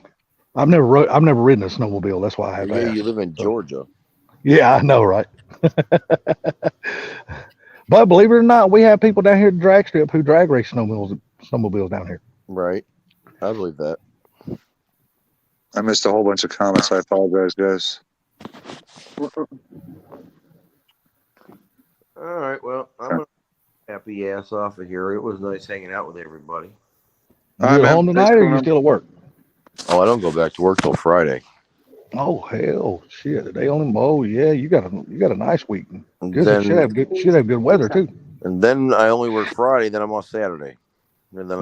I've never ridden a snowmobile. That's why I have to Yeah, ask. you live in Georgia. Yeah, I know, right? But believe it or not, we have people down here at the drag strip who drag race snowmobiles down here. Right. I believe that. I missed a whole bunch of comments. I apologize, guys. All right. Well, I'm gonna happy ass off of here. It was nice hanging out with everybody. You All right, at man. home Thanks tonight, for or coming you up. still at work? Oh, I don't go back to work till Friday. Oh hell, shit! They only. Oh yeah, you got a nice week. And Good. Should have good weather too. And then I only work Friday. Then I'm off Saturday. And then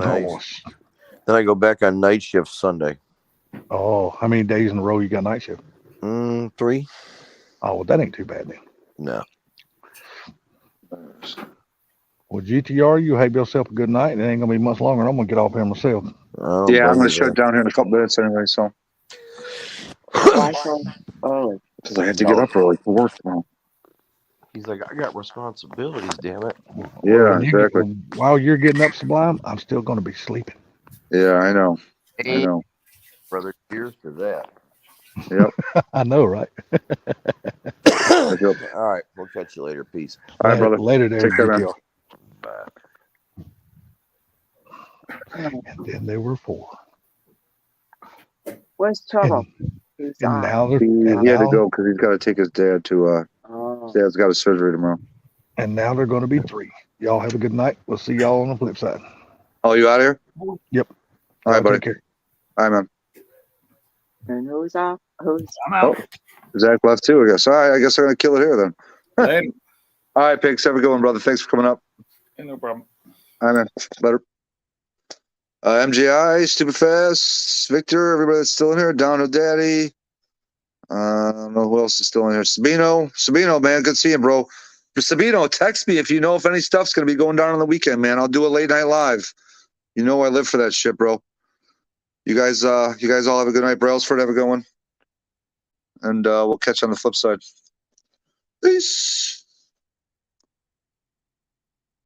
I go back on night shift Sunday. Oh, how many days in a row you got night shift? 3. Oh, well, that ain't too bad then. No. Well, GTR, you have yourself a good night. It ain't gonna be much longer. I'm gonna get off here myself. Yeah, I'm gonna shut it down here in a couple minutes anyway. So. Oh, Because I have to get up early for work tomorrow. He's like, I got responsibilities, damn it. Yeah, When exactly. while you're getting up, Sublime, I'm still gonna be sleeping. Yeah, I know. I know. Brother, cheers to that. Yep. I know, right? All right, we'll catch you later. Peace. All right, brother. Later, there, Take care, man. GTR. Bye. And then there were 4. Where's Trouble? And now they're He had to go because he's got to take his dad to. His dad's got a surgery tomorrow. and now they're gonna be 3. Y'all have a good night. We'll see y'all on the flip side. Oh, you out of here? Yep. All right, Y'all buddy. take care. All right, man. And who's off? Who's I'm out. Oh, Zach left too, I guess. All right, I guess I'm gonna kill it here then. Later. All right, Pigs. Have a good one, brother. Thanks for coming up. Yeah, no problem. All right, man. Later. MGI, Stupid Fast, Victor, everybody that's still in here. Down with Daddy. I don't know who else is still in here. Sabino, man, good seeing, bro. Sabino, text me if you know if any stuff's gonna be going down on the weekend, man. I'll do a late night live. You know I live for that shit, bro. You guys all have a good night. Brailsford, have a good one. And we'll catch you on the flip side. Peace.